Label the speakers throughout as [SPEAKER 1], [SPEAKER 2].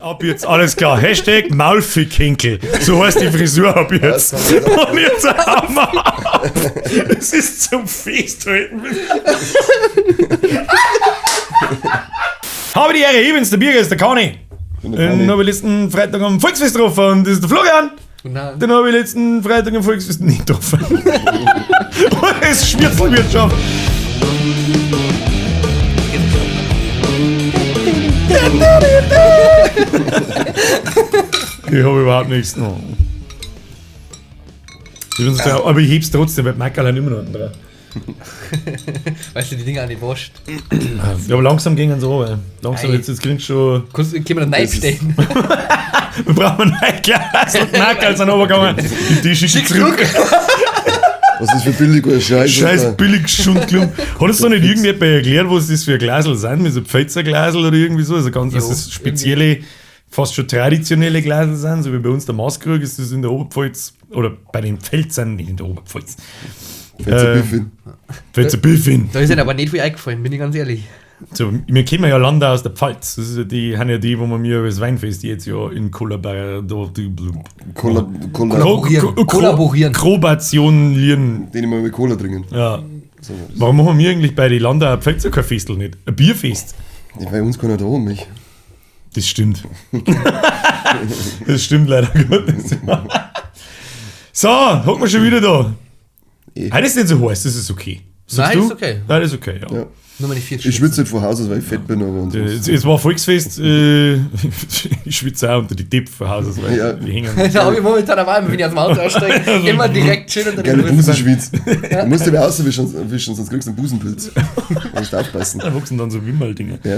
[SPEAKER 1] Ab jetzt, alles klar. Hashtag Maulfickhinkel. So heißt die Frisur ab jetzt. Und jetzt haben wir ab. Es ist zum Festhalten. Habe die Ehre, ich bin's, der Bierger ist der Kani. Den habe ich letzten Freitag am Volksfest getroffen und das ist der Florian. Den habe ich letzten Freitag am Volksfest nicht getroffen. Und es ist Schmirzelwirtschaft. Ich habe überhaupt nichts noch. Aber ich heb's trotzdem, weil die Mackerl immer noch unten dran.
[SPEAKER 2] Weißt du, die Dinger auch nicht wascht.
[SPEAKER 1] Ja, aber langsam gingen sie runter. Langsam, jetzt kriegst du schon...
[SPEAKER 2] Können wir einen Knife stechen?
[SPEAKER 1] Wir brauchen ein Glas und die Mackerl sind runtergegangen. Die schicke ich zurück.
[SPEAKER 3] Was ist für billiger Scheiß?
[SPEAKER 1] Scheiß billig Schundklump. Hat es da nicht irgendjemand erklärt, was das für ein Glasel sind? Mit so Pfälzerglasel oder irgendwie so? Also ganz, dass das spezielle, fast schon traditionelle Glasel sind, so wie bei uns der Maßkrug ist das in der Oberpfalz, oder bei den Pfälzern, nicht in der Oberpfalz. Pfälzer-Biffin.
[SPEAKER 2] Da ist ihnen aber nicht viel eingefallen, bin ich ganz ehrlich.
[SPEAKER 1] So, wir kennen ja Landau aus der Pfalz. Das ist ja die, haben ja die, wo wir mir das Weinfest jetzt ja in
[SPEAKER 2] Kollaborieren.
[SPEAKER 1] Kollaborationen.
[SPEAKER 3] Den immer mit Cola trinken.
[SPEAKER 1] Ja. Warum machen wir eigentlich bei den Landauer Pfälzer kein Festel nicht? Ein Bierfest?
[SPEAKER 3] Ja, bei uns keiner da oben mich.
[SPEAKER 1] Das stimmt. Das stimmt leider Gottes. So, hocken wir schon wieder da. Heute ist nicht so heiß, das ist okay.
[SPEAKER 2] Nein, ist okay.
[SPEAKER 1] Nein, ist okay, ja.
[SPEAKER 2] Nur meine 40
[SPEAKER 3] Ich schwitze nicht von Haus aus, weil ich fett bin. Aber
[SPEAKER 1] es war Volksfest, ich schwitze auch unter die Tipp von Haus aus, weil die hängen.
[SPEAKER 2] Da habe ich momentan aber wenn ich aus dem Auto aussteige, immer direkt schön unter
[SPEAKER 3] geile
[SPEAKER 2] den
[SPEAKER 3] Busenschwitz. Du musst dich auswischen, sonst kriegst du einen Busenpilz. Du musst aufpassen.
[SPEAKER 1] Da wuchsen dann so Wimmeldinger.
[SPEAKER 3] Ja.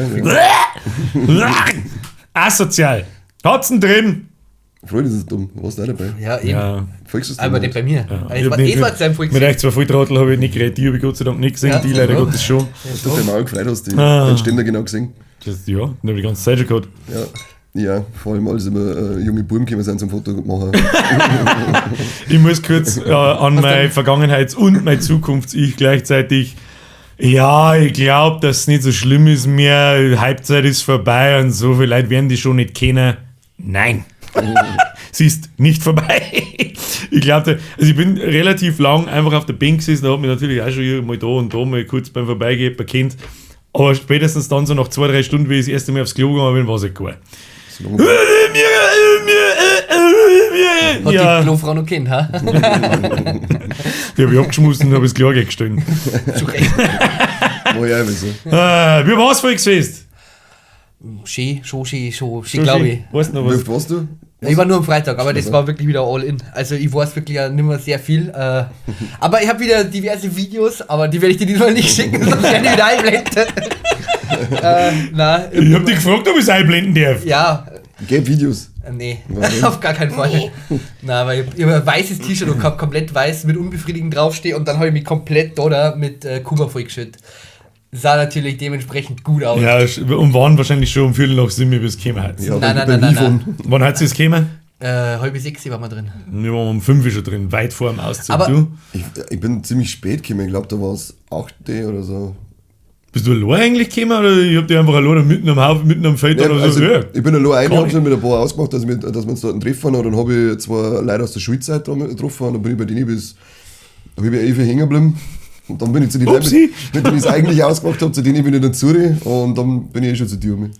[SPEAKER 1] Asozial. Hat's denn drin?
[SPEAKER 3] Freude, das ist dumm. Was ist da dabei?
[SPEAKER 2] Ja, eben.
[SPEAKER 1] Ja.
[SPEAKER 2] Aber nicht bei mir.
[SPEAKER 1] Ja.
[SPEAKER 2] Es war sein Volksfest.
[SPEAKER 1] Mit euch zwei Volltrottel habe ich nicht geredet, die habe ich Gott sei Dank nicht gesehen, die leider Gottes schon.
[SPEAKER 3] Hast du dir mal gefreut, hast du den Ständer genau gesehen?
[SPEAKER 1] Ja, den habe ich die ganze Zeit schon gehabt.
[SPEAKER 3] Ja, vor allem als immer junge Buben gekommen sind zum Foto machen.
[SPEAKER 1] Ich muss kurz an mein Vergangenheits- und mein Zukunfts-Ich gleichzeitig. Ja, ich glaube, dass es nicht so schlimm ist mehr. Halbzeit ist vorbei und so viele Leute werden die schon nicht kennen. Nein. Sie ist nicht vorbei. Ich glaube, also ich bin relativ lang einfach auf der Bank gesessen, da hat mich natürlich auch schon mal da und da mal kurz beim Vorbeigehen erkannt. Aber spätestens dann so nach 2-3 Stunden, wie ich das erste Mal aufs Klo gegangen bin, war es halt geil.
[SPEAKER 2] Hat die Klofrau noch kennt, ha?
[SPEAKER 1] Die habe ich abgeschmissen und habe das Klar gestellt.
[SPEAKER 2] Zu Recht.
[SPEAKER 1] Wie war das Volksfest?
[SPEAKER 2] Schön, glaube ich.
[SPEAKER 1] Weißt du noch was?
[SPEAKER 3] Warst du?
[SPEAKER 2] Ich war nur am Freitag, aber das war wirklich wieder all in. Also ich weiß wirklich ja nicht mehr sehr viel. Aber ich habe wieder diverse Videos, aber die werde ich dir diesmal nicht schicken, sonst werden die wieder einblenden.
[SPEAKER 1] Ich habe dich gefragt, ob ich es einblenden darf.
[SPEAKER 2] Ja.
[SPEAKER 3] Gäbe Videos.
[SPEAKER 2] Nee, auf gar keinen Fall. Na, weil ich habe ein weißes T-Shirt und komplett weiß mit unbefriedigend draufstehe und dann habe ich mich komplett da mit Kuba vollgeschüttet. Sah natürlich dementsprechend gut aus. Ja,
[SPEAKER 1] und waren wahrscheinlich schon um 5:45 bis es gekommen hat.
[SPEAKER 3] Ja,
[SPEAKER 2] nein.
[SPEAKER 1] Wann hat es gekommen?
[SPEAKER 2] 5:30 waren wir drin.
[SPEAKER 1] Wir waren um 5 schon drin, weit vor dem Auszug.
[SPEAKER 2] Aber
[SPEAKER 1] du?
[SPEAKER 3] Ich bin ziemlich spät gekommen, ich glaube, da war es 8 oder so.
[SPEAKER 1] Bist du allein eigentlich gekommen oder ich hab dich einfach allein mitten am Haufen, mitten am Feld oder so?
[SPEAKER 3] Also, ich bin allein rein, hab schon mit ein paar ausgemacht, dass wir uns dort treffen und dann habe ich zwei Leute aus der Schulzeit getroffen und dann bin ich bei denen bis 11 hängen geblieben. Und dann bin ich zu denen, mit denen ich es eigentlich ausgemacht habe, zu denen bin ich dann zurück und dann bin ich schon zur Tür mit.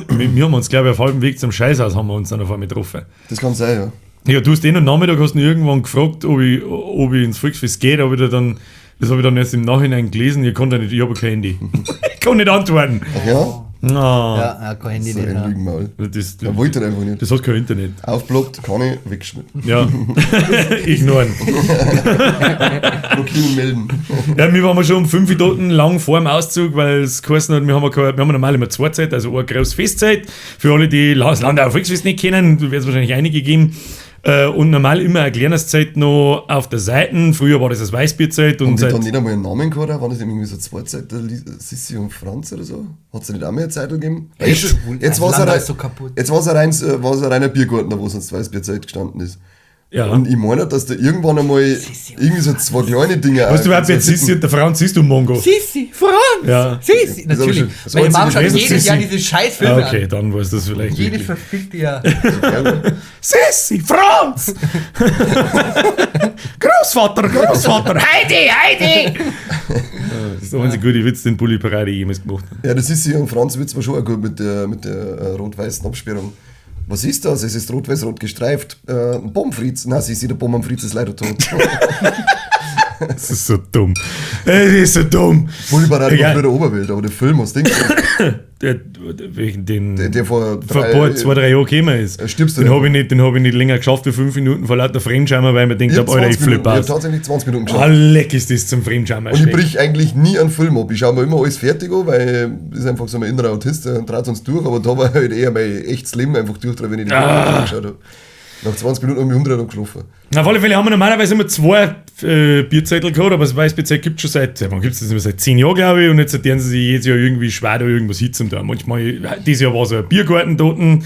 [SPEAKER 1] Wir haben uns, glaube ich, auf halbem Weg zum Scheißhaus haben wir uns dann auf einmal getroffen.
[SPEAKER 3] Das kann sein, ja.
[SPEAKER 1] Ja, du hast am Nachmittag hast du irgendwann gefragt, ob ich ins Volksfest gehe, aber das habe ich dann erst im Nachhinein gelesen, ich habe kein Handy. Ich kann nicht antworten.
[SPEAKER 3] Ach ja?
[SPEAKER 1] No.
[SPEAKER 2] Ja, kein Handy
[SPEAKER 3] So
[SPEAKER 2] nicht.
[SPEAKER 3] ein Lügenmaul.
[SPEAKER 1] Das
[SPEAKER 3] Er wollte einfach nicht.
[SPEAKER 1] Das hat kein Internet.
[SPEAKER 3] Aufblockt, kann ich, weggeschnitten.
[SPEAKER 1] Ja, ignorieren.
[SPEAKER 3] Blockieren, melden.
[SPEAKER 1] Ja, wir waren schon um 5 Minuten lang vor dem Auszug, weil es geheißen hat, wir haben normal immer 2 Zeit, also eine große Festzeit. Für alle, die das Landauer Volksfest nicht kennen, wird es wahrscheinlich einige geben. Und normal immer eine Kleines-Zeit noch auf der Seite. Früher war das das Weißbierzeit.
[SPEAKER 3] Und die dann nicht einmal einen Namen gehabt, waren das irgendwie so 2 Zeiten, Sissi und Franz oder so? Hat es nicht auch mehr eine Zeitung gegeben? Jetzt war es ein reiner Biergarten, wo sonst Weißbierzeit gestanden ist.
[SPEAKER 1] Ja.
[SPEAKER 3] Und ich meine, dass da irgendwann einmal irgendwie so 2 kleine Dinge.
[SPEAKER 1] Weißt du überhaupt, wer Sissi und der Franz siehst du Mongo?
[SPEAKER 2] Sissi, Franz!
[SPEAKER 1] Ja.
[SPEAKER 2] Sissi, natürlich.
[SPEAKER 3] Das
[SPEAKER 2] Meine Mom
[SPEAKER 3] einzige
[SPEAKER 2] schaut jedes
[SPEAKER 1] Sissi.
[SPEAKER 2] Jahr diese Scheißfilme
[SPEAKER 1] Okay,
[SPEAKER 2] an.
[SPEAKER 1] dann weißt du das vielleicht.
[SPEAKER 2] Jedes
[SPEAKER 1] Wirklich.
[SPEAKER 2] verfickte Jahr.
[SPEAKER 1] Sissi, Franz! Großvater, Heidi! Das ist der einzige gute Witz, den Bulli Parade jemals gemacht hat.
[SPEAKER 3] Ja, das ist sie und Franz wird zwar schon auch gut mit der rot-weißen Absperrung. Was ist das? Es ist rot-weiß-rot gestreift. Ein Pommes Nein, sie der Pommes ist leider tot.
[SPEAKER 1] Das ist so dumm. Es ist so dumm.
[SPEAKER 3] Bulli-Parade war
[SPEAKER 1] Egal.
[SPEAKER 3] früher der Oberwelt, aber der Film, was denkst du?
[SPEAKER 1] Wegen den
[SPEAKER 3] Der vor
[SPEAKER 1] vor ein paar 2-3 Jahren gekommen ist.
[SPEAKER 3] Stirbst du
[SPEAKER 1] Den
[SPEAKER 3] nicht?
[SPEAKER 1] habe ich nicht länger geschafft wie 5 Minuten vor lauter Fremdschämen, weil ich mir
[SPEAKER 3] Ich
[SPEAKER 1] gedacht
[SPEAKER 3] hab
[SPEAKER 1] habe, Alter, ich
[SPEAKER 3] 20 Minuten,
[SPEAKER 1] flippe
[SPEAKER 3] ich hab
[SPEAKER 1] aus.
[SPEAKER 3] tatsächlich 20 Minuten
[SPEAKER 1] Ah,
[SPEAKER 3] geschafft.
[SPEAKER 1] leck ist das zum Fremdschämen.
[SPEAKER 3] Und ich brich eigentlich nie einen Film ab. Ich schaue mir immer alles fertig an, weil das ist einfach so mein innerer Autist, der trat uns durch, aber da war halt eher mein echtes Leben einfach durch, wenn ich die Filme angeschaut habe. Nach 20 Minuten habe ich 100 geschlafen.
[SPEAKER 1] Auf alle Fälle haben wir normalerweise immer 2 Bierzettel gehabt, aber das Weißbierzeit gibt es schon wann gibt es das immer? Seit 10 Jahren, glaube ich, und jetzt seitdem sie sich jedes Jahr irgendwie schwer da irgendwas hitzen da. Manchmal, dieses Jahr war so ein Biergarten dort und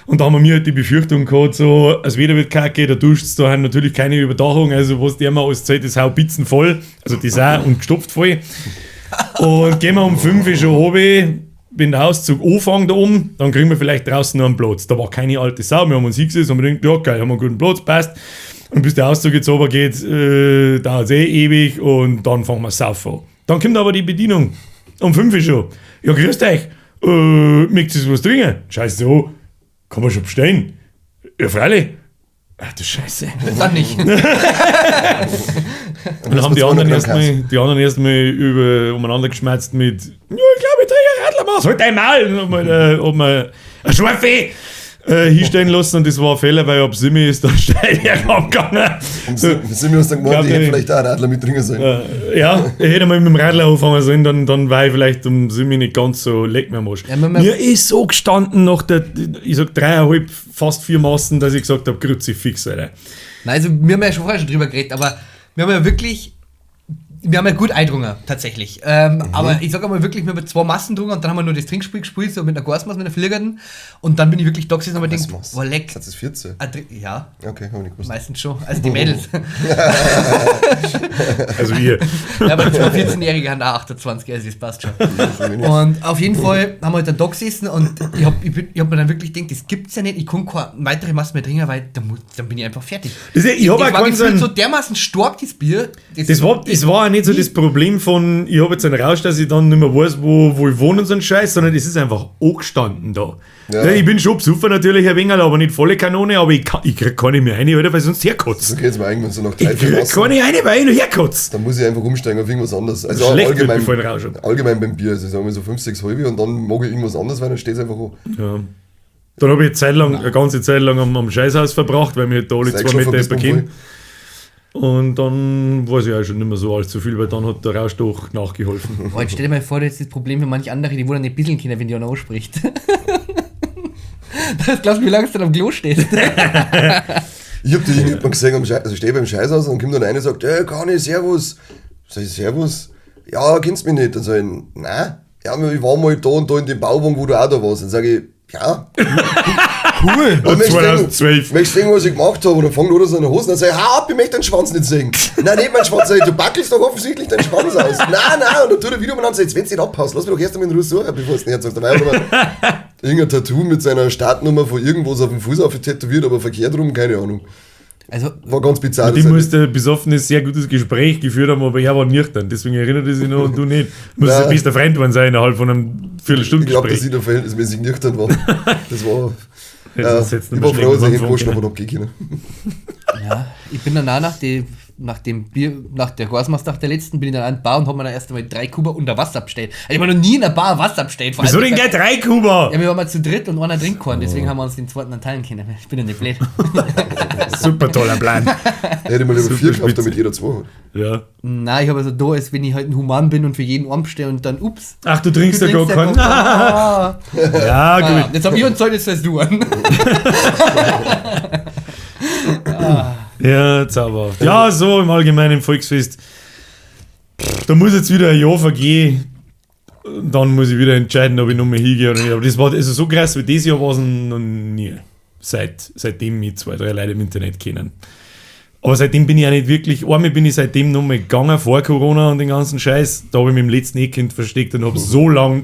[SPEAKER 1] da haben wir halt die Befürchtung gehabt, so, als Wetter wird kacke, da duscht es, da haben natürlich keine Überdachung, also was die immer alles Zeit ist, Haubitzen voll, also das auch und gestopft voll. Und gehen wir um 5 Uhr schon runter, wenn der Auszug anfängt da oben, dann kriegen wir vielleicht draußen noch einen Platz. Da war keine alte Sau, wir haben uns hingesetzt und wir gedacht, ja geil, haben wir einen guten Platz, passt. Und bis der Auszug jetzt runter geht, dauert es ewig und dann fangen wir saufen an. Dann kommt aber die Bedienung, um 5 Uhr schon. Ja, grüßt euch, möchtet ihr was trinken? Scheiße, so, kann man schon bestellen? Ja, freilich. Ach du Scheiße.
[SPEAKER 2] Dann nicht.
[SPEAKER 1] Und dann haben die anderen erstmal umeinander geschmerzt mit, ja, ich glaube, ich trinke ein Radlermaß, halt dein Maul. Und haben wir eine Scharfe hinstellen lassen und das war ein Fehler, weil ab Simi ist dann steil herabgegangen.
[SPEAKER 3] Und sind wir uns dann gemeint, ich hätte vielleicht auch einen Radler mittrinken sollen.
[SPEAKER 1] Ja, ich hätte mal mit dem Radler anfangen sollen, dann war ich vielleicht um Simi nicht ganz so leck mir am Arsch.
[SPEAKER 2] Ja,
[SPEAKER 1] mir ist so gestanden nach der, ich sag 3,5, fast 4 Massen, dass ich gesagt habe, Kruzifix, Alter.
[SPEAKER 2] Nein, also wir haben ja schon vorher schon drüber geredet, aber wir haben ja wirklich, wir haben ja gut eindrungen, tatsächlich. Aber ich sag einmal wirklich, wir haben 2 Massen drungen und dann haben wir nur das Trinkspiel gespielt, so mit einer Gasmasse, mit einer Fliegerten. Und dann bin ich wirklich da gesessen und habe mir gedacht, boah, leck.
[SPEAKER 3] Das ist 14.
[SPEAKER 2] Ja,
[SPEAKER 3] Okay, habe ich nicht gewusst.
[SPEAKER 2] meistens schon. Also die Mädels.
[SPEAKER 1] Also wir.
[SPEAKER 2] Ja, aber die 14-Jährigen haben auch 28, also das passt schon. Und auf jeden Fall haben wir halt dann da gesessen und ich hab mir dann wirklich gedacht, das gibt's ja nicht, ich kann keine weitere Masse mehr trinken, weil dann bin ich einfach fertig.
[SPEAKER 1] Ich habe auch keinen
[SPEAKER 2] gefühlt so dermaßen stark, das Bier.
[SPEAKER 1] Das war auch nicht so das Problem von, ich habe jetzt einen Rausch, dass ich dann nicht mehr weiß, wo ich wohne und so ein Scheiß, sondern das ist einfach angestanden da.
[SPEAKER 3] Ja.
[SPEAKER 1] Ja, ich bin schon besoffen natürlich ein wenig, aber nicht volle Kanone, aber ich krieg keine mehr rein, Alter, weil sonst herkotzt.
[SPEAKER 3] So geht's mir irgendwann so nach
[SPEAKER 1] Ich
[SPEAKER 3] 3-4
[SPEAKER 1] krieg
[SPEAKER 3] Massen.
[SPEAKER 1] keine rein, weil ich noch herkotzt.
[SPEAKER 3] Dann muss ich einfach umsteigen auf irgendwas anderes. Also
[SPEAKER 1] Schlecht wird
[SPEAKER 3] allgemein,
[SPEAKER 1] mir voll Rausch.
[SPEAKER 3] allgemein beim Bier. Also sagen wir so 5, 6 halbe und dann mag ich irgendwas anderes, weil dann steht es einfach an.
[SPEAKER 1] Ja. Dann habe ich eine ganze Zeit lang am Scheißhaus verbracht, weil mir da alle 2 Meter etwa gehen. Und dann weiß ich auch schon nicht mehr so allzu viel, weil dann hat der Rausch doch nachgeholfen.
[SPEAKER 2] Boah, jetzt stell dir mal vor, das ist das Problem für manche andere, die wollen nicht bisschen können, wenn die einer anspricht. Das glaubst du, wie lange es dann am Klo steht?
[SPEAKER 3] Ich hab die irgendwann gesehen, also stehe beim Scheißhaus und kommt dann einer und sagt, hey, Kani, servus. Sag ich, servus? Ja, kennst du mich nicht? Dann sag ich, nein. Ja, ich war mal da und da in dem Bauwagen, wo du auch da warst. Dann sag ich, ja.
[SPEAKER 1] Cool!
[SPEAKER 3] Und möchtest du
[SPEAKER 1] 2012.
[SPEAKER 3] sehen, was ich gemacht habe? Oder fängt oder so eine Hose. Dann sag ich, hau ab, ich möchte deinen Schwanz nicht sehen. Nein, nicht meinen Schwanz. Sag ich, du backelst doch offensichtlich deinen Schwanz aus. Nein. Und dann tut er wieder mal an, jetzt wenn du nicht abpasst, lass mich doch erst einmal in Ruhe suchen, bevor du es nicht sagst. Dabei hat er irgendein Tattoo mit seiner Startnummer von irgendwas auf dem Fuß auf tätowiert, aber verkehrt rum, keine Ahnung.
[SPEAKER 2] Also,
[SPEAKER 3] War ganz bizarr.
[SPEAKER 1] Mit dem musste besoffen ein sehr gutes Gespräch geführt haben, aber er war nüchtern. Deswegen erinnert er sich noch und du nicht. Muss ein bester Freund sein innerhalb von einem Viertelstunden
[SPEAKER 3] Ich glaube, dass
[SPEAKER 1] Gespräch.
[SPEAKER 3] ich da verhältnismäßig nüchtern war. Das war.
[SPEAKER 1] Ja, das hättest du
[SPEAKER 3] ich
[SPEAKER 1] mir
[SPEAKER 3] war froh, dass ich
[SPEAKER 1] schnell
[SPEAKER 3] hingewaschen
[SPEAKER 1] anfangen
[SPEAKER 3] habe und abgehen
[SPEAKER 2] ja, ich bin dann auch nach der Gasmaß, nach der letzten, bin ich dann an die Bar und habe mir dann erst einmal 3 Kuba unter Wasser bestellt. Also ich habe noch nie in einer Bar Wasser bestellt.
[SPEAKER 1] Wieso denn gleich 3 Kuba?
[SPEAKER 2] Ja, wir waren mal zu dritt und einer trinkt keinen, deswegen haben wir uns den zweiten dann teilen können. Ich bin ja nicht blöd.
[SPEAKER 1] Super toller Plan.
[SPEAKER 3] Hätte mal lieber
[SPEAKER 1] Super
[SPEAKER 3] 4 gekauft,
[SPEAKER 1] spitze.
[SPEAKER 3] damit jeder 2 hat.
[SPEAKER 1] Ja.
[SPEAKER 2] Nein, ich habe also da, als wenn ich halt ein Human bin und für jeden anbestelle und dann, ups.
[SPEAKER 1] Ach, du trinkst ja gar keinen.
[SPEAKER 2] Ah,
[SPEAKER 1] Ja, gut.
[SPEAKER 2] jetzt habe ich uns Zeit, jetzt sollst du an.
[SPEAKER 1] Ja, zauberhaft. Ja, so im allgemeinen Volksfest. Da muss jetzt wieder ein Jahr vergehen. Dann muss ich wieder entscheiden, ob ich noch mehr hingehe oder nicht. Aber das war also so krass wie dieses Jahr war es noch nie. seitdem mich 2, 3 Leute im Internet kennen. Aber seitdem bin ich auch nicht wirklich, einmal bin ich seitdem nochmal gegangen, vor Corona und den ganzen Scheiß, da habe ich mich im letzten Eckend versteckt und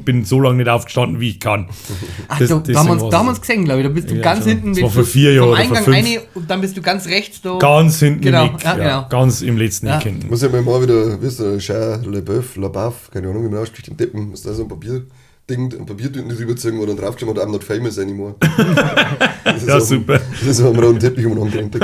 [SPEAKER 1] bin so lang nicht aufgestanden, wie ich kann.
[SPEAKER 2] Ach, da haben wir uns gesehen, glaube ich, da bist du ganz hinten.
[SPEAKER 1] Das war vor 4 Jahren
[SPEAKER 2] vom Eingang
[SPEAKER 1] oder vor 5.
[SPEAKER 2] rein und dann bist du ganz rechts da.
[SPEAKER 1] Ganz hinten
[SPEAKER 2] Genau,
[SPEAKER 1] weg,
[SPEAKER 2] ja, genau.
[SPEAKER 1] ganz im letzten Eckend.
[SPEAKER 3] Muss ja mal wieder, wie ist der, Cher, LaBeouf, keine Ahnung, wie man ausspricht, den Deppen, muss da so ein Papiertüten rüberziehen, wo dann draufgeschrieben hat, I'm not famous anymore.
[SPEAKER 1] Ja, super.
[SPEAKER 3] Das ist so am roten Teppich umgehängt.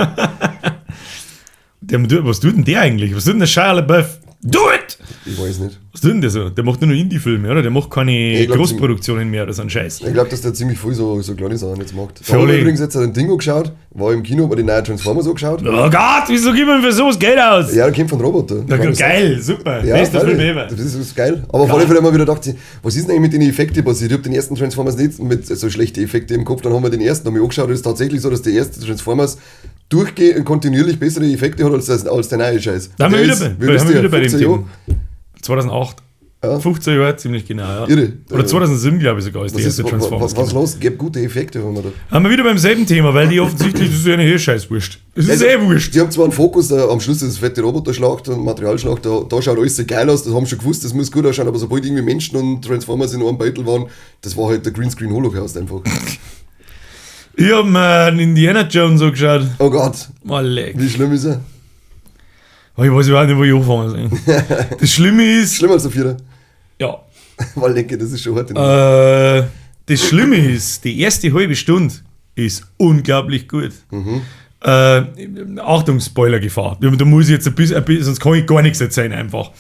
[SPEAKER 1] Was tut denn der eigentlich? Was tut denn der Shia LaBeouf? Do it!
[SPEAKER 3] Ich weiß nicht.
[SPEAKER 1] Was tut denn der so? Der macht nur noch Indie-Filme, oder? Der macht keine Großproduktionen mehr oder so einen Scheiß.
[SPEAKER 3] Ich glaube, dass der ziemlich viel so kleine Sachen jetzt macht. Ich
[SPEAKER 1] Für
[SPEAKER 3] habe
[SPEAKER 1] alle-
[SPEAKER 3] übrigens jetzt ein Ding angeschaut, war im Kino, aber die neuen Transformers angeschaut.
[SPEAKER 1] Oh Gott, wieso gibt man für sowas Geld aus?
[SPEAKER 3] Ja, der kommt von Roboter.
[SPEAKER 1] Na, geil, super.
[SPEAKER 3] Ja,
[SPEAKER 1] Bester Film
[SPEAKER 3] freilich.
[SPEAKER 1] ever.
[SPEAKER 3] Das ist geil. Aber auf alle Fälle haben wir wieder gedacht, was ist denn eigentlich mit den Effekten passiert? Ich habe den ersten Transformers nicht mit so schlechten Effekten im Kopf, dann haben wir den ersten nochmal angeschaut und es ist tatsächlich so, dass der erste Transformers durchgehend kontinuierlich bessere Effekte hat als der neue Scheiß.
[SPEAKER 1] Da haben wir
[SPEAKER 3] Der
[SPEAKER 1] wieder
[SPEAKER 3] ist,
[SPEAKER 1] bei dem
[SPEAKER 3] 15
[SPEAKER 1] Ding.
[SPEAKER 3] Jahre.
[SPEAKER 1] 2008.
[SPEAKER 3] Ja.
[SPEAKER 1] 15 Jahre, ziemlich genau, ja.
[SPEAKER 3] Irre.
[SPEAKER 1] Oder 2007, glaube ich sogar, ist
[SPEAKER 3] Was
[SPEAKER 1] der
[SPEAKER 3] ist
[SPEAKER 1] erste Transformers.
[SPEAKER 3] was los? Gibt gute Effekte, haben wir da.
[SPEAKER 1] Haben wir wieder beim selben Thema, weil die offensichtlich, das ist ja eine Scheißwurst. Das ist
[SPEAKER 3] Also,
[SPEAKER 1] wurscht.
[SPEAKER 3] Die haben zwar einen Fokus, am Schluss ist fette Roboterschlacht und Materialschlacht, da schaut alles so geil aus, das haben schon gewusst, das muss gut ausschauen, aber sobald irgendwie Menschen und Transformers in einem Battle waren, das war halt der Greenscreen-Holocaust einfach.
[SPEAKER 1] Ich habe mir einen Indiana Jones angeschaut.
[SPEAKER 3] Oh Gott,
[SPEAKER 1] Mal leck.
[SPEAKER 3] wie schlimm ist er?
[SPEAKER 1] Ich weiß überhaupt nicht, wo ich anfangen soll. Das Schlimme ist,
[SPEAKER 3] Schlimmer als der Vierer.
[SPEAKER 1] ja,
[SPEAKER 3] Weil ich denke, das ist schon hart.
[SPEAKER 1] das Schlimme ist, die erste halbe Stunde ist unglaublich gut. Achtung, Spoilergefahr. Da muss ich jetzt ein bisschen, sonst kann ich gar nichts erzählen einfach.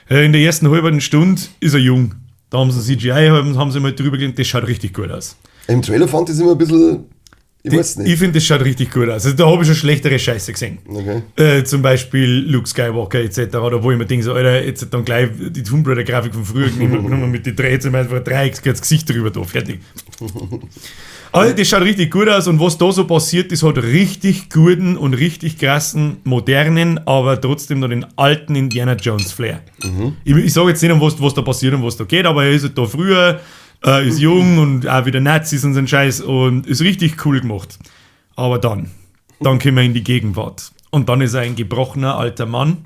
[SPEAKER 1] In der ersten halben Stunde ist er jung. Da haben sie CGI, haben sie mal drüber gelegt, das schaut richtig gut aus.
[SPEAKER 3] Im Trailer fand ich es immer ein bisschen, ich weiß nicht.
[SPEAKER 1] Ich finde, das schaut richtig gut aus. Also, da habe ich schon schlechtere Scheiße gesehen.
[SPEAKER 3] Okay.
[SPEAKER 1] Zum Beispiel Luke Skywalker etc. Oder wo ich mir denke, so, Alter, jetzt dann gleich die Tomb Raider-Grafik von früher genommen mit den Dreiecks, einfach ein Dreieck, das Gesicht drüber da, fertig. Aber das schaut richtig gut aus und was da so passiert, das hat richtig guten und richtig krassen, modernen, aber trotzdem noch den alten Indiana Jones Flair. Ich sage jetzt nicht, was da passiert und was da geht, aber er ist halt da früher, ist jung und auch wieder Nazis und so ein Scheiß und ist richtig cool gemacht. Aber dann kommen wir in die Gegenwart. Und dann ist er ein gebrochener alter Mann,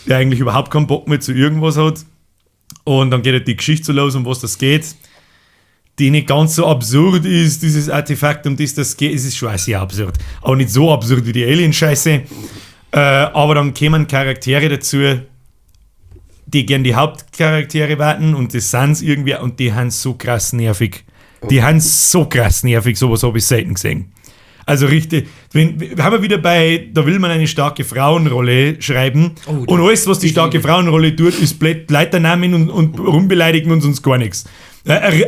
[SPEAKER 1] der eigentlich überhaupt keinen Bock mehr zu irgendwas hat. Und dann geht halt die Geschichte so los, um was das geht, die nicht ganz so absurd ist, dieses Artefakt, um das geht. Es ist schon auch sehr absurd. Aber nicht so absurd wie die Alien-Scheiße. Aber dann kämen Charaktere dazu, die gern die Hauptcharaktere warten und das sind's irgendwie und die haben so krass nervig. Die haben so krass nervig, sowas habe ich selten gesehen. Also richtig, wir haben wieder bei, da will man eine starke Frauenrolle schreiben und alles, was die starke Frauenrolle tut, ist blöd, Leute nehmen und rumbeleidigen und sonst gar nichts.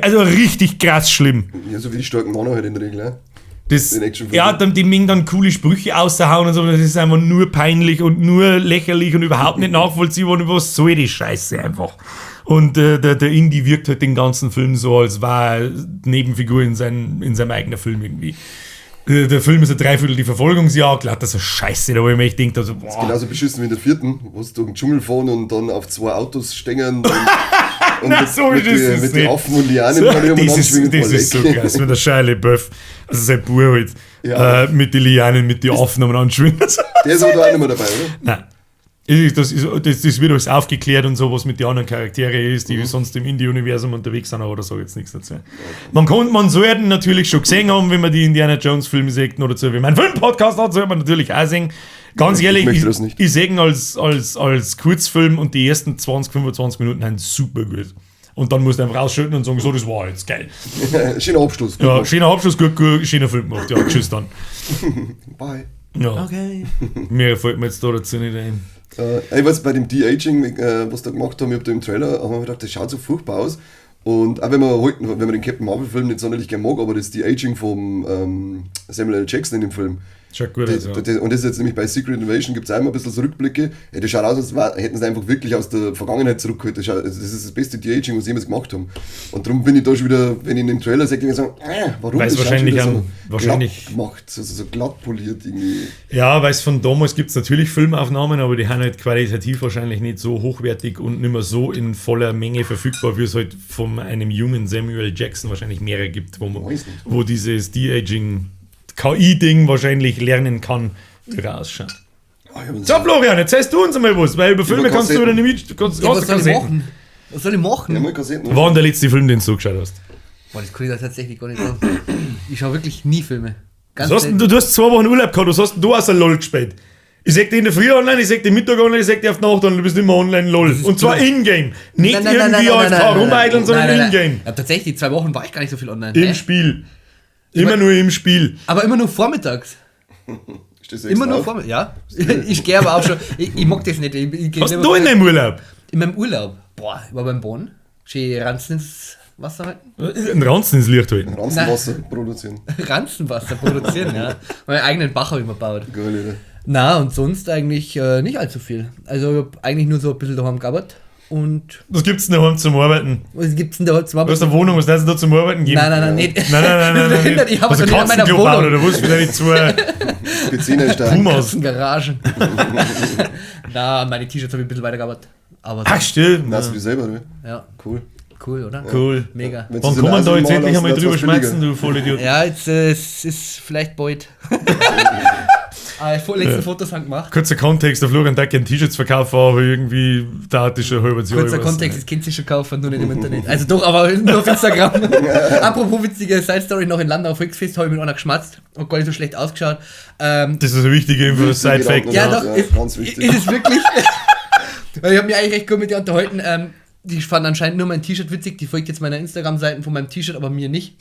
[SPEAKER 1] Also richtig krass schlimm.
[SPEAKER 3] Ja, so wie die starken Männer halt in der Regel,
[SPEAKER 1] Das,
[SPEAKER 3] in Actionfilmen.
[SPEAKER 1] ja, die mögen dann coole Sprüche raushauen und so, das ist einfach nur peinlich und nur lächerlich und überhaupt nicht nachvollziehbar und was soll die Scheiße einfach. Und der Indy wirkt halt den ganzen Film so, als war er Nebenfigur in seinem eigenen Film irgendwie. Der Film ist ein Dreiviertel die Verfolgungsjagd, lauter so Scheiße, da wo ich mir echt denke, also, boah.
[SPEAKER 3] Genauso beschissen wie in der vierten, wo sie durch den Dschungel fahren und dann auf 2 Autos stehen und
[SPEAKER 1] Na, so
[SPEAKER 3] mit
[SPEAKER 1] ist es
[SPEAKER 3] den
[SPEAKER 1] nicht.
[SPEAKER 3] Affen und Lianen
[SPEAKER 1] So,
[SPEAKER 3] schwingen.
[SPEAKER 1] das ist so krass, wenn der Shia LaBeouf, also sein Bub halt,
[SPEAKER 3] Ja.
[SPEAKER 1] mit den Lianen, mit den Affen umeinander schwingen.
[SPEAKER 3] Der ist aber da auch nicht mehr dabei, oder?
[SPEAKER 1] Nein. Das wird alles aufgeklärt und so, was mit den anderen Charakteren ist, die sonst im Indie-Universum unterwegs sind, aber da sage ich jetzt nichts dazu. Man sollte natürlich schon gesehen haben, wenn man die Indiana Jones-Filme sieht, oder so wie mein Film-Podcast hat, sollte man natürlich auch sehen. Ganz ehrlich,
[SPEAKER 3] möchte das nicht.
[SPEAKER 1] ich sehe ihn als Kurzfilm und die ersten 20, 25 Minuten sind super gut. Und dann musst du einfach rausschütten und sagen, so, das war jetzt geil.
[SPEAKER 3] Schöner Abschluss.
[SPEAKER 1] Ja, schöner Abschluss, gut, schöner Film gemacht. Ja, tschüss dann.
[SPEAKER 3] Bye.
[SPEAKER 1] Ja.
[SPEAKER 2] Okay.
[SPEAKER 1] Mehr fällt mir jetzt da dazu nicht ein.
[SPEAKER 3] Ich weiß, bei dem De-Aging, was da gemacht haben, ich habe da im Trailer, haben wir gedacht, das schaut so furchtbar aus. Und auch wenn man den Captain Marvel-Film nicht sonderlich gerne mag, aber das De-Aging vom Samuel L. Jackson in dem Film.
[SPEAKER 1] Schaut gut aus, ja.
[SPEAKER 3] Und das ist jetzt nämlich bei Secret Invasion, gibt es auch immer ein bisschen so Rückblicke. Ja, das schaut aus, als hätten sie einfach wirklich aus der Vergangenheit zurückgeholt. Das ist das beste De-Aging, was sie jemals gemacht haben. Und darum bin ich da schon wieder, wenn ich in dem Trailer sehe, denke ich so, warum
[SPEAKER 1] Weil es
[SPEAKER 3] das
[SPEAKER 1] wahrscheinlich
[SPEAKER 3] schaut schon
[SPEAKER 1] am-
[SPEAKER 3] wieder so
[SPEAKER 1] wahrscheinlich-
[SPEAKER 3] glatt gemacht, so glatt poliert irgendwie.
[SPEAKER 1] Ja, weil es von damals gibt es natürlich Filmaufnahmen, aber die sind halt qualitativ wahrscheinlich nicht so hochwertig und nicht mehr so in voller Menge verfügbar, wie es halt von einem jungen Samuel Jackson wahrscheinlich mehrere gibt,
[SPEAKER 3] Weiß nicht.
[SPEAKER 1] wo dieses De-Aging KI-Ding wahrscheinlich lernen kann, wie er ausschaut. So, Florian, jetzt erzählst du uns einmal was, weil über Filme kannst du nicht mit.
[SPEAKER 2] Was soll ich machen? Was soll ich machen?
[SPEAKER 3] Ja, mal Kassetten.
[SPEAKER 1] Wann war der letzte Film, den du geschaut hast?
[SPEAKER 2] Boah, das kann ich da tatsächlich gar nicht sagen. Ich schaue wirklich nie Filme. Ganz
[SPEAKER 1] Du hast 2 Wochen Urlaub gehabt, was hast denn du aus der LOL gespielt? Ich sag dir in der Früh online, ich sag dir Mittag online, ich sag dir auf die Nacht online, du bist immer online LOL. Und zwar in-game. Nicht irgendwie AFK rumeideln, sondern in-game.
[SPEAKER 2] Ja, tatsächlich, 2 Wochen war ich gar nicht so viel online.
[SPEAKER 1] Im Spiel. Immer nur im Spiel.
[SPEAKER 2] Aber immer nur vormittags. Immer nur vormittags, ja. Ich gehe aber auch schon, ich mag das nicht.
[SPEAKER 1] Was du in deinem Urlaub?
[SPEAKER 2] In meinem Urlaub? Boah, ich war beim Bonn. Schön Ranzen ins Wasser halten.
[SPEAKER 1] Ein Ranzen ins Licht halten.
[SPEAKER 3] Ranzenwasser produzieren.
[SPEAKER 2] Ranzenwasser produzieren, ja. Meinen eigenen Bach habe ich mir gebaut.
[SPEAKER 3] Geil, oder?
[SPEAKER 2] Na, und sonst eigentlich nicht allzu viel. Also ich habe eigentlich nur so ein bisschen daheim gearbeitet. Und
[SPEAKER 1] Was gibt's denn daheim zum Arbeiten?
[SPEAKER 2] was gibt's denn da zum
[SPEAKER 1] Du hast eine Wohnung, was lässt du da zum Arbeiten geben?
[SPEAKER 2] Nein, nicht.
[SPEAKER 1] Nein.
[SPEAKER 2] Ich habe
[SPEAKER 1] Also
[SPEAKER 2] nicht in meiner
[SPEAKER 1] Katzenklo bauen
[SPEAKER 2] Wohnung.
[SPEAKER 1] oder was für deine 2
[SPEAKER 3] Beziner stark.
[SPEAKER 1] Pumas?
[SPEAKER 2] Garagen. Na, meine T-Shirts habe ich ein bisschen weitergearbeitet. Aber
[SPEAKER 1] Ach, stimmt.
[SPEAKER 3] Na, hast du die selber, oder?
[SPEAKER 2] ja,
[SPEAKER 3] Cool.
[SPEAKER 2] cool, oder?
[SPEAKER 1] Cool.
[SPEAKER 2] Mega.
[SPEAKER 3] Wenn
[SPEAKER 1] Wann
[SPEAKER 3] sie
[SPEAKER 1] kann man da
[SPEAKER 3] Nase
[SPEAKER 1] jetzt
[SPEAKER 3] mal
[SPEAKER 1] endlich einmal
[SPEAKER 3] lassen,
[SPEAKER 1] drüber
[SPEAKER 3] dann wird's
[SPEAKER 1] schmerzen, du Vollidiot?
[SPEAKER 2] Ja, jetzt es ist vielleicht bald. Vorletzten Fotos haben gemacht.
[SPEAKER 1] Kurzer Kontext, der Florian Deck ein T-Shirts verkaufen, aber irgendwie dauert das schon ein halbes Jahr.
[SPEAKER 2] Kurzer
[SPEAKER 1] ich weiß
[SPEAKER 2] Kontext,
[SPEAKER 1] nicht.
[SPEAKER 2] das könnt ihr schon kaufen, nur nicht im Internet. Also doch, aber nur auf Instagram. Apropos witzige Side-Story, noch in Landau Volksfest habe ich mit einer geschmatzt. Hat gar nicht so schlecht ausgeschaut.
[SPEAKER 1] Das ist eine wichtige Info, Side-Fact.
[SPEAKER 3] Gedanken.
[SPEAKER 2] Ja,
[SPEAKER 3] Ja,
[SPEAKER 2] doch,
[SPEAKER 3] ja,
[SPEAKER 2] ist,
[SPEAKER 3] ganz wichtig.
[SPEAKER 2] ist es wirklich. Weil ich habe mich eigentlich recht gut mit ihr unterhalten. Die fanden anscheinend nur mein T-Shirt witzig. Die folgt jetzt meiner Instagram-Seiten von meinem T-Shirt, aber mir nicht.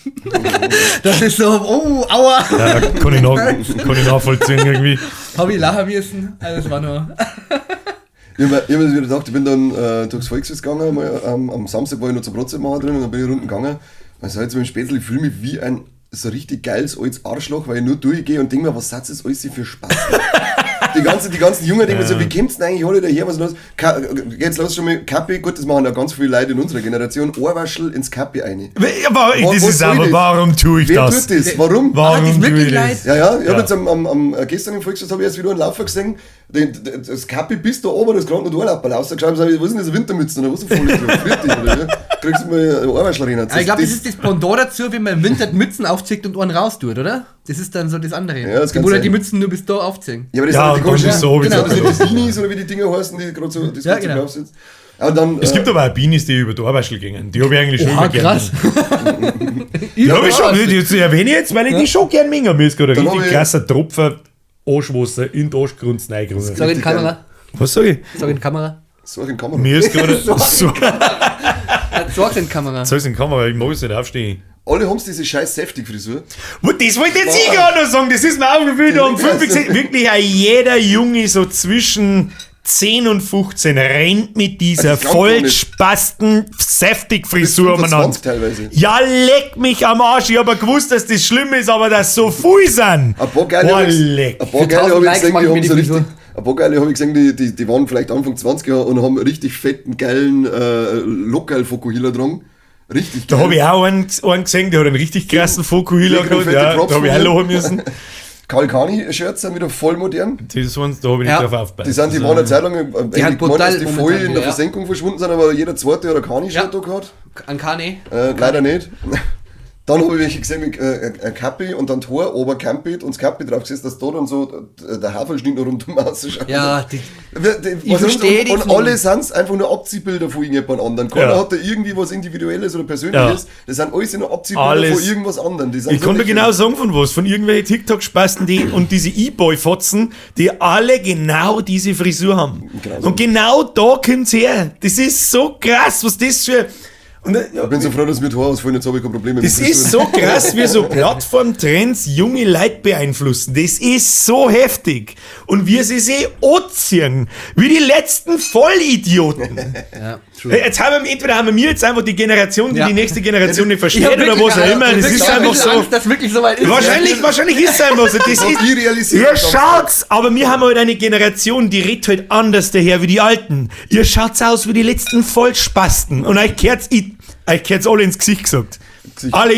[SPEAKER 2] Das ist so, oh, aua.
[SPEAKER 1] Ja, kann ich nachvollziehen irgendwie.
[SPEAKER 2] Habe ich lachen müssen. Also das war nur.
[SPEAKER 3] Ich hab mir wieder gedacht, ich bin dann durchs Volksfest gegangen, mal, am Samstag war ich noch zur Brotzeit machen drin und dann bin ich unten gegangen. Also jetzt mit dem Spätzle, ich fühle mich wie ein so richtig geiles altes Arschloch, weil ich nur durchgehe und denke mir, was seid das alles für Spaß? Die ganzen Jungen denken mir so, wie kommt's denn eigentlich alle daher, was los? Jetzt lass schon mal Kappi, gut, das machen ja ganz viele Leute in unserer Generation, Ohrwaschel ins Kappi rein.
[SPEAKER 1] Aber das ist aber, warum tue ich
[SPEAKER 3] Wer
[SPEAKER 1] das?
[SPEAKER 3] tut das? Warum?
[SPEAKER 1] Warum
[SPEAKER 2] das
[SPEAKER 1] tue
[SPEAKER 2] wirklich
[SPEAKER 1] ich
[SPEAKER 2] leid?
[SPEAKER 1] das?
[SPEAKER 3] Ja, ich habe jetzt gestern im Volksfest habe ich erst wieder einen Laufer gesehen, das Kappi bis da oben, das gerade noch Ohrlappel rausgeschaut, was ist denn das, Wintermützen oder was ist voll drauf? Oder? Kriegst du mal eine Ohrwaschel rein.
[SPEAKER 2] Ich glaube, das ist das Pendant dazu, wenn man im Winter die Mützen aufzieht und einen raustut, oder? Das ist dann so das andere.
[SPEAKER 3] Ja, das
[SPEAKER 2] die
[SPEAKER 3] kann
[SPEAKER 2] wo dann
[SPEAKER 3] sein.
[SPEAKER 2] die Mützen nur bis da aufziehen.
[SPEAKER 3] Ja, aber das
[SPEAKER 1] Ja,
[SPEAKER 3] sind die
[SPEAKER 1] und dann
[SPEAKER 3] komischen,
[SPEAKER 1] ist so, wie
[SPEAKER 3] genau,
[SPEAKER 1] es
[SPEAKER 3] das
[SPEAKER 1] auch
[SPEAKER 3] sind die Beanies oder wie die Dinger heißen, die gerade so das
[SPEAKER 2] Ja,
[SPEAKER 3] ganze
[SPEAKER 2] genau.
[SPEAKER 3] drauf sind. Und dann,
[SPEAKER 1] Es gibt aber auch Beanies, die über die Ohrwaschel gingen. Die habe ich eigentlich schon
[SPEAKER 2] Oha,
[SPEAKER 1] immer gern.
[SPEAKER 2] krass.
[SPEAKER 1] Ja, aber schon, die erwähne ich jetzt, weil ich die schon gern mengen. Mir ist gerade ein
[SPEAKER 3] Dann
[SPEAKER 1] richtig
[SPEAKER 3] hab ich-
[SPEAKER 1] krasser Tropfen Arschwasser in die Arschgrunz reingerungen.
[SPEAKER 2] Sag in die Kamera.
[SPEAKER 1] Was sag ich?
[SPEAKER 2] Sag in die Kamera.
[SPEAKER 3] so in die Kamera.
[SPEAKER 1] Mir ist gerade so.
[SPEAKER 2] Sag in die Kamera.
[SPEAKER 1] Soll es in die Kamera? Ich mag es nicht aufstehen.
[SPEAKER 3] Alle haben diese scheiß Säftig-Frisur.
[SPEAKER 1] Das wollte jetzt ich gerade noch sagen, das ist mir aufgefallen, da um 5 wirklich auch jeder Junge so zwischen 10 und 15 rennt mit dieser
[SPEAKER 3] Also ich glaub gar nicht.
[SPEAKER 1] vollspasten Säftig-Frisur
[SPEAKER 3] Bis
[SPEAKER 1] umeinander.
[SPEAKER 3] 25 teilweise.
[SPEAKER 1] Ja, leck mich am Arsch, ich hab ja gewusst, dass das schlimm ist, aber dass so viel sind.
[SPEAKER 3] Ein paar geile
[SPEAKER 1] Oh,
[SPEAKER 3] habe ich
[SPEAKER 1] leck.
[SPEAKER 3] ein paar
[SPEAKER 2] Für
[SPEAKER 3] geile
[SPEAKER 2] 1000
[SPEAKER 3] hab ich
[SPEAKER 2] Likes
[SPEAKER 3] gesehen,
[SPEAKER 2] mach
[SPEAKER 3] die
[SPEAKER 2] ich mir
[SPEAKER 3] haben
[SPEAKER 2] die
[SPEAKER 3] so richtig.
[SPEAKER 2] Frisur.
[SPEAKER 3] Ein paar geile habe ich gesehen, die waren vielleicht Anfang 20 Jahre und haben richtig fetten, geilen Local-Fokuhila dran. Richtig
[SPEAKER 1] Da
[SPEAKER 3] geil.
[SPEAKER 1] habe ich auch einen gesehen, der hat einen richtig krassen Fokuhila
[SPEAKER 3] Kriegen
[SPEAKER 1] gehabt.
[SPEAKER 3] fette
[SPEAKER 1] Ja,
[SPEAKER 3] Props
[SPEAKER 1] da habe ich
[SPEAKER 3] von
[SPEAKER 1] auch
[SPEAKER 3] mir.
[SPEAKER 1] lachen müssen.
[SPEAKER 3] Kalkani-Shirts sind wieder voll modern.
[SPEAKER 1] Das ones, da habe ich nicht drauf aufgepasst.
[SPEAKER 3] Die waren eine Zeit lang
[SPEAKER 2] haben
[SPEAKER 3] eigentlich gemeint, dass die
[SPEAKER 2] brutal
[SPEAKER 3] voll in
[SPEAKER 2] momentan,
[SPEAKER 3] der
[SPEAKER 2] ja.
[SPEAKER 3] Versenkung verschwunden sind, aber jeder zweite hat ein Kani-Shirt
[SPEAKER 2] Ja.
[SPEAKER 3] da gehabt.
[SPEAKER 2] An Kane.
[SPEAKER 3] Leider nicht. Dann habe ich welche gesehen mit ein Kappi und dann Tor, Obercampit und das Kappi drauf gesetzt, dass da dann so der Haferschnitt noch rundum ausschaut.
[SPEAKER 2] Ja, die,
[SPEAKER 3] Ich
[SPEAKER 2] verstehe die
[SPEAKER 3] und
[SPEAKER 2] Knurren.
[SPEAKER 3] alle sind einfach nur Abziehbilder von irgendjemand anderen. Keiner
[SPEAKER 1] Ja.
[SPEAKER 3] hat da irgendwie was Individuelles oder Persönliches. Das sind alles nur Abziehbilder
[SPEAKER 1] Alles.
[SPEAKER 3] von irgendwas anderem. Die sind
[SPEAKER 1] Ich kann dir
[SPEAKER 3] wirklich-
[SPEAKER 1] genau sagen, von was. Von irgendwelchen TikTok-Spasten, die und diese E-Boy-Fotzen, die alle genau diese Frisur haben.
[SPEAKER 3] Genau so.
[SPEAKER 1] Und genau da kommt's her. Das ist so krass, was das für. Und,
[SPEAKER 3] Ich bin so froh, dass mir Tor ausfallen, jetzt habe ich kein Problem mit
[SPEAKER 1] das
[SPEAKER 3] Frisuren.
[SPEAKER 1] ist so krass, wie so Plattformtrends junge Leute beeinflussen. Das ist so heftig. Und wir sie anziehen, wie die letzten Vollidioten.
[SPEAKER 2] ja,
[SPEAKER 1] Hey, jetzt entweder haben wir jetzt einfach die Generation, die
[SPEAKER 2] Ja.
[SPEAKER 1] die nächste Generation nicht
[SPEAKER 2] Ich hab
[SPEAKER 1] versteht oder
[SPEAKER 2] wirklich-
[SPEAKER 1] was auch immer. Das
[SPEAKER 2] wirklich
[SPEAKER 1] ist
[SPEAKER 2] auch ein
[SPEAKER 1] einfach
[SPEAKER 2] bisschen
[SPEAKER 1] so.
[SPEAKER 2] Angst, dass wirklich so weit ist.
[SPEAKER 1] Wahrscheinlich ist es einfach so. Das ist,
[SPEAKER 3] ich realisiert.
[SPEAKER 1] ihr schaut's, aber wir haben halt eine Generation, die redet halt anders daher wie die Alten. Ihr schaut's aus wie die letzten Vollspasten. Und euch kehrt's alle ins Gesicht gesagt.
[SPEAKER 3] Gesicht.
[SPEAKER 1] Alle,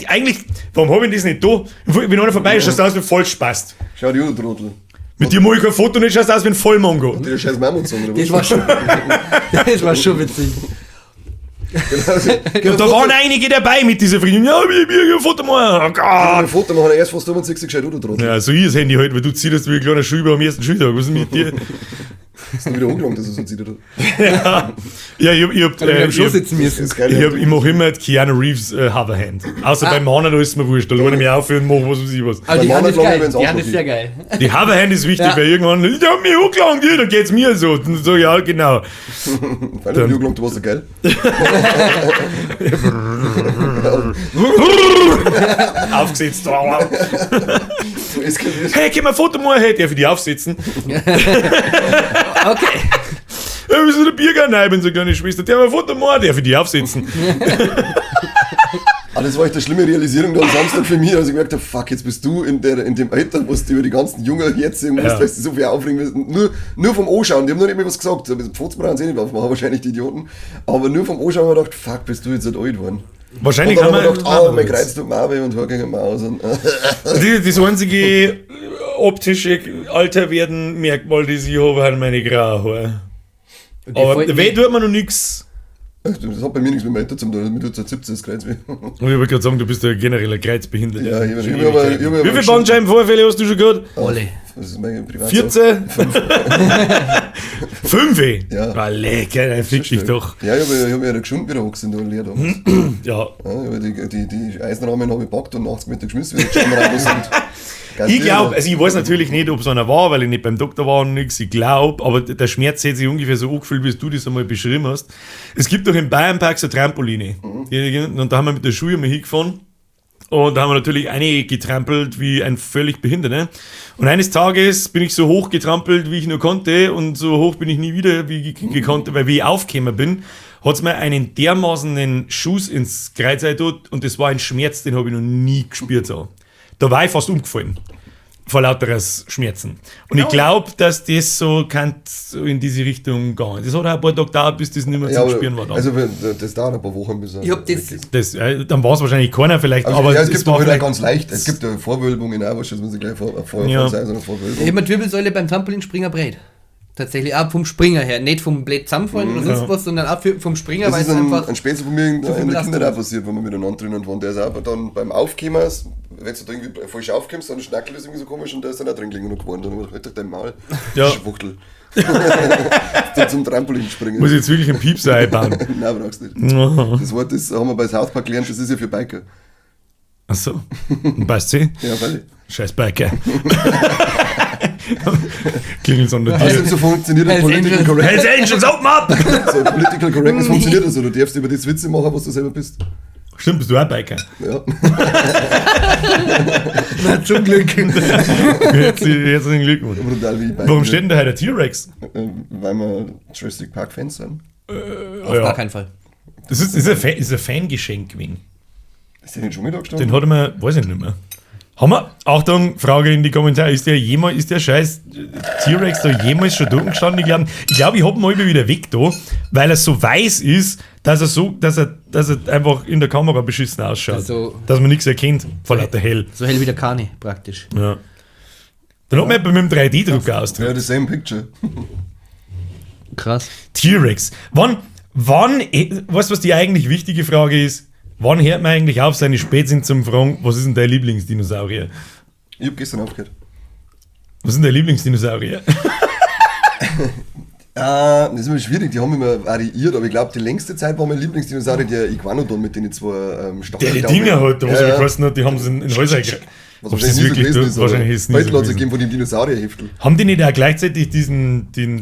[SPEAKER 1] eigentlich, warum hab ich das nicht da? Wenn einer vorbei ist, schaust du aus wie ein Vollspast.
[SPEAKER 3] Schau die Trottel.
[SPEAKER 1] Mit dir mach ich kein Foto nicht, schaust du aus wie ein Vollmongo.
[SPEAKER 3] Die scheiß Mammut sagen, oder
[SPEAKER 2] Das
[SPEAKER 3] was?
[SPEAKER 2] war schon, das war schon witzig.
[SPEAKER 1] Und da waren einige dabei mit dieser Freundin. Ja, wir ein Foto machen. Oh
[SPEAKER 3] Ein
[SPEAKER 1] Gott.
[SPEAKER 3] Foto machen, erst fast um und siehst du gescheit, oder Trottel?
[SPEAKER 1] Ja, so ich das Handy halt, weil du ziehst wie ein kleiner Schüler am ersten Schultag. Was ist mit dir?
[SPEAKER 3] Ist dann wieder angelangt, dass er so zieht, oder?
[SPEAKER 1] Ja, ich hab
[SPEAKER 2] am Schluss sitzen müssen.
[SPEAKER 3] Das ist geil.
[SPEAKER 1] ich mache immer die Keanu Reeves Hoverhand. Außer beim Mannen, da ist mir wurscht. Da lohne ich mich auf und mache was weiß ich was.
[SPEAKER 2] Aber die
[SPEAKER 3] Bei
[SPEAKER 2] Hand ist
[SPEAKER 3] Mann
[SPEAKER 2] geil.
[SPEAKER 3] wenn's
[SPEAKER 2] Die Hand ist
[SPEAKER 3] anfängt.
[SPEAKER 2] sehr geil.
[SPEAKER 1] Die Hoverhand ist wichtig,
[SPEAKER 2] Ja.
[SPEAKER 1] weil irgendwann, ich hab mich angelangt, ja, dann geht's mir so. Und so, ja, genau.
[SPEAKER 3] Weil du angelangt, du warst so geil.
[SPEAKER 1] Aufgesetzt.
[SPEAKER 3] So eskaliert.
[SPEAKER 1] Hey, können wir ein Foto machen? Hey, darf ich die aufsetzen?
[SPEAKER 2] Okay.
[SPEAKER 1] Ja, wir sind der Biergarten, ich bin so eine kleine Schwester. Darf ich ein Foto machen? Darf ich die aufsetzen?
[SPEAKER 3] Ah, das war echt eine schlimme Realisierung da am Samstag für mich, als ich gemerkt habe, fuck, jetzt bist du in dem Alter, wo du über die ganzen Jungen jetzt musst,
[SPEAKER 1] Ja.
[SPEAKER 3] weil du so viel aufregen willst. Nur vom Anschauen, die haben noch nicht mehr was gesagt. Fotos brauchen sie eh nicht aufmachen, wahrscheinlich die Idioten. Aber nur vom Anschauen habe ich gedacht, fuck, bist du jetzt nicht alt geworden.
[SPEAKER 1] Wahrscheinlich
[SPEAKER 3] Und dann
[SPEAKER 1] haben
[SPEAKER 3] habe ich
[SPEAKER 1] wir
[SPEAKER 3] gedacht, mein Kreuz tut mir auch weh und hör gegen Maus. Und
[SPEAKER 1] das einzige optische Alterwerden-Merkmal, das ich habe, sind meine grauen Haare. Aber weh tut mir noch nichts.
[SPEAKER 3] das hat bei mir nichts mit dem Alter zu tun, mir tut seit 17 das Kreuz weh.
[SPEAKER 1] Und ich wollte gerade sagen, du bist ja generell ein Kreuzbehindert.
[SPEAKER 3] Ja, ich hab aber
[SPEAKER 1] Wie viele Bandscheibenvorfälle hast du schon gehabt?
[SPEAKER 2] Alle.
[SPEAKER 3] Das ist meine Privat.
[SPEAKER 1] 14? 5?
[SPEAKER 3] Ja.
[SPEAKER 1] Ah, lecker, dann fick dich doch.
[SPEAKER 3] Ja, ich hab ja geschunden wieder hochgesehen, da Lehrer damals.
[SPEAKER 1] Ja.
[SPEAKER 3] Ja, die Eisenrahmen habe ich gepackt und nachts mit der geschmissen, wieder geschoben raus und ganz
[SPEAKER 1] Ich glaube,
[SPEAKER 3] viel.
[SPEAKER 1] also ich weiß natürlich nicht, ob es einer war, weil ich nicht beim Doktor war und nichts. Ich glaube, aber der Schmerz hat sich ungefähr so angefühlt, wie du das einmal beschrieben hast. Es gibt doch im Bayernpark so Trampoline. Und da haben wir mit der Schule mal hingefahren. Und da haben wir natürlich einige getrampelt wie ein völlig Behinderter. Und eines Tages bin ich so hoch getrampelt, wie ich nur konnte. Und so hoch bin ich nie wieder wie gekonnt, weil wie ich aufgekommen bin, hat es mir einen dermaßenen Schuss ins Kreuz getan. Und das war ein Schmerz, den habe ich noch nie gespürt. So. Da war ich fast umgefallen. Vor lauter Schmerzen. Und ich glaube, dass das so kann so in diese Richtung gehen. Das hat auch ein paar Tage gedauert, bis das nicht mehr
[SPEAKER 3] Ja,
[SPEAKER 1] zum
[SPEAKER 3] aber,
[SPEAKER 1] Spüren war. Dann.
[SPEAKER 3] also das dauert ein paar Wochen bis er.
[SPEAKER 2] Ich hab das.
[SPEAKER 1] Dann war es wahrscheinlich keiner vielleicht,
[SPEAKER 3] Also,
[SPEAKER 1] aber
[SPEAKER 3] ja, es gibt
[SPEAKER 1] war
[SPEAKER 3] auch wieder
[SPEAKER 1] vielleicht
[SPEAKER 3] ganz leicht. Es gibt ja Vorwölbungen auch, was man sich gleich vorher
[SPEAKER 1] Ja.
[SPEAKER 3] sein, sondern
[SPEAKER 2] Ich
[SPEAKER 3] Vorwölbung.
[SPEAKER 2] hab mir die Wirbelsäule beim Trampolinspringer breit. Tatsächlich auch vom Springer her. Nicht vom Blät zusammenfallen oder sonst was, sondern auch vom Springer,
[SPEAKER 3] Das
[SPEAKER 2] weil
[SPEAKER 3] ist
[SPEAKER 2] es einfach.
[SPEAKER 3] ein Spätzle von mir in
[SPEAKER 2] viel
[SPEAKER 3] der
[SPEAKER 2] Belastung
[SPEAKER 3] Kinder auch
[SPEAKER 2] ist.
[SPEAKER 3] passiert, wenn wir miteinander drinnen waren. Der ist auch dann beim Aufkommen, wenn du da irgendwie falsch aufkommst, dann schnackelt das irgendwie so komisch und der ist dann auch drin gelegen und geworden. Dann habe ich gedacht, halt doch dein Maul,
[SPEAKER 1] Ja.
[SPEAKER 3] Schwuchtel. Dann zum Trampolin springen.
[SPEAKER 1] muss ich jetzt wirklich einen Piepser einbauen.
[SPEAKER 3] Nein, brauchst nicht. Das Wort das haben wir bei South Park gelernt, das ist ja für Biker.
[SPEAKER 1] Achso. Passt sie?
[SPEAKER 3] Ja, weil
[SPEAKER 1] Scheiß Biker. Klingelt an der
[SPEAKER 3] also
[SPEAKER 1] Tür.
[SPEAKER 3] so funktioniert
[SPEAKER 2] Hells
[SPEAKER 3] Political
[SPEAKER 2] Angels.
[SPEAKER 3] Correctness.
[SPEAKER 1] Hells Angels, open up!
[SPEAKER 3] So Political Correctness funktioniert das so. Du darfst über das Witze machen, was du selber bist.
[SPEAKER 1] Stimmt, bist du auch Biker?
[SPEAKER 3] Ja.
[SPEAKER 2] Na, zum Glück.
[SPEAKER 1] Herzlichen Glückwunsch.
[SPEAKER 3] Brutal wie Biker.
[SPEAKER 1] Warum steht denn da heute der T-Rex?
[SPEAKER 3] Weil wir Jurassic Park Fans sind.
[SPEAKER 2] Auf gar keinen Fall.
[SPEAKER 1] Das ist ein Fangeschenk gewesen.
[SPEAKER 3] Ist der nicht schon wieder gestanden?
[SPEAKER 1] Den hat er mir, weiß ich nicht mehr. Haben wir, Achtung, Frage in die Kommentare, ist der scheiß T-Rex da jemals schon da gestanden? Ich glaube, ich hab ihn mal wieder weg da, weil er so weiß ist, dass er einfach in der Kamera beschissen ausschaut.
[SPEAKER 2] Also-
[SPEAKER 1] dass man nichts erkennt vor lauter hell.
[SPEAKER 2] So hell wie der Kani, praktisch.
[SPEAKER 1] Ja. Dann hat man mit dem 3D-Drucker ausdruckt.
[SPEAKER 3] Ja, the same picture.
[SPEAKER 2] Krass.
[SPEAKER 1] T-Rex. Wann, weißt du, was die eigentlich wichtige Frage ist? Wann hört man eigentlich auf, seine Spätsinn zum fragen, was ist denn dein Lieblingsdinosaurier?
[SPEAKER 3] Ich hab gestern aufgehört.
[SPEAKER 1] Was ist denn dein Lieblingsdinosaurier?
[SPEAKER 3] Das ist immer schwierig, die haben immer variiert, aber ich glaube, die längste Zeit war mein Lieblingsdinosaurier der Iguanodon mit den zwei Stacheln.
[SPEAKER 1] Der die Dinger hat, was
[SPEAKER 3] ja,
[SPEAKER 1] er
[SPEAKER 3] ja.
[SPEAKER 1] gekostet hat, die haben sie in Häuser gekriegt.
[SPEAKER 3] Was
[SPEAKER 1] Ob
[SPEAKER 3] wahrscheinlich
[SPEAKER 1] das
[SPEAKER 3] nie so
[SPEAKER 1] wirklich
[SPEAKER 3] gewesen
[SPEAKER 1] tut,
[SPEAKER 3] ist.
[SPEAKER 1] wahrscheinlich ist es nie
[SPEAKER 3] Heute
[SPEAKER 1] so
[SPEAKER 3] hat es
[SPEAKER 1] gewesen.
[SPEAKER 3] gegeben von dem Dinosaurierheftel.
[SPEAKER 1] Haben die nicht auch gleichzeitig die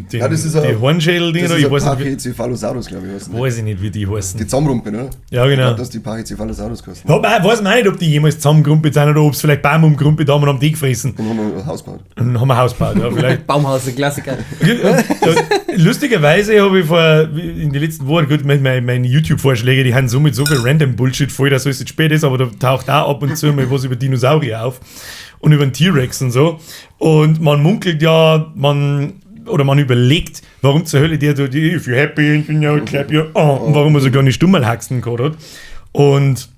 [SPEAKER 3] Das ist
[SPEAKER 1] Hornschädel-Dinger?
[SPEAKER 3] Das
[SPEAKER 1] Ich
[SPEAKER 3] ist
[SPEAKER 1] weiß
[SPEAKER 3] ein
[SPEAKER 1] nicht,
[SPEAKER 3] Pachycephalosaurus, glaube ich. Heißen.
[SPEAKER 1] weiß ich nicht, wie die heißen.
[SPEAKER 3] Die Zusammenrumpeln, oder?
[SPEAKER 1] Ja, genau.
[SPEAKER 3] Das ist die Pachycephalosaurus kosten.
[SPEAKER 1] Weiß man auch nicht, ob die jemals zusammengrumpelt sind oder ob es vielleicht Baum umgrumpelt haben und haben die gefressen.
[SPEAKER 3] Und haben wir ein Haus gebaut.
[SPEAKER 1] Und dann haben wir ein Haus gebaut. Ja, vielleicht.
[SPEAKER 2] Baumhaus, der Klassiker.
[SPEAKER 1] Lustigerweise habe ich in den letzten Wochen, gut, meine YouTube-Vorschläge, die haben so mit so viel random Bullshit voll, dass es jetzt spät ist, aber da taucht auch ab und zu mal was über Dinosaurier auf und über den T-Rex und so. Und man munkelt ja, man überlegt, warum zur Hölle der if you're happy, clap your und warum er so gar nicht Stummelhaxen gehabt hat. Und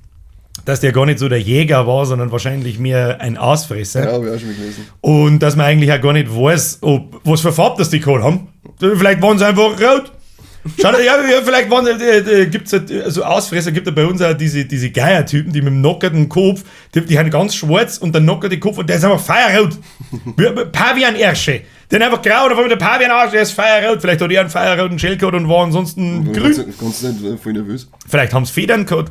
[SPEAKER 1] dass der gar nicht so der Jäger war, sondern wahrscheinlich mehr ein Aasfresser.
[SPEAKER 3] Ja, habe ich auch schon mal gelesen.
[SPEAKER 1] Und dass man eigentlich auch gar nicht weiß, was für Farbe das die gehabt haben. Vielleicht waren sie einfach rot. Schau, ja, vielleicht gibt es halt, so Ausfresser, gibt es bei uns auch diese Geiertypen, die mit dem nockerten Kopf, die haben ganz schwarz und der nockerte Kopf und der ist einfach feierrot. Pavian-Ersche. Der ist einfach grau, oder vor allem der Pavian-Arsch, der ist feierrot. Vielleicht hat er einen feierroten Shellcode und war ansonsten grün.
[SPEAKER 3] Kannst du nicht voll nervös.
[SPEAKER 1] Vielleicht haben sie Federn gehabt.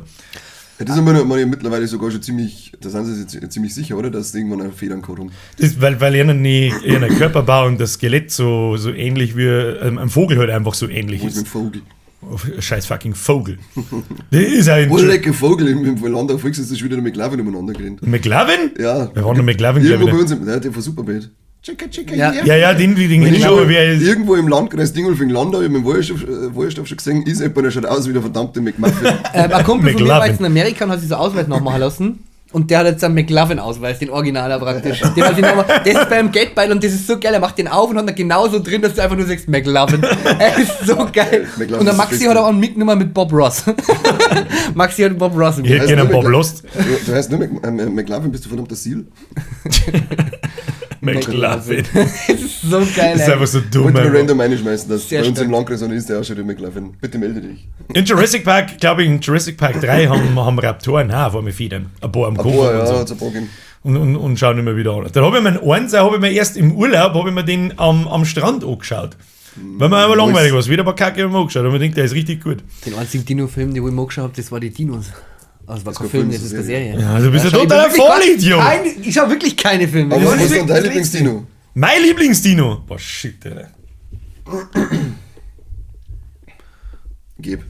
[SPEAKER 3] Ja, das ist man ja mittlerweile sogar schon ziemlich, da sind sie sich ziemlich sicher, oder? Dass sie irgendwann einen Federn gehabt haben.
[SPEAKER 1] Das ist, weil ihren Körperbau und das Skelett so ähnlich wie ein Vogel halt einfach so ähnlich
[SPEAKER 3] Wo ist
[SPEAKER 1] ist.
[SPEAKER 3] ein Vogel?
[SPEAKER 1] Oh, scheiß fucking Vogel. Das ist ein
[SPEAKER 3] Lecker Vogel im Land auf Volks ist das wieder der McLaren umeinander gerannt.
[SPEAKER 1] McLaren?
[SPEAKER 3] Ja.
[SPEAKER 1] Wir waren der McLaren,
[SPEAKER 3] Irgendwo bei
[SPEAKER 1] glaube
[SPEAKER 3] uns, der war Superbait. Chicka,
[SPEAKER 2] Ja.
[SPEAKER 1] Ja, den kenn ich schon, wer ist.
[SPEAKER 3] Irgendwo im Landkreis Dingolfing Landau, ich habe im Wohlstoff schon gesehen, ist jemand, der schaut aus wie der verdammte McMuffin.
[SPEAKER 2] Ein Kumpel von mir war
[SPEAKER 1] McLaren.
[SPEAKER 2] jetzt in Amerika und hat sich so Ausweis nachmachen lassen. Und der hat jetzt einen McLaren-Ausweis, den Originaler praktisch. Den hat sich das ist beim Geldbeutel und das ist so geil. Er macht den auf und hat dann genauso drin, dass du einfach nur sagst, McLaren. Er ist so geil.
[SPEAKER 3] McLaren
[SPEAKER 2] Und der
[SPEAKER 3] ist
[SPEAKER 2] Maxi
[SPEAKER 3] das
[SPEAKER 2] hat auch einen Mic-Nummer mit Bob Ross. Maxi hat Bob Ross im
[SPEAKER 1] Ich hätte
[SPEAKER 2] Bild.
[SPEAKER 1] gerne einen Bob Lost.
[SPEAKER 3] Du heißt nur McLaren, bist du verdammter Seal?
[SPEAKER 1] McLaren.
[SPEAKER 2] Das ist so geil.
[SPEAKER 1] Das ist
[SPEAKER 2] ey.
[SPEAKER 1] einfach so dumm.
[SPEAKER 3] Wollte mir
[SPEAKER 1] einfach.
[SPEAKER 3] random einschmeißen, dass
[SPEAKER 2] Sehr
[SPEAKER 3] bei uns
[SPEAKER 2] stark.
[SPEAKER 3] im Landkreis einer ist, der ausschaut wie McLaren. Bitte melde dich.
[SPEAKER 1] In Jurassic Park, glaube ich, in Jurassic Park 3 haben Raptoren auch vor mir Federn. Ein paar am Kopf
[SPEAKER 3] Aber
[SPEAKER 1] und
[SPEAKER 3] ja,
[SPEAKER 1] so.
[SPEAKER 3] hat's ein paar gegeben.
[SPEAKER 1] Und schauen immer wieder an. Dann habe ich mir erst im Urlaub, habe ich mir den am Strand angeschaut. Weil mir einfach langweilig war. Wieder ein paar Kacke haben wir angeschaut. Und ich denke, der ist richtig gut.
[SPEAKER 2] Den einzigen Dino-Film, den ich mal geschaut habe, das war die Dinos. Also war kein
[SPEAKER 3] kein
[SPEAKER 2] Film,
[SPEAKER 3] Film,
[SPEAKER 2] das ist eine Serie.
[SPEAKER 1] Ja, du bist ja
[SPEAKER 2] schau, ich
[SPEAKER 1] totaler
[SPEAKER 2] bin wirklich
[SPEAKER 1] Vollidiot.
[SPEAKER 2] Ich schaue wirklich keine Filme.
[SPEAKER 3] Aber
[SPEAKER 1] Das
[SPEAKER 3] was
[SPEAKER 1] ist
[SPEAKER 3] ist denn dein
[SPEAKER 1] das
[SPEAKER 3] Lieblingsdino?
[SPEAKER 1] Mein Lieblingsdino. Boah, shit, Alter.
[SPEAKER 3] Geb.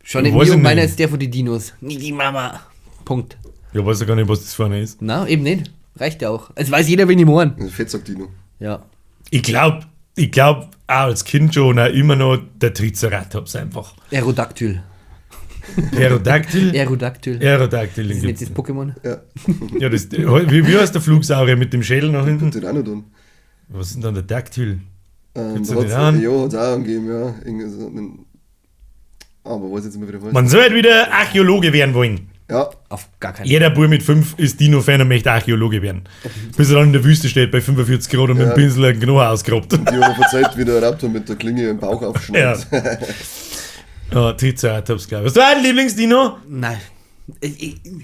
[SPEAKER 2] Schon
[SPEAKER 1] Ich
[SPEAKER 2] im
[SPEAKER 1] weiß
[SPEAKER 2] Mio,
[SPEAKER 1] nicht.
[SPEAKER 2] meiner ist der von den Dinos. Nicht die Mama. Punkt.
[SPEAKER 1] Ja, weiß ja gar nicht, was das vorne ist.
[SPEAKER 2] Na, eben nicht. Reicht ja auch. Es weiß jeder, wen ich meine.
[SPEAKER 3] Ein Fettsack-Dino.
[SPEAKER 2] Ja.
[SPEAKER 1] Ich glaube, auch als Kind schon auch immer noch der Triceratops einfach.
[SPEAKER 2] Aerodactyl.
[SPEAKER 1] Aerodactyl?
[SPEAKER 2] Aerodactyl.
[SPEAKER 1] Aerodactyl.
[SPEAKER 2] Das ist nicht das Pokémon.
[SPEAKER 3] Ja.
[SPEAKER 1] Ja, wie heißt der Flugsaurier mit dem Schädel nach hinten?
[SPEAKER 3] Pteranodon.
[SPEAKER 1] Was ist denn dann der Dactyl? Gibt's
[SPEAKER 3] Da
[SPEAKER 1] den
[SPEAKER 3] hat's,
[SPEAKER 1] nicht an?
[SPEAKER 3] ja, hat's auch angegeben, ja. Irgendwie so aber weiß jetzt nicht mehr, wie der heißt.
[SPEAKER 1] Man soll halt wieder Archäologe werden wollen.
[SPEAKER 3] Ja,
[SPEAKER 2] Auf gar keinen Fall.
[SPEAKER 1] Jeder Bub mit 5 ist Dino-Fan und möchte Archäologe werden. Bis er dann in der Wüste steht bei 45 Grad und mit dem Pinsel einen Knochen ausgrabt.
[SPEAKER 3] die haben verzeiht, wie der Raptor mit der Klinge im Bauch
[SPEAKER 1] Ja.
[SPEAKER 3] aufschneidet.
[SPEAKER 1] Ja, Triceratops, glaube ich. Was war dein Lieblingsdino?
[SPEAKER 2] Nein.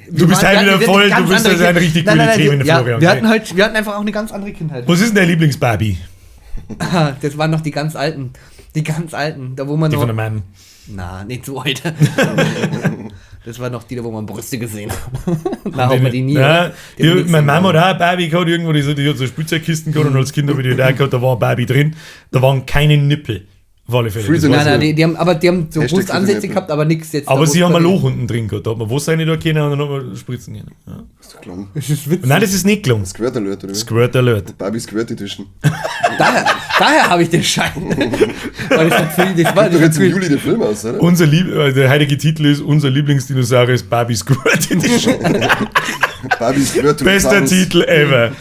[SPEAKER 1] Du bist halt wieder voll, du bist also ein richtig coole Themen,
[SPEAKER 2] ja,
[SPEAKER 1] Florian.
[SPEAKER 2] wir hatten einfach auch eine ganz andere Kindheit.
[SPEAKER 1] Was ist denn dein Lieblingsbarbie?
[SPEAKER 2] Das waren noch die ganz alten. Die ganz alten. Da wo man
[SPEAKER 1] Die
[SPEAKER 2] noch.
[SPEAKER 1] von der Mann.
[SPEAKER 2] Na, nicht so alt. Das war noch die, da wo man Brüste gesehen hat. Da haben wir die nie.
[SPEAKER 1] Ja,
[SPEAKER 2] Die haben wir nie
[SPEAKER 1] meine Mama
[SPEAKER 2] gesehen.
[SPEAKER 1] hat auch eine Barbie gehabt, irgendwo, die hat so Spielzeugkisten gehabt und als Kind habe ich die da gehabt, da war eine Barbie drin. Da waren keine Nippel. Auf alle Fälle.
[SPEAKER 3] Freezer
[SPEAKER 1] Das war
[SPEAKER 2] Nein,
[SPEAKER 1] so.
[SPEAKER 2] nein, die haben so
[SPEAKER 3] Hashtag
[SPEAKER 2] Brustansätze
[SPEAKER 3] Nippel.
[SPEAKER 2] gehabt, aber nichts jetzt.
[SPEAKER 1] Aber
[SPEAKER 2] da,
[SPEAKER 1] sie
[SPEAKER 2] wo
[SPEAKER 1] haben ein
[SPEAKER 2] es
[SPEAKER 1] Loch unten drin gehabt. Da hat man Wasser rein da können und dann hat man spritzen können. Ja.
[SPEAKER 3] Ist doch klar.
[SPEAKER 2] Das ist witzig.
[SPEAKER 1] Nein, das ist nicht gelungen.
[SPEAKER 3] Squirt Alert, oder wie?
[SPEAKER 1] Squirt Alert.
[SPEAKER 3] Barbie Squirt Edition.
[SPEAKER 2] Daher habe ich den Schein. Weil das war, das war,
[SPEAKER 3] Doch jetzt im
[SPEAKER 2] das
[SPEAKER 3] Juli der Film aus, oder?
[SPEAKER 1] Der heutige Titel ist unser Lieblingsdinosaurier ist Barbie Squirt Edition.
[SPEAKER 3] Barbie Squirt
[SPEAKER 1] Bester Titel ever.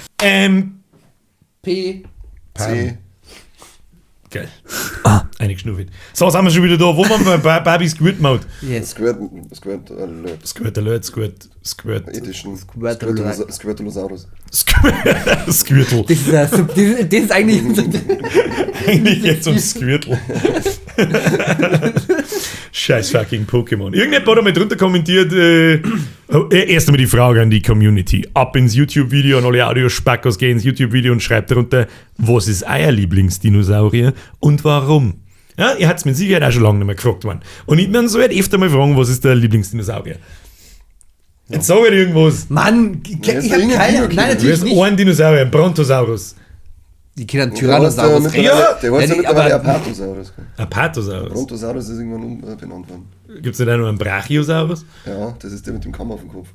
[SPEAKER 2] P.
[SPEAKER 3] C.
[SPEAKER 1] Geil. Eine geschnuffelt. So, sind wir schon wieder da. Wo waren wir bei Barbie Squirt Mode?
[SPEAKER 2] Yes.
[SPEAKER 3] Squirt Alert
[SPEAKER 1] Squirt Alert, Squirt.
[SPEAKER 3] Edition.
[SPEAKER 2] Squirt Alert.
[SPEAKER 3] Squirtalosaurus.
[SPEAKER 1] Squirtle.
[SPEAKER 2] Das ist eigentlich.
[SPEAKER 1] Eigentlich jetzt um Squirtle. Scheiß fucking Pokémon. Irgendjemand hat einmal drunter kommentiert, erst einmal die Frage an die Community. Ab ins YouTube-Video, an alle Audiospackos, geh ins YouTube-Video und schreibt darunter, was ist euer Lieblingsdinosaurier und warum? Ja, ihr habt es mit Sicherheit auch schon lange nicht mehr gefragt worden. Und ich man sollte öfter mal fragen, was ist der Lieblingsdinosaurier? Jetzt sag ich dir irgendwas.
[SPEAKER 2] Mann, ich
[SPEAKER 3] ist
[SPEAKER 2] habe
[SPEAKER 3] der Inge
[SPEAKER 2] keine.
[SPEAKER 3] Dino-Kino.
[SPEAKER 2] Nein,
[SPEAKER 1] Du
[SPEAKER 2] natürlich
[SPEAKER 1] hast
[SPEAKER 2] nicht.
[SPEAKER 1] einen Dinosaurier, einen Brontosaurus.
[SPEAKER 2] Die Kinder
[SPEAKER 3] Der
[SPEAKER 2] Tyrannosaurus.
[SPEAKER 3] heißt
[SPEAKER 1] Ja,
[SPEAKER 3] der heißt ja
[SPEAKER 2] nee,
[SPEAKER 3] mittlerweile
[SPEAKER 2] aber-
[SPEAKER 3] Apatosaurus.
[SPEAKER 1] Apatosaurus.
[SPEAKER 3] Brontosaurus ist irgendwann umbenannt worden.
[SPEAKER 1] Gibt es da noch einen Brachiosaurus?
[SPEAKER 3] Ja, das ist der mit dem Kamm auf dem Kopf.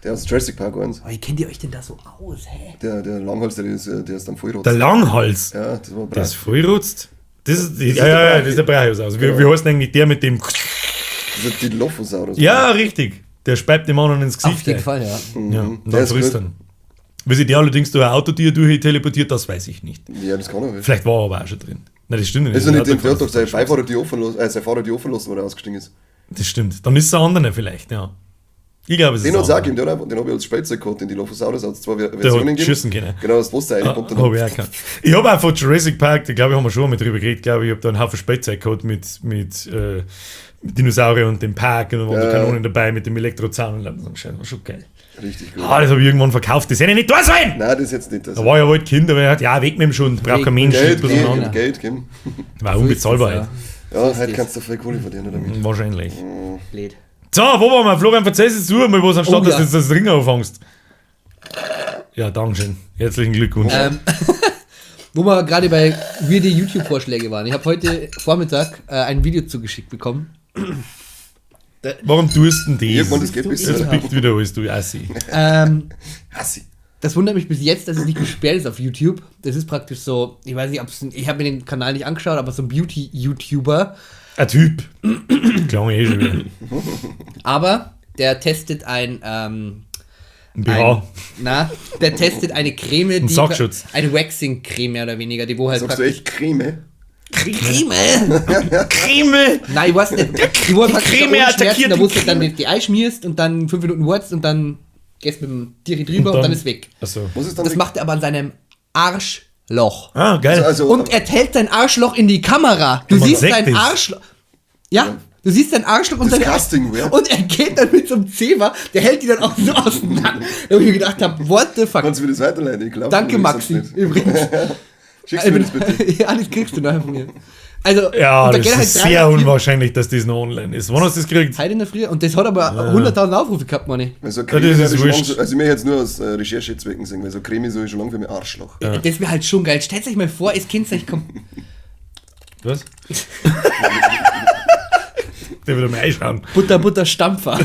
[SPEAKER 3] Der aus Jurassic Park 1.
[SPEAKER 2] Aber wie kennt ihr euch denn da so aus, hä?
[SPEAKER 3] Der Langhals, der ist dann vollrot.
[SPEAKER 1] Der Langhals.
[SPEAKER 3] Ja, das war
[SPEAKER 1] Der ist
[SPEAKER 3] brav.
[SPEAKER 1] vollrutzt. Das ist,
[SPEAKER 3] ist
[SPEAKER 1] ja,
[SPEAKER 3] der
[SPEAKER 1] ja,
[SPEAKER 3] Brachio.
[SPEAKER 1] das ist der Brachiosaurus. Wie,
[SPEAKER 3] Genau.
[SPEAKER 1] wie heißt denn eigentlich der mit dem...
[SPEAKER 3] Das ist der Dilophosaurus.
[SPEAKER 1] Ja, richtig. Der speibt dem anderen ins Gesicht.
[SPEAKER 2] Auf jeden
[SPEAKER 1] ein.
[SPEAKER 2] Fall, ja.
[SPEAKER 1] Ja,
[SPEAKER 3] Mhm.
[SPEAKER 1] und
[SPEAKER 3] Der
[SPEAKER 1] dann
[SPEAKER 3] ist
[SPEAKER 1] frisst
[SPEAKER 3] gut.
[SPEAKER 1] dann. Wie sich der allerdings durch ein Autotier teleportiert, das weiß ich nicht.
[SPEAKER 3] Ja, das kann er. Ist
[SPEAKER 1] Vielleicht war er aber auch schon drin. Nein, das stimmt nicht.
[SPEAKER 3] er nicht, der
[SPEAKER 1] Autofahrer
[SPEAKER 3] hat doch sein
[SPEAKER 1] ist
[SPEAKER 3] Beifahrer die offen lassen, sein Fahrer die offen lassen, weil er ausgestiegen ist.
[SPEAKER 1] Das stimmt. Dann ist es ein anderer vielleicht, ja. Ich glaube, es
[SPEAKER 3] Den
[SPEAKER 1] ist
[SPEAKER 3] hat es auch
[SPEAKER 1] anders.
[SPEAKER 3] gegeben, den habe ich als Spielzeug gehabt, in die Dilophosaurus hat es zwei
[SPEAKER 1] Der
[SPEAKER 3] Versionen
[SPEAKER 1] hat
[SPEAKER 3] gegeben.
[SPEAKER 1] schießen können.
[SPEAKER 3] Genau, das Wasser reinkommt und
[SPEAKER 1] Habe ich auch gehabt. Ich habe auch von Jurassic Park, ich glaube, wir haben schon mal drüber geredet, glaube ich, habe da einen Haufen Spielzeug gehabt mit Dinosaurier und dem Park und da waren die Kanonen dabei mit dem Elektrozaun und das war schon geil.
[SPEAKER 3] richtig gut.
[SPEAKER 1] Das habe ich irgendwann verkauft, das hätte ich nicht da sein!
[SPEAKER 3] Nein, das ist jetzt nicht das.
[SPEAKER 1] Da war ja halt Kind, aber er hat, ja, weg mit dem Schund, braucht kein Mensch.
[SPEAKER 3] Geld
[SPEAKER 1] was
[SPEAKER 3] geben,
[SPEAKER 1] anderes.
[SPEAKER 3] Geld geben.
[SPEAKER 1] War unbezahlbar.
[SPEAKER 2] Ja.
[SPEAKER 1] halt.
[SPEAKER 3] Ja, heute kannst du viel Kohle verdienen damit.
[SPEAKER 1] Wahrscheinlich.
[SPEAKER 2] Blöd.
[SPEAKER 1] So, wo waren wir? Florian, verzeih es zu, mal was anstatt,
[SPEAKER 2] Oh,
[SPEAKER 1] dass
[SPEAKER 2] ja.
[SPEAKER 1] du jetzt das Ring aufhängst. Ja, Dankeschön. Herzlichen Glückwunsch.
[SPEAKER 2] Wo wir gerade bei weirde YouTube-Vorschläge waren. Ich habe heute Vormittag ein Video zugeschickt bekommen.
[SPEAKER 1] Warum tust du denn
[SPEAKER 3] Irgendwann,
[SPEAKER 1] das?
[SPEAKER 3] das geht bis
[SPEAKER 1] Jetzt pickt wieder alles, du Assi.
[SPEAKER 3] Hassi.
[SPEAKER 2] Das wundert mich bis jetzt, dass es nicht gesperrt ist auf YouTube. Das ist praktisch so, ich weiß nicht, ich habe mir den Kanal nicht angeschaut, aber so ein Beauty-YouTuber.
[SPEAKER 1] Ein Typ. Klang eh schon wieder.
[SPEAKER 2] Aber der testet ein
[SPEAKER 1] BH.
[SPEAKER 2] der testet eine Creme, die
[SPEAKER 1] Sackschutz.
[SPEAKER 2] eine Waxing-Creme mehr oder weniger, die wo halt
[SPEAKER 3] Sagst du echt Creme?
[SPEAKER 2] Creme?
[SPEAKER 1] Creme!
[SPEAKER 2] Nein, ich weiß nicht. Die wo halt praktisch
[SPEAKER 1] Creme
[SPEAKER 2] ohne Schmerzen,
[SPEAKER 1] attackiert
[SPEAKER 2] da
[SPEAKER 1] die
[SPEAKER 2] wo du dann
[SPEAKER 1] Creme.
[SPEAKER 2] die Ei schmierst und dann 5 Minuten wartest und dann gehst mit dem Diri drüber und dann ist weg.
[SPEAKER 1] Achso.
[SPEAKER 3] Was ist dann
[SPEAKER 2] Das macht er aber an seinem Arschloch.
[SPEAKER 1] Ah, geil.
[SPEAKER 3] Also,
[SPEAKER 2] Und er hält sein Arschloch in die Kamera. Du
[SPEAKER 1] man
[SPEAKER 2] siehst
[SPEAKER 1] sieht
[SPEAKER 2] sein
[SPEAKER 1] das.
[SPEAKER 2] Arschloch. Ja, du siehst sein Arschloch und sein
[SPEAKER 3] Disgusting, ja.
[SPEAKER 2] Und er geht dann mit so einem Zewa, der hält die dann auch so auseinander. Da habe ich mir gedacht, what the fuck.
[SPEAKER 3] kannst du mir das weiterleiten? Ich glaube,
[SPEAKER 2] Danke, Maxi. Übrigens.
[SPEAKER 3] Schickst du mir das bitte?
[SPEAKER 2] Ja, das kriegst du nachher von mir. Also,
[SPEAKER 1] Ja,
[SPEAKER 2] und da
[SPEAKER 1] das
[SPEAKER 2] geht halt
[SPEAKER 1] ist
[SPEAKER 2] 3
[SPEAKER 1] sehr
[SPEAKER 2] nach 4
[SPEAKER 1] unwahrscheinlich, dass das noch online ist. Wann hast du das gekriegt?
[SPEAKER 2] Heute in der Früh. Und das hat aber 100.000 Aufrufe gehabt, Mann.
[SPEAKER 3] Also,
[SPEAKER 1] das
[SPEAKER 3] Creme
[SPEAKER 1] ist
[SPEAKER 3] wäre schon
[SPEAKER 1] wurscht.
[SPEAKER 3] lang, also mir jetzt nur aus Recherchezwecken sagen, weil so Creme so schon lange für mein Arschloch.
[SPEAKER 2] Das wäre halt schon geil. Stellt euch mal vor, es kennt euch kommt.
[SPEAKER 1] Was? Der will mal einschauen.
[SPEAKER 2] Butter, Stampfer.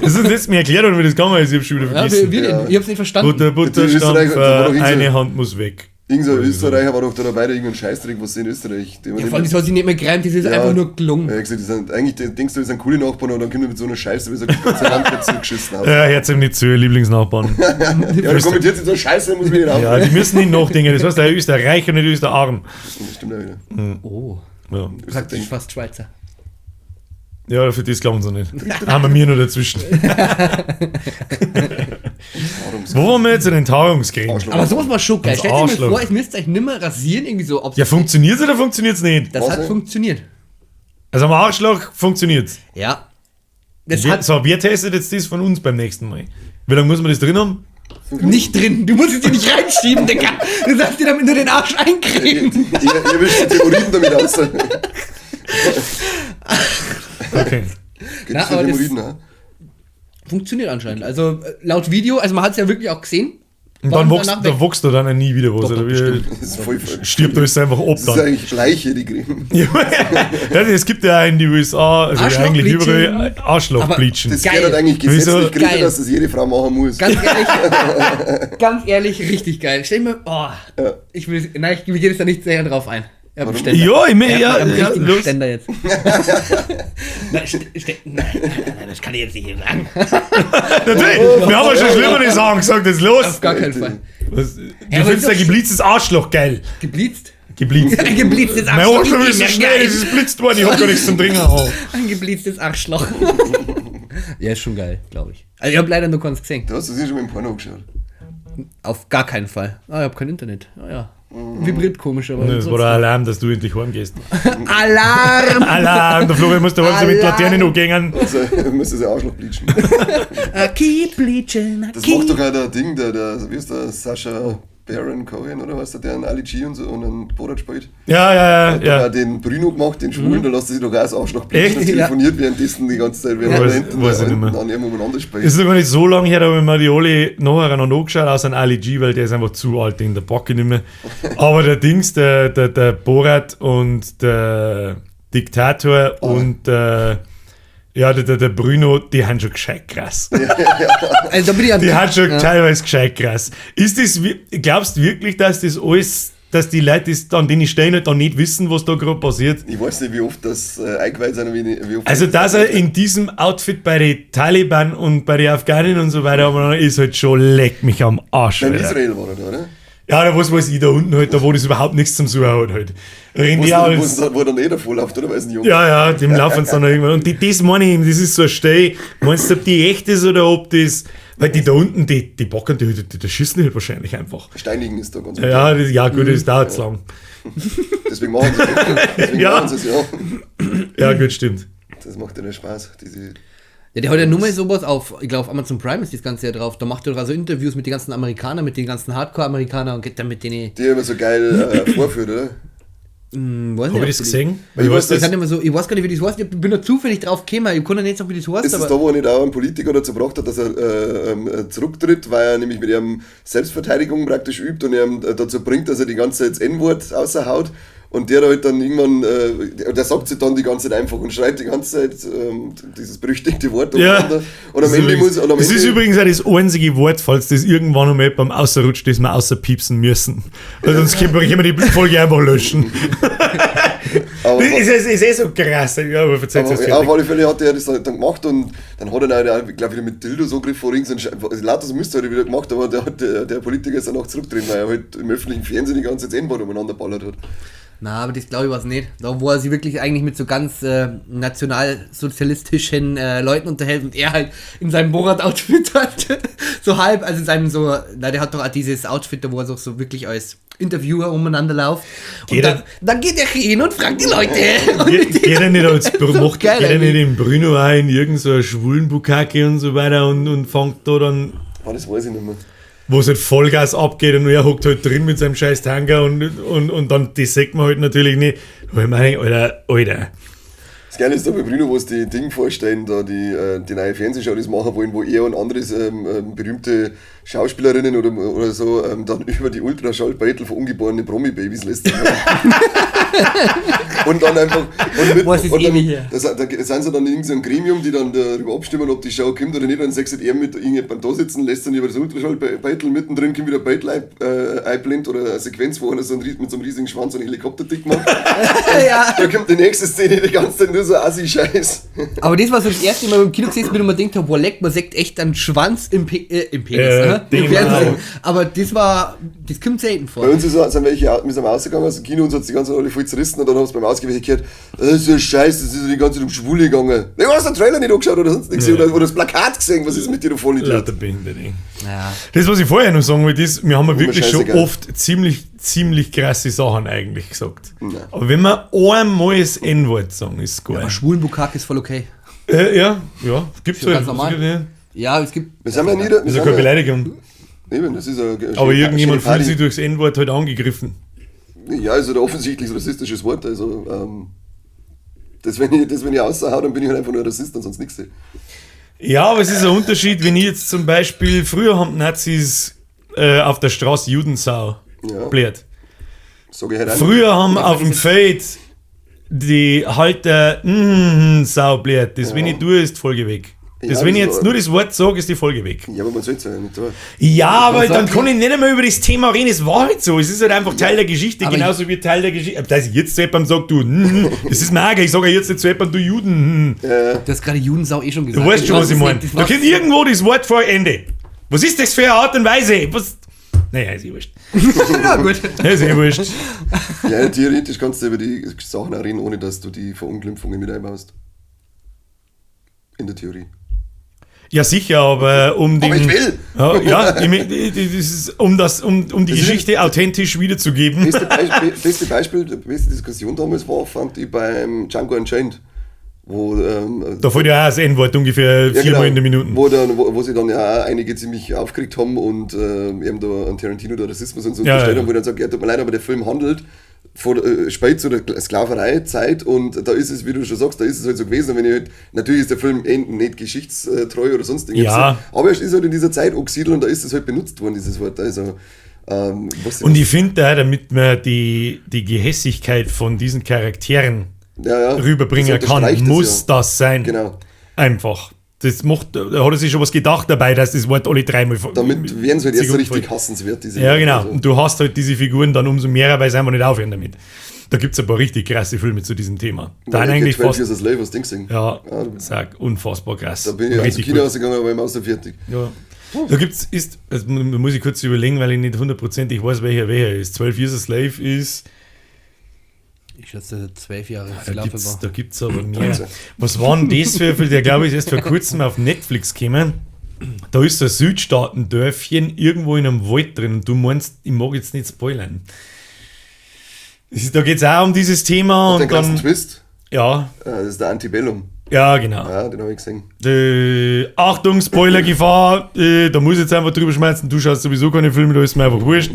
[SPEAKER 1] Das ist jetzt mir erklärt, worden, wie das gegangen ist. Ich hab's schon wieder
[SPEAKER 2] Ja,
[SPEAKER 1] vergessen.
[SPEAKER 2] ich hab's nicht verstanden.
[SPEAKER 1] Butter,
[SPEAKER 3] In Österreich,
[SPEAKER 1] Stampfer,
[SPEAKER 3] war doch irgend so-
[SPEAKER 1] eine Hand muss weg.
[SPEAKER 3] Irgend so ein Österreicher war doch da dabei, der irgendein Scheißdreck, was sie in Österreich. Die
[SPEAKER 2] Ja, vor allem, das hat sich nicht mehr gereimt, das ist einfach nur gelungen.
[SPEAKER 3] Ja, gesagt, die sind, eigentlich denkst du, die sind coole Nachbarn und dann kommen die mit so einer Scheiße, wie so Gott sei Dank dazu geschissen haben.
[SPEAKER 1] Ja, hört ihm nicht zu, ihr Lieblingsnachbarn.
[SPEAKER 3] Ja, dann kommentiert sie so Scheiße, dann muss man wieder rauf.
[SPEAKER 1] Ja, die müssen nicht nachdenken. Das heißt, der Österreicher und nicht Österarm.
[SPEAKER 3] Das stimmt auch wieder.
[SPEAKER 2] Oh,
[SPEAKER 1] Ja.
[SPEAKER 2] praktisch fast Schweizer.
[SPEAKER 1] Ja, für das glauben sie nicht. Haben wir mir nur dazwischen. Wo waren wir jetzt in den Tagungsgräben?
[SPEAKER 3] Arschloch.
[SPEAKER 2] Aber sowas war schon geil.
[SPEAKER 1] Das
[SPEAKER 2] Stellt euch mal
[SPEAKER 1] Arschloch.
[SPEAKER 2] vor, es müsst euch nimmer rasieren, irgendwie so. Ob
[SPEAKER 1] Ja, funktioniert's oder funktioniert's nicht?
[SPEAKER 2] das
[SPEAKER 3] Was
[SPEAKER 2] hat
[SPEAKER 3] denn?
[SPEAKER 2] funktioniert.
[SPEAKER 1] Also am Arschloch funktioniert's.
[SPEAKER 2] Ja. Das hat
[SPEAKER 1] So, wer testet jetzt das von uns beim nächsten Mal? Wie lange muss man das drin haben?
[SPEAKER 2] nicht drin. Du musst es dir nicht reinschieben, Digga. Du sollst dir damit nur den Arsch eincremen.
[SPEAKER 3] Ihr wischt die Hämorrhoiden damit aus.
[SPEAKER 1] Okay.
[SPEAKER 3] Geht
[SPEAKER 2] Na,
[SPEAKER 3] das für
[SPEAKER 2] aber das-
[SPEAKER 3] Hämorrhoiden, ha?
[SPEAKER 2] Funktioniert anscheinend. Also laut Video, also man hat es ja wirklich auch gesehen.
[SPEAKER 1] Und
[SPEAKER 2] War
[SPEAKER 1] dann wächst,
[SPEAKER 2] danach
[SPEAKER 1] da
[SPEAKER 2] weg.
[SPEAKER 1] wächst du dann nie wieder was.
[SPEAKER 2] Doch,
[SPEAKER 1] Oder
[SPEAKER 2] bestimmt.
[SPEAKER 3] Das ist voll falsch.
[SPEAKER 1] stirbt alles einfach ab
[SPEAKER 3] Das ist
[SPEAKER 1] dann.
[SPEAKER 3] eigentlich Schleiche, die Creme.
[SPEAKER 1] Ja, es gibt ja in den USA, also eigentlich
[SPEAKER 2] Arschlochbleaching.
[SPEAKER 1] überall Arschlochbleachen.
[SPEAKER 3] Das
[SPEAKER 2] Geil.
[SPEAKER 3] gehört halt eigentlich
[SPEAKER 1] Wieso?
[SPEAKER 3] gesetzlich geregelt,
[SPEAKER 2] Geil.
[SPEAKER 3] dass das jede Frau machen muss.
[SPEAKER 2] Ganz ehrlich, richtig geil. Stell mir, oh, ich will gehe jetzt da nicht sehr drauf ein. Ich hab einen
[SPEAKER 3] Warum?
[SPEAKER 2] Ständer.
[SPEAKER 1] Ja, ich meine,
[SPEAKER 2] Ich hab einen
[SPEAKER 1] ja,
[SPEAKER 2] richtigen
[SPEAKER 1] los.
[SPEAKER 2] Ständer jetzt. Nein, das kann ich jetzt nicht hier sagen.
[SPEAKER 1] Natürlich, wir haben ja schon schlimmere Sachen gesagt, jetzt los.
[SPEAKER 2] Auf gar keinen Fall.
[SPEAKER 1] Was, du
[SPEAKER 2] aber
[SPEAKER 1] findest
[SPEAKER 2] ist
[SPEAKER 1] ein
[SPEAKER 2] doch-
[SPEAKER 1] geblitztes Arschloch geil.
[SPEAKER 2] Geblitzt?
[SPEAKER 1] Geblitzt.
[SPEAKER 2] Ein geblitztes
[SPEAKER 1] Mein
[SPEAKER 2] Arschloch.
[SPEAKER 1] Arschloch ist so
[SPEAKER 2] Ja,
[SPEAKER 1] schnell,
[SPEAKER 2] geil.
[SPEAKER 1] es ist blitzt worden, ich hab gar nichts zum Trinken. Oh.
[SPEAKER 2] Ein geblitztes Arschloch. Ja, ist schon geil, glaube ich. Also ich habe leider nur keins gesehen.
[SPEAKER 3] Du hast das hier schon mal im Porno angeschaut.
[SPEAKER 2] Auf gar keinen Fall. Ah, ich habe kein Internet. Ah ja. Vibriert komisch, aber.
[SPEAKER 1] Das war der Alarm, dass du endlich heimgehst.
[SPEAKER 2] Alarm!
[SPEAKER 1] Alarm, der Florian muss da heute mit
[SPEAKER 2] Alarm.
[SPEAKER 1] Laternen hochgehen.
[SPEAKER 3] Also, müsste sie Arschloch bleachen.
[SPEAKER 2] Keep bleaching.
[SPEAKER 3] Das macht doch auch der Ding, wie ist der, Sascha Baron Cohen, oder was der an Ali G und so und an Borat spielt.
[SPEAKER 1] Ja.
[SPEAKER 3] Der hat den Bruno gemacht, den Schwulen, da lässt er sich doch auch das Arschloch bleachen und
[SPEAKER 2] Echt?
[SPEAKER 3] telefoniert währenddessen die ganze Zeit, während
[SPEAKER 1] Weiß-
[SPEAKER 3] er hinten
[SPEAKER 1] weiß ich nicht mehr.
[SPEAKER 3] an ihm umeinander spielt.
[SPEAKER 1] Es ist noch gar nicht so lange her, da habe ich mir die alle nachher noch angeschaut, außer an Ali G, weil der ist einfach zu alt, den der Backe nicht mehr. Aber der Dings, der Borat und der Diktator und der Bruno, die haben schon gescheit krass.
[SPEAKER 2] Also da bin ich an
[SPEAKER 1] Die haben schon teilweise gescheit krass. Glaubst du wirklich, dass das alles, dass die Leute, an denen stehen, halt dann nicht wissen, was da gerade passiert?
[SPEAKER 3] Ich weiß nicht, wie oft das eingeweiht sind, wie oft
[SPEAKER 1] Also, dass er in diesem Outfit bei den Taliban und bei den Afghanen und so weiter aber ist halt schon, leck mich am Arsch.
[SPEAKER 3] in
[SPEAKER 1] Alter.
[SPEAKER 3] Israel war er da, oder?
[SPEAKER 1] Ja, da was weiß ich, da unten halt, da wo das überhaupt nichts zum Suchen hat halt. Rennen die auch
[SPEAKER 3] Wo dann der vorläuft, oder? Weil es ein Junge.
[SPEAKER 1] ja, dem laufen sie dann noch irgendwann. Und das meine ich, das ist so ein Steh. Meinst du, ob die echt ist oder ob das. Weil die da unten, die bocken, die schießen halt wahrscheinlich einfach.
[SPEAKER 3] Steinigen ist da ganz
[SPEAKER 1] Ja, gut, das dauert zu lang.
[SPEAKER 3] Deswegen machen sie es. Deswegen
[SPEAKER 1] Ja.
[SPEAKER 3] machen sie es, ja.
[SPEAKER 1] Ja, gut, stimmt.
[SPEAKER 3] Das macht ja nicht Spaß.
[SPEAKER 2] Ja, der hat ja nur mal sowas auf, ich glaube, auf Amazon Prime ist das Ganze ja drauf. Da macht er doch also Interviews mit den ganzen Amerikanern, mit den ganzen Hardcore-Amerikanern und geht dann mit denen.
[SPEAKER 3] Die immer so geil vorführt, oder?
[SPEAKER 2] Weiß
[SPEAKER 1] Hab ich
[SPEAKER 2] nicht,
[SPEAKER 1] das gesehen?
[SPEAKER 3] Weil ich weiß,
[SPEAKER 2] ich weiß gar nicht, wie das heißt. Ich bin da zufällig drauf gekommen. Ich kann ja nicht sagen, wie das heißt.
[SPEAKER 3] Ist es da, wo er nicht auch einen Politiker dazu gebracht hat, dass er zurücktritt, weil er nämlich mit ihm Selbstverteidigung praktisch übt und ihm dazu bringt, dass er die ganze Zeit das N-Wort außerhaut und der halt dann irgendwann, der sagt sich dann die ganze Zeit einfach und schreit die ganze Zeit dieses berüchtigte Wort
[SPEAKER 1] Ja.
[SPEAKER 3] und am Ende muss... Und am
[SPEAKER 1] Das
[SPEAKER 3] Ende,
[SPEAKER 1] ist übrigens auch das einzige Wort, falls das irgendwann einmal beim Außerrutsch, das wir außerpiepsen müssen. Weil sonst können wir die Folge einfach löschen.
[SPEAKER 3] aber,
[SPEAKER 1] Das ist eh so krass. Ja, aber verzeiht es
[SPEAKER 3] auf alle Fälle hat er das dann gemacht und dann hat er auch, ich glaube, wieder mit Dildos Angriff vor Rings und lauter so Müsste hat er wieder gemacht, aber der Politiker ist dann auch zurückgetreten, weil er halt im öffentlichen Fernsehen die ganze Zeit N-Wort umeinander ballert hat.
[SPEAKER 2] Na, aber das glaube ich was nicht. Da, wo er sich wirklich eigentlich mit so ganz nationalsozialistischen Leuten unterhält und er halt in seinem Borat-Outfit hat. So halb, also in seinem so, na, der hat doch auch dieses Outfit, da wo er so wirklich als Interviewer umeinander läuft. Und dann geht er hin und fragt die Leute.
[SPEAKER 1] Geht er nicht als macht,
[SPEAKER 2] geil,
[SPEAKER 1] geht er nicht
[SPEAKER 2] eigentlich.
[SPEAKER 1] im Bruno auch in irgendeiner so schwulen Bukake und so weiter und fängt da dann,
[SPEAKER 3] Das weiß ich nicht mehr.
[SPEAKER 1] wo es halt Vollgas abgeht und er hockt halt drin mit seinem scheiß Tanga und dann, das sagt man halt natürlich nicht. Aber ich meine, Alter.
[SPEAKER 3] Das Geile ist da bei Bruno, wo es die Dinge vorstellen, da die neue Fernsehshow das machen wollen, wo er und andere berühmte Schauspielerinnen oder so dann über die Ultraschallbeutel von ungeborenen Promi-Babys lässt. Und dann einfach.
[SPEAKER 2] Was ist ewig her?
[SPEAKER 3] Da sind sie dann in irgendeinem Gremium, die dann darüber abstimmen, ob die Show kommt oder nicht. Und dann sagt er mit irgendjemandem da sitzen, lässt dann über das Ultraschallbeutel mittendrin, kommt wieder ein Beutel einblendet oder eine Sequenz, wo einer so mit so einem riesigen Schwanz einen Helikoptertick macht.
[SPEAKER 2] Ja.
[SPEAKER 3] Da kommt die nächste Szene, die ganze Zeit nur so Assi-Scheiß.
[SPEAKER 2] Aber das war so das erste Mal im Kino gesehen, bin ich mir gedacht habe, boah, leck, man sagt echt einen Schwanz im Penis. Im Fernsehen. Aber das kommt selten vor.
[SPEAKER 3] Bei uns sind welche, wir sind rausgegangen aus dem Kino und uns hat die ganze Zeit alle voll zerrissen und dann haben sie beim Ausgehen gehört, das ist ja scheiße, das ist ja die ganze Zeit um Schwule gegangen. Du hast den Trailer nicht angeschaut oder sonst nichts gesehen oder das Plakat gesehen, was ist mit dir, du Vollidiot?
[SPEAKER 1] Lauter Behinderte.
[SPEAKER 2] Ja.
[SPEAKER 1] Das, was ich vorher noch sagen wollte, ist, wir haben ja wirklich schon
[SPEAKER 3] scheißegal.
[SPEAKER 1] oft ziemlich krasse Sachen eigentlich gesagt.
[SPEAKER 3] Nein.
[SPEAKER 1] Aber wenn wir einmal das N-Wort sagen, ist es geil.
[SPEAKER 2] Aber Schwulenbukake ist voll okay.
[SPEAKER 1] Ja, gibt's
[SPEAKER 2] Ist ja
[SPEAKER 1] halt.
[SPEAKER 2] ganz normal. Ja, es gibt.
[SPEAKER 3] Wir sind ja nie,
[SPEAKER 1] Das ist ja keine Beleidigung.
[SPEAKER 3] Eben, das ist eine
[SPEAKER 1] Aber irgendjemand
[SPEAKER 3] schöne
[SPEAKER 1] fühlt sich
[SPEAKER 3] Party.
[SPEAKER 1] durchs N-Wort halt angegriffen.
[SPEAKER 3] Ja, also ein offensichtlich rassistisches Wort. Also, das, wenn ich außerhau, dann bin ich halt einfach nur ein Rassist und sonst nichts.
[SPEAKER 1] Ja, aber es ist ein Unterschied, wenn ich jetzt zum Beispiel, früher haben Nazis auf der Straße Judensau
[SPEAKER 3] Ja.
[SPEAKER 1] bläht.
[SPEAKER 3] Sag ich halt auch
[SPEAKER 1] Früher haben auf dem Feld die Halter Sau bläht. Das, wenn ich tue, ist die Folge weg. Das,
[SPEAKER 3] Ja,
[SPEAKER 1] wenn ich
[SPEAKER 3] das
[SPEAKER 1] jetzt
[SPEAKER 3] war-
[SPEAKER 1] nur das Wort sage, ist die Folge weg.
[SPEAKER 3] nicht. Ja, aber man soll es ja nicht tun.
[SPEAKER 1] Ja, aber
[SPEAKER 2] Was
[SPEAKER 1] dann
[SPEAKER 2] sagst
[SPEAKER 1] kann
[SPEAKER 2] du?
[SPEAKER 1] ich nicht einmal über das Thema reden. Es war halt so. Es ist halt einfach Teil der Geschichte,
[SPEAKER 2] aber
[SPEAKER 1] genauso wie Teil der Geschichte. Dass ich jetzt zu jemandem sage, du, das ist mir egal. Ich sage jetzt nicht zu jemandem, du Juden.
[SPEAKER 2] Du hast gerade Judensau eh schon gesagt.
[SPEAKER 1] Du weißt schon, was ich meine.
[SPEAKER 2] Das
[SPEAKER 1] Da
[SPEAKER 2] war's.
[SPEAKER 1] kommt irgendwo das Wort vor Ende. Was ist das für eine Art und Weise? Was? Naja, ist eh wurscht.
[SPEAKER 2] Ja, gut.
[SPEAKER 1] Ja, ist eh wurscht.
[SPEAKER 3] Ja, theoretisch kannst du über die Sachen auch reden, ohne dass du die Verunglimpfungen mit einbaust. In der Theorie.
[SPEAKER 1] Ja, sicher, aber um den.
[SPEAKER 3] Aber ich will!
[SPEAKER 1] Ja, das ist, um die
[SPEAKER 3] Das ist-
[SPEAKER 1] Geschichte authentisch wiederzugeben.
[SPEAKER 3] Beste Beispiel, die beste Diskussion damals war, fand ich beim Django Unchained. Wo,
[SPEAKER 1] Da fällt ja auch das N-Wort ungefähr
[SPEAKER 3] ja,
[SPEAKER 1] viermal in der Minute.
[SPEAKER 3] Wo sie dann ja auch einige ziemlich aufgeregt haben und eben da an Tarantino der Rassismus und so
[SPEAKER 1] Ja,
[SPEAKER 3] unterstellt
[SPEAKER 1] ja.
[SPEAKER 3] haben, wo dann sagt, ja, tut mir leid, aber der Film handelt von spät zu der Sklavereizeit und da ist es, wie du schon sagst, da ist es halt so gewesen. Und wenn ich halt, natürlich ist der Film nicht geschichtstreu oder sonst irgendwas,
[SPEAKER 1] Ja.
[SPEAKER 3] aber es ist halt in dieser Zeit angesiedelt und da ist es halt benutzt worden, dieses Wort. Also,
[SPEAKER 1] Und ich finde da, damit man die Gehässigkeit von diesen Charakteren rüberbringen
[SPEAKER 3] das
[SPEAKER 1] kann,
[SPEAKER 3] unterstreicht es
[SPEAKER 1] muss
[SPEAKER 3] ja.
[SPEAKER 1] das sein.
[SPEAKER 3] Genau.
[SPEAKER 1] Einfach. Da hat er sich schon was gedacht dabei, dass das Wort alle dreimal
[SPEAKER 3] Damit werden sie halt erst so richtig
[SPEAKER 1] fällt.
[SPEAKER 3] hassenswert, diese
[SPEAKER 1] Ja, genau.
[SPEAKER 3] Also,
[SPEAKER 1] Und du hast halt diese Figuren dann umso mehr, weil sie einfach nicht aufhören damit. Da gibt es ein paar richtig krasse Filme zu diesem Thema. Da
[SPEAKER 3] ich
[SPEAKER 1] eigentlich
[SPEAKER 3] 12
[SPEAKER 1] fast.
[SPEAKER 3] Years a Slave, was Ding singen.
[SPEAKER 1] Ja, sag unfassbar krass.
[SPEAKER 3] Da bin ich aus dem
[SPEAKER 1] richtig
[SPEAKER 3] Kino
[SPEAKER 1] gut.
[SPEAKER 3] rausgegangen, aber ich war fertig.
[SPEAKER 1] Ja. Da gibt's, also da muss ich kurz überlegen, weil ich nicht hundertprozentig weiß, welcher ist. 12 Years a Slave ist.
[SPEAKER 2] Ich schätze, 12 Jahre
[SPEAKER 1] Da gibt's aber mehr. Was war denn das für der, glaube ich, ist erst vor kurzem auf Netflix gekommen. Da ist so ein Südstaatendörfchen irgendwo in einem Wald drin und du meinst, ich mag jetzt nicht spoilern. Da geht es auch um dieses Thema.
[SPEAKER 3] Und
[SPEAKER 1] und
[SPEAKER 3] den ganzen
[SPEAKER 1] dann,
[SPEAKER 3] Twist.
[SPEAKER 1] ja,
[SPEAKER 3] Das ist der Antebellum.
[SPEAKER 1] ja, genau.
[SPEAKER 3] Ja, den habe ich gesehen.
[SPEAKER 1] Achtung, Spoiler-Gefahr, da muss ich jetzt einfach drüber schmeißen, du schaust sowieso keine Filme, da ist mir einfach wurscht.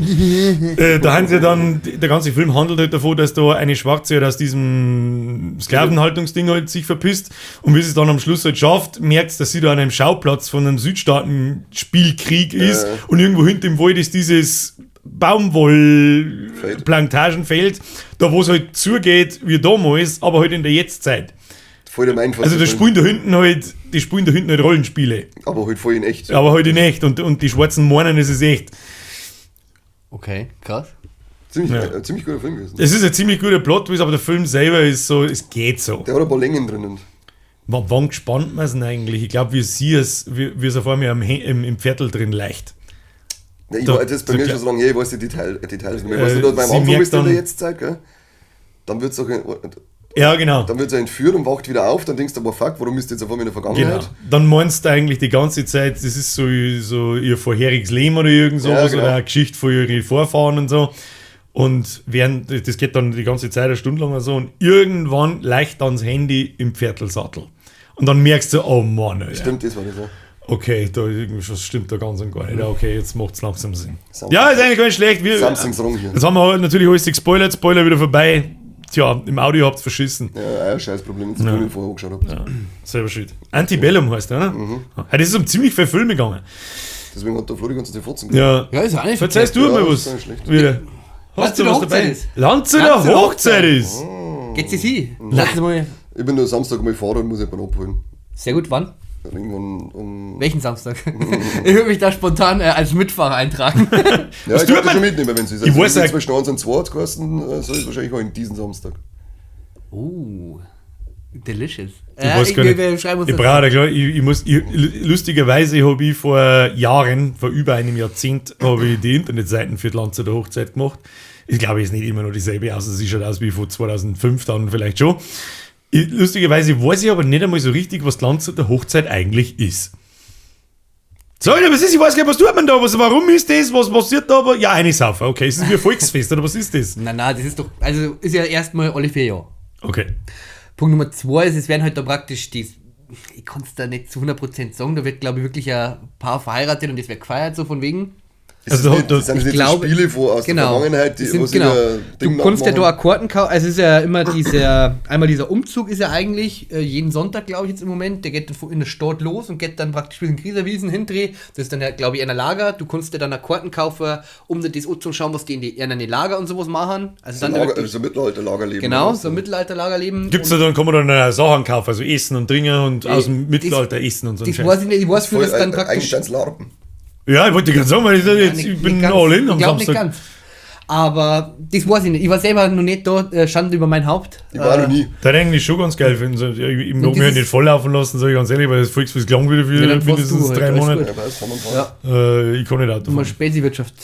[SPEAKER 1] Da haben sie dann, der ganze Film handelt halt davon, dass da eine Schwarze halt aus diesem Sklavenhaltungsding halt sich verpisst und wie sie es dann am Schluss halt schafft, merkt, dass sie da an einem Schauplatz von einem Südstaaten-Spielkrieg ist und irgendwo hinter im Wald ist dieses Baumwollplantagenfeld, da wo es halt zugeht wie damals, aber halt in der Jetztzeit.
[SPEAKER 3] Voll der Mindfuck.
[SPEAKER 1] Also die spielen da hinten halt Rollenspiele.
[SPEAKER 3] Aber halt voll in echt.
[SPEAKER 1] Aber halt in echt. Und die Schwarzen meinen, es ist echt.
[SPEAKER 2] Okay, krass.
[SPEAKER 3] Ziemlich guter Film gewesen.
[SPEAKER 1] Es ist ein ziemlich guter Plot-Twist, aber der Film selber ist so, es geht so.
[SPEAKER 3] Der hat ein paar Längen drinnen.
[SPEAKER 1] Wann gespannt man es denn eigentlich? Ich glaube, wie es auf einmal im Viertel drin leicht.
[SPEAKER 3] Ja, das ist bei mir schon so lange her, ich weiß die Details nicht mehr. Weißt du, beim Anfang ist in der Jetztzeit, gell? Dann wird es auch...
[SPEAKER 1] Ja, genau.
[SPEAKER 3] Dann wird er entführt und wacht wieder auf, dann denkst du aber, fuck, warum ist jetzt auf einmal in der Vergangenheit?
[SPEAKER 1] Genau. Dann meinst du eigentlich die ganze Zeit, das ist so ihr vorheriges Leben oder irgend sowas, oder eine Geschichte von ihren Vorfahren und so. Und das geht dann die ganze Zeit eine Stunde lang so und irgendwann leicht dann das Handy im Viertelsattel. Und dann merkst du, oh Mann, Alter.
[SPEAKER 3] Stimmt, das war das so.
[SPEAKER 1] Okay, da irgendwas stimmt da ganz und gar nicht. Okay, jetzt macht es langsam Sinn. Ja, ist eigentlich gar nicht schlecht.
[SPEAKER 3] Samsungs Rung hier.
[SPEAKER 1] Jetzt haben wir halt natürlich alles gespoilert, Spoiler wieder vorbei. Tja, im Audio habt ihr verschissen.
[SPEAKER 3] Ja, scheiß Problem, dass ich vorher angeschaut habe.
[SPEAKER 1] Ja, selber schuld. Antebellum heißt der, oder? Ja, das ist um ziemlich viele Filme gegangen.
[SPEAKER 3] Deswegen hat der Flori ganz die Furzen
[SPEAKER 1] Ja,
[SPEAKER 2] ja, ist auch nicht
[SPEAKER 1] verzeihst du mal was? Wieder. Hast du was dabei? Lanze der Hochzeit ist.
[SPEAKER 2] Geht's dir sie? Lass mal.
[SPEAKER 3] Ich bin nur Samstag mal Fahrrad und muss jemanden abholen.
[SPEAKER 2] Sehr gut, wann?
[SPEAKER 3] Irgendwann
[SPEAKER 2] Welchen Samstag? Ich würde mich da spontan als Mitfahrer eintragen.
[SPEAKER 3] Ja, ich kann das schon mitnehmen, wenn es ist.
[SPEAKER 1] Ich weiß ja.
[SPEAKER 3] Zwischen 1 und 2 kosten, soll es wahrscheinlich auch in diesen Samstag.
[SPEAKER 2] Delicious.
[SPEAKER 1] Ich weiß gar nicht. Lustigerweise habe ich vor Jahren, vor über einem Jahrzehnt, habe ich die Internetseiten für die Lanze der Hochzeit gemacht. Ich glaube, es ist nicht immer noch dieselbe aus. Es sieht schon aus wie von 2005 dann vielleicht schon. Lustigerweise weiß ich aber nicht einmal so richtig, was die Lanze der Hochzeit eigentlich ist. So, was ist? Ich weiß gar nicht, was tut man da? Warum ist das? Was passiert da? Aber ja, eine Saufer. Okay, ist das wie ein Volksfest oder was ist das?
[SPEAKER 2] Nein, das ist doch, also ist ja erstmal alle 4 Jahre.
[SPEAKER 1] Okay.
[SPEAKER 2] Punkt Nummer 2 ist, es werden halt da praktisch ich kann es da nicht zu 100% sagen, da wird, glaube ich, wirklich ein Paar verheiratet und das wird gefeiert, so von wegen.
[SPEAKER 3] Das sind nicht so Spiele aus der Vergangenheit,
[SPEAKER 2] Du kannst ja da Akkorden kaufen, also es ist ja immer einmal dieser Umzug ist ja eigentlich jeden Sonntag, glaube ich jetzt im Moment, der geht in der Stadt los und geht dann praktisch bis in Grieserwiesen hindrehen, das ist dann ja, glaube ich, ein Lager, du kannst dir dann Akkorden kaufen, um dir das anzuschauen, was die in die Lager und sowas machen. Also dann
[SPEAKER 3] so Mittelalter-Lagerleben.
[SPEAKER 2] Genau, so Mittelalter-Lagerleben.
[SPEAKER 1] Gibt's da dann, kann man dann Sachen kaufen, also Essen und Trinken und aus dem Mittelalter essen und so.
[SPEAKER 2] Das weiß ich nicht, ich weiß für das dann praktisch...
[SPEAKER 1] Ja, ich wollte gerade sagen, weil ich bin all in am Samstag. Nicht ganz.
[SPEAKER 2] Aber das weiß ich nicht. Ich war selber noch nicht da, Schande über mein Haupt.
[SPEAKER 3] Ich war noch nie.
[SPEAKER 1] Das eigentlich schon ganz geil finden. Ich mag mich nicht volllaufen lassen, sage ich ganz ehrlich, weil das Volksfest lang wieder für mindestens 3 Monate. Ich kann nicht Auto fahren.
[SPEAKER 2] Spätsy-Wirtschaft.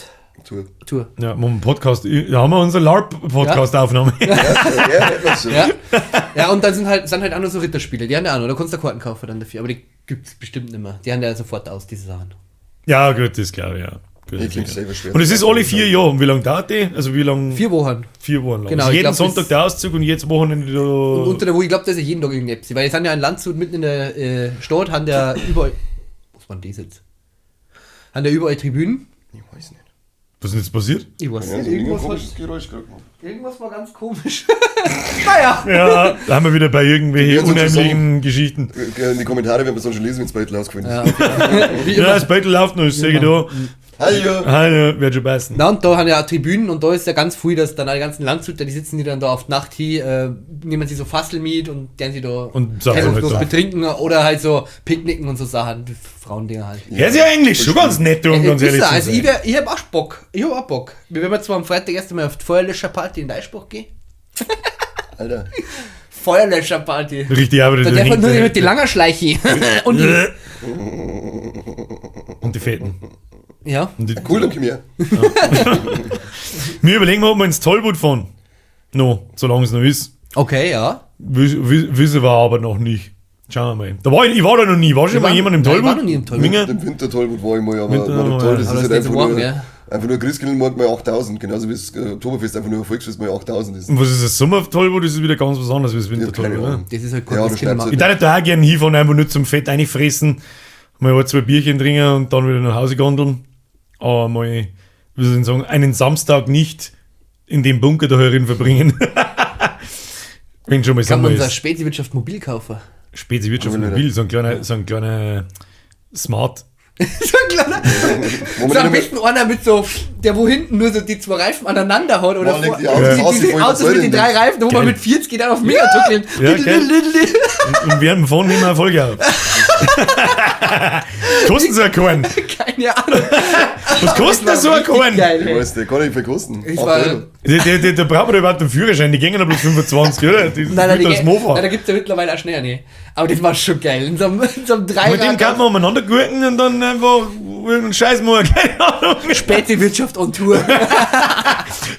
[SPEAKER 2] Tour. Ja,
[SPEAKER 1] mit dem Podcast, da haben wir unsere LARP-Podcast-Aufnahme.
[SPEAKER 2] Ja, und dann sind halt auch noch so Ritterspiele, die haben ja auch noch, da kannst du Karten kaufen dann dafür, aber die gibt es bestimmt nicht mehr. Die haben ja sofort aus, diese Sachen.
[SPEAKER 1] Ja, gut, das glaube ich, ja.
[SPEAKER 3] Gut,
[SPEAKER 1] und es ist alle 4 Jahre. Und wie lange dauert die? Also wie lange?
[SPEAKER 2] 4 Wochen.
[SPEAKER 1] 4 Wochen lang.
[SPEAKER 2] Genau,
[SPEAKER 1] also jeden Sonntag der Auszug und jetzt Wochenende da.
[SPEAKER 2] Und unter der Woche, ich glaube, das ist jeden Tag irgendetwas. Weil die sind ja in Landshut mitten in der Stadt, haben ja überall. Was war denn das jetzt? Haben ja überall Tribünen.
[SPEAKER 3] Ich weiß nicht.
[SPEAKER 1] Was ist jetzt passiert?
[SPEAKER 2] Ich weiß
[SPEAKER 3] nicht.
[SPEAKER 2] Irgendwas war ganz komisch. Naja.
[SPEAKER 1] Ja, da haben wir wieder bei irgendwelchen unheimlichen Geschichten.
[SPEAKER 3] In die Kommentare werden wir sonst schon lesen, wenn das Beutel ausgefallen ist.
[SPEAKER 1] Ja, das Beutel läuft noch, ich sehe da. Hallo, wird schon beißen.
[SPEAKER 2] Na, und da haben ja auch Tribünen und da ist ja ganz früh, dass dann alle ganzen Landshuter, die sitzen die dann da auf die Nacht hier, nehmen sie so Fassel mit und deren sie da hemmungslos betrinken oder halt so Picknicken und so Sachen, Frauendinger halt.
[SPEAKER 1] Ja, ist ja eigentlich schon ganz nett, um ganz ehrlich zu sein.
[SPEAKER 2] Also ich hab auch Bock. Wir werden zwar am Freitag erst einmal auf die Feuerlöscherparty in Deichbach gehen.
[SPEAKER 3] Alter.
[SPEAKER 2] Feuerlöscherparty.
[SPEAKER 1] Richtig, aber
[SPEAKER 2] da darf man nur mit die Langerschleiche. Und
[SPEAKER 1] die Fetten.
[SPEAKER 2] Ja.
[SPEAKER 1] Und die,
[SPEAKER 3] Cool, dann komm her.
[SPEAKER 1] wir überlegen mal, ob wir ins Tollwood fahren. No, solange es noch ist.
[SPEAKER 2] Okay, ja.
[SPEAKER 1] Wissen wir aber noch nicht. Schauen wir mal. Ich war da noch nie. War schon mal jemand im
[SPEAKER 2] Nein, ich
[SPEAKER 1] Tollwood?
[SPEAKER 2] war noch nie im Tollwood.
[SPEAKER 1] Minge?
[SPEAKER 3] Im Winter-Tollwood war ich mal, aber
[SPEAKER 1] Winter-
[SPEAKER 3] war toll. Das
[SPEAKER 2] aber
[SPEAKER 3] ist
[SPEAKER 2] das
[SPEAKER 3] halt
[SPEAKER 2] ist nicht
[SPEAKER 3] einfach
[SPEAKER 2] so warm,
[SPEAKER 3] nur,
[SPEAKER 2] gell?
[SPEAKER 3] einfach nur Christkindlmarkt mal 8000, genauso wie das Oktoberfest einfach nur ein Volksfest mal 8000 ist.
[SPEAKER 1] Und was ist das Sommer-Tollwood? Das ist wieder ganz was anderes wie das
[SPEAKER 3] keine
[SPEAKER 1] Winter-Tollwood.
[SPEAKER 3] Ahnung.
[SPEAKER 1] Ne?
[SPEAKER 2] Das ist halt
[SPEAKER 3] Ja,
[SPEAKER 2] kurz
[SPEAKER 3] das schneid's
[SPEAKER 1] Ich darf da auch gerne hinfahren, einfach nur zum Fett reinfressen, mal ein, 2 Bierchen trinken und dann wieder nach Hause gondeln. Aber mal, wie soll ich sagen, einen Samstag nicht in dem Bunker da herin verbringen. Wenn schon mal
[SPEAKER 2] Kann
[SPEAKER 1] Sommer
[SPEAKER 2] man unser
[SPEAKER 1] ist.
[SPEAKER 2] Spätwirtschaft mobil kaufen.
[SPEAKER 1] Spezi Wirtschaft
[SPEAKER 3] Aber
[SPEAKER 1] mobil, so ein kleiner Smart.
[SPEAKER 2] So ein kleiner.
[SPEAKER 3] Wo
[SPEAKER 2] So
[SPEAKER 3] man
[SPEAKER 2] am
[SPEAKER 3] nicht
[SPEAKER 2] besten einer mit so, der wo hinten nur so die 2 Reifen aneinander haut oder
[SPEAKER 3] Boah, leg die
[SPEAKER 2] vor-
[SPEAKER 3] Autos aus,
[SPEAKER 2] diese
[SPEAKER 3] voll
[SPEAKER 2] Autos mit den 3
[SPEAKER 3] überzeugt.
[SPEAKER 2] Reifen, wo man
[SPEAKER 1] Geil.
[SPEAKER 2] mit 40 geht auf mega tuckeln.
[SPEAKER 1] Ja, geil. Und wir haben vorhin immer Erfolg gehabt. Was kostet so ein Korn?
[SPEAKER 2] Keine Ahnung.
[SPEAKER 1] Was kostet denn so ein Korn?
[SPEAKER 2] Geil,
[SPEAKER 3] ich
[SPEAKER 2] ey.
[SPEAKER 3] weiß, der kann nicht viel kosten.
[SPEAKER 2] Ich
[SPEAKER 3] 8
[SPEAKER 2] war-
[SPEAKER 3] Euro.
[SPEAKER 1] Da braucht man überhaupt einen Führerschein, die gehen ja bloß 25, oder? Die
[SPEAKER 2] Nein,
[SPEAKER 1] wird als Mofa.
[SPEAKER 2] da gibt es ja mittlerweile auch Schnee, nee. Aber das war schon geil. In so einem
[SPEAKER 1] Mit dem
[SPEAKER 2] Dreirad.
[SPEAKER 1] kann man umeinander gurken und dann einfach einen Scheiß machen, keine Ahnung.
[SPEAKER 2] Spätwirtschaft on Tour.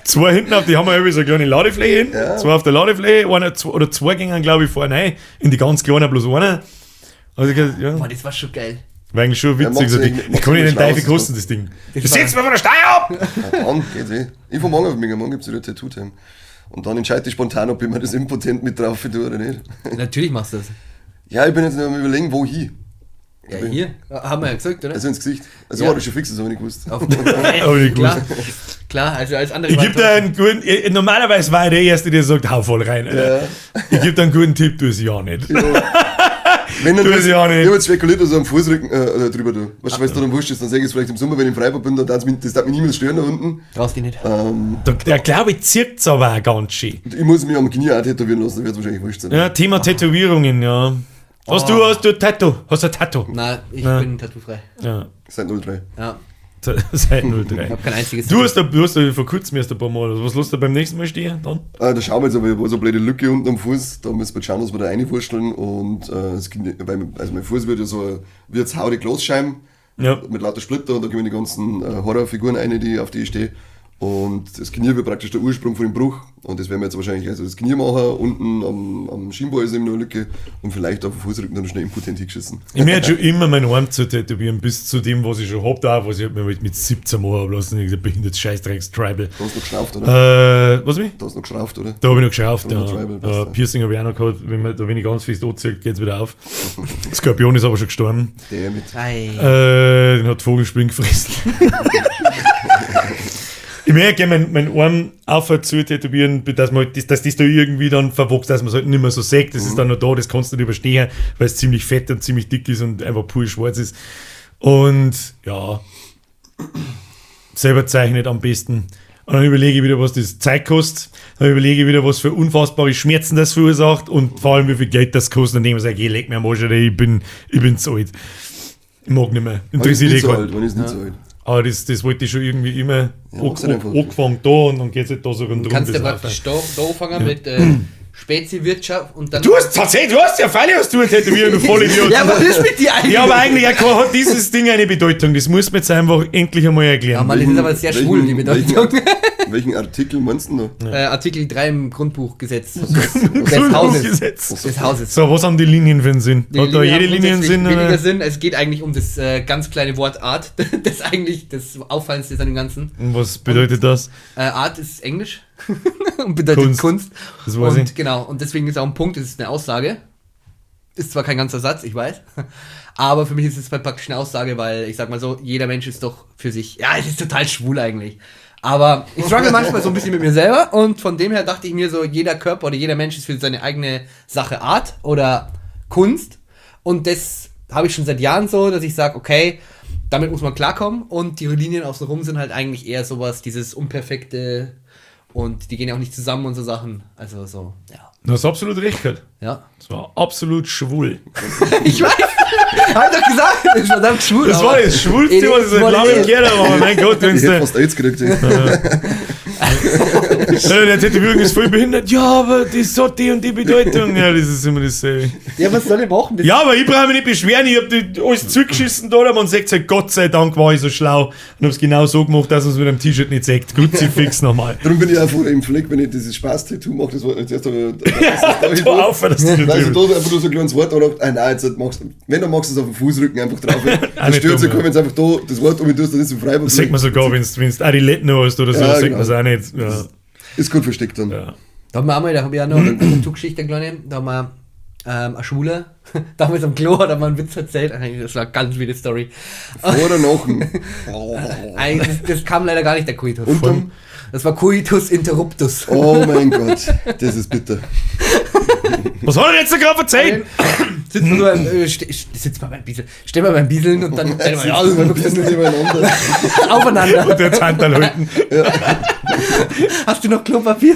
[SPEAKER 1] 2 hinten auf die haben wir irgendwie so eine kleine Ladefläche hin.
[SPEAKER 3] Ja.
[SPEAKER 1] 2 auf der Ladefläche, einer, 2 oder 2 gingen, glaube ich, vorne rein. In die ganz kleinen bloß einer. Also, ja,
[SPEAKER 2] Boah, das war schon geil.
[SPEAKER 1] war eigentlich schon
[SPEAKER 3] Ja,
[SPEAKER 1] witzig.
[SPEAKER 3] macht's
[SPEAKER 1] So,
[SPEAKER 3] ja-
[SPEAKER 1] ich
[SPEAKER 3] macht's
[SPEAKER 1] kann nicht
[SPEAKER 3] ja
[SPEAKER 1] den Teufel
[SPEAKER 3] schlau,
[SPEAKER 1] kosten, das Ding.
[SPEAKER 2] Das
[SPEAKER 1] Du
[SPEAKER 2] war-
[SPEAKER 1] setzt mir von der Steuer ab!
[SPEAKER 3] Ja, dann geht's eh. Ich fahr morgen auf Mega, morgen gibt's wieder Tattoo-Time. Und dann entscheide ich spontan, ob ich mir das impotent mit drauf tue oder nicht.
[SPEAKER 2] Natürlich machst du das.
[SPEAKER 3] Ja, ich bin jetzt noch am überlegen, wo hin.
[SPEAKER 2] Ja, hier. Haben wir ja gesagt, oder?
[SPEAKER 3] Also ins Gesicht. Also
[SPEAKER 2] Ja.
[SPEAKER 3] war das schon fix, das habe ich nicht gewusst.
[SPEAKER 2] Auf,
[SPEAKER 1] Aber nicht
[SPEAKER 2] klar, klar, also als andere.
[SPEAKER 1] Ich gebe dir einen guten, normalerweise war ich der Erste, der sagt, hau voll rein. Alter. Ich gebe dir einen guten Tipp, tu es ja nicht.
[SPEAKER 3] Wenn dann
[SPEAKER 1] Tu es ja nicht.
[SPEAKER 3] Ich habe jetzt spekuliert, dass ich am Fußrücken drüber tue. Weißt du, weil es dann wurscht ist, dann sehe ich es vielleicht im Sommer, wenn ich im Freibad bin, dann das darf mich niemals stören da unten.
[SPEAKER 2] Brauchst du nicht.
[SPEAKER 1] Der glaube ich zirkt es aber auch ganz schön.
[SPEAKER 3] Und ich muss mich am Knie auch tätowieren lassen, dann wird es wahrscheinlich wurscht sein.
[SPEAKER 1] Ja, Thema Tätowierungen, ja. Hast du ein Tattoo? Hast du ein Tattoo?
[SPEAKER 2] Nein, ich
[SPEAKER 1] Ja.
[SPEAKER 2] bin tattoofrei.
[SPEAKER 1] Ja.
[SPEAKER 3] Seit 03.
[SPEAKER 2] Ja.
[SPEAKER 1] Seit
[SPEAKER 2] Ich
[SPEAKER 1] 03.
[SPEAKER 2] habe kein einziges.
[SPEAKER 1] Du hast ja vor kurzem erst ein paar Mal. Was lässt du beim nächsten Mal stehen? Dann?
[SPEAKER 3] Da schauen wir jetzt, aber ich habe so eine blöde Lücke unten am Fuß. Da müssen wir schauen, dass wir da reinwursteln. Und weil mein Fuß wird ja so wie jetzt Haut Glasscheiben
[SPEAKER 1] Ja.
[SPEAKER 3] mit lauter Splitter und da kommen die ganzen Horrorfiguren rein, auf die ich stehe. Und das Knie wird praktisch der Ursprung von dem Bruch. Und das werden wir jetzt wahrscheinlich also das Knie machen. Unten am Schienbein ist eben noch eine Lücke. Und vielleicht auf den Fußrücken dann schnell impotent hingeschissen.
[SPEAKER 1] Ich möchte schon immer meinen Arm zu tätowieren, bis zu dem, was ich schon hab, da, was ich hab mir mit 17 Mal haben lassen. Ich gesagt, behindertes Scheißdrecks-Tribal.
[SPEAKER 3] Da hast du noch geschraubt, oder?
[SPEAKER 1] Was mich?
[SPEAKER 3] Da hast du noch geschraubt, oder?
[SPEAKER 1] Da habe ich noch geschafft,
[SPEAKER 3] Ja,
[SPEAKER 1] ja.
[SPEAKER 3] Tribal passt, ja.
[SPEAKER 1] Piercing habe ich auch noch gehabt. Wenn ich ganz fest anziehe, geht es wieder auf. Skorpion ist aber schon gestorben.
[SPEAKER 3] Der mit.
[SPEAKER 2] Ei.
[SPEAKER 1] Den hat Vogelspring gefressen. Ich möchte gerne meinen Arm auf zu tätowieren, dass das da irgendwie dann verwachst, dass man es halt nicht mehr so sieht. Das ist dann noch da, das kannst du nicht überstehen, weil es ziemlich fett und ziemlich dick ist und einfach pur schwarz ist. Und ja, selber zeichnet am besten. Und dann überlege ich wieder, was das Zeit kostet. Dann überlege ich wieder, was für unfassbare Schmerzen das verursacht und vor allem, wie viel Geld das kostet. Und dann denke ich mir, leg mir am Arsch, ich bin zu alt. Ich mag nicht mehr.
[SPEAKER 3] Wann ist
[SPEAKER 1] Interessiert
[SPEAKER 3] nicht so
[SPEAKER 1] keinen.
[SPEAKER 3] alt? Wann ist nicht so alt?
[SPEAKER 1] Aber das wollte ich schon irgendwie immer
[SPEAKER 3] Ja, mach's halt einfach.
[SPEAKER 1] angefangen da und dann geht es halt da so rundherum.
[SPEAKER 2] Du kannst ja
[SPEAKER 1] das
[SPEAKER 2] praktisch
[SPEAKER 1] Laufen.
[SPEAKER 2] da anfangen mit Speziwirtschaft und dann.
[SPEAKER 1] Du hast tatsächlich, Feile hast du tätowiert, du Vollidiot.
[SPEAKER 2] Ja, was ist mit dir eigentlich?
[SPEAKER 1] Ja, aber eigentlich hat dieses Ding eine Bedeutung. Das muss man jetzt einfach endlich einmal
[SPEAKER 2] Ja,
[SPEAKER 1] erklären.
[SPEAKER 2] Mann, das ist aber sehr schwul, die Bedeutung.
[SPEAKER 3] Welchen Artikel meinst du da?
[SPEAKER 2] Artikel 3 im Grundbuchgesetz des Hauses.
[SPEAKER 1] Gesetz.
[SPEAKER 2] Des Hauses.
[SPEAKER 1] So, was haben die Linien für einen Sinn?
[SPEAKER 2] Die
[SPEAKER 1] Hat da
[SPEAKER 2] Linien
[SPEAKER 1] jede
[SPEAKER 2] haben
[SPEAKER 1] Linie einen
[SPEAKER 2] grundsätzlich
[SPEAKER 1] Sinn?
[SPEAKER 2] weniger
[SPEAKER 1] Oder?
[SPEAKER 2] Sinn. Es geht eigentlich um das ganz kleine Wort Art, das eigentlich das Auffallendste ist an dem Ganzen.
[SPEAKER 1] Und was bedeutet das?
[SPEAKER 2] Art ist Englisch und bedeutet Kunst.
[SPEAKER 1] Das weiß
[SPEAKER 2] Und
[SPEAKER 1] ich.
[SPEAKER 2] genau, und deswegen ist auch ein Punkt, es ist eine Aussage. Ist zwar kein ganzer Satz, ich weiß, aber für mich ist es praktisch eine Aussage, weil ich sag mal so, jeder Mensch ist doch für sich, ja, es ist total schwul eigentlich. Aber ich struggle manchmal so ein bisschen mit mir selber und von dem her dachte ich mir so, jeder Körper oder jeder Mensch ist für seine eigene Sache Art oder Kunst und das habe ich schon seit Jahren so, dass ich sage, okay, damit muss man klarkommen und die Linien außenrum sind halt eigentlich eher sowas, dieses Unperfekte und die gehen ja auch nicht zusammen und so Sachen, also so, ja.
[SPEAKER 1] Du hast absolut recht gehabt.
[SPEAKER 2] Ja.
[SPEAKER 1] Das war absolut schwul.
[SPEAKER 2] Ich weiß, hab ich doch gesagt, das ist verdammt schwul.
[SPEAKER 1] Das
[SPEAKER 2] aber-
[SPEAKER 1] war das Schwulste,
[SPEAKER 2] Ey,
[SPEAKER 1] was ich seit
[SPEAKER 2] das war
[SPEAKER 1] langem
[SPEAKER 2] das-
[SPEAKER 1] gehört habe. Aber mein Gott, wenn
[SPEAKER 3] Ich hätte
[SPEAKER 1] du.
[SPEAKER 3] fast AIDS gekriegt.
[SPEAKER 1] Der Tätowierung ist voll behindert. Ja, aber das hat die und die Bedeutung. Ja, das ist immer dasselbe.
[SPEAKER 2] Ja, was soll ich machen?
[SPEAKER 1] Ja, aber ich brauche mich nicht beschweren. Ich hab alles zugeschissen da. Man sagt halt, Gott sei Dank war ich so schlau und hab's genau so gemacht, dass man es mit einem T-Shirt nicht sagt. Kruzifix nochmal.
[SPEAKER 3] Darum bin ich auch vorher im Fleck, wenn ich dieses Spaß-Tattoo mache, das war jetzt erst
[SPEAKER 1] Tu auf, dass du nicht
[SPEAKER 3] also
[SPEAKER 1] drüber.
[SPEAKER 3] da einfach nur so ein kleines Wort und nein, jetzt machst du, wenn du magst, es auf den Fußrücken einfach drauf. Das
[SPEAKER 1] nicht
[SPEAKER 3] stört sich,
[SPEAKER 1] dumm,
[SPEAKER 3] wenn es einfach da das Wort um tust, dann ist es frei.
[SPEAKER 1] Das sagt man sogar, wenn du Adiletten hast oder so,
[SPEAKER 3] Ja,
[SPEAKER 1] sagt
[SPEAKER 3] genau.
[SPEAKER 1] man es auch nicht. Ja.
[SPEAKER 3] Ist gut versteckt dann.
[SPEAKER 1] Ja.
[SPEAKER 2] Da habe ich auch noch eine Zuggeschichte, eine kleine. Da haben wir eine Schwule, damals am Klo hat er mal einen Witz erzählt. Das war eine ganz wilde Story.
[SPEAKER 3] Vor oder nach?
[SPEAKER 2] Das kam leider gar nicht, der Coitus.
[SPEAKER 3] Und dann?
[SPEAKER 2] Das war Coitus interruptus.
[SPEAKER 3] Oh mein Gott, das ist bitter.
[SPEAKER 1] Was hat er jetzt da gerade erzählt?
[SPEAKER 2] Sitzen wir sitzt mal beim Bieseln. Stell mal beim Bieseln und dann ja,
[SPEAKER 3] Ein bisschen nebeneinander.
[SPEAKER 2] aufeinander.
[SPEAKER 1] Und der Zantal halten.
[SPEAKER 2] Hast du noch Klopapier?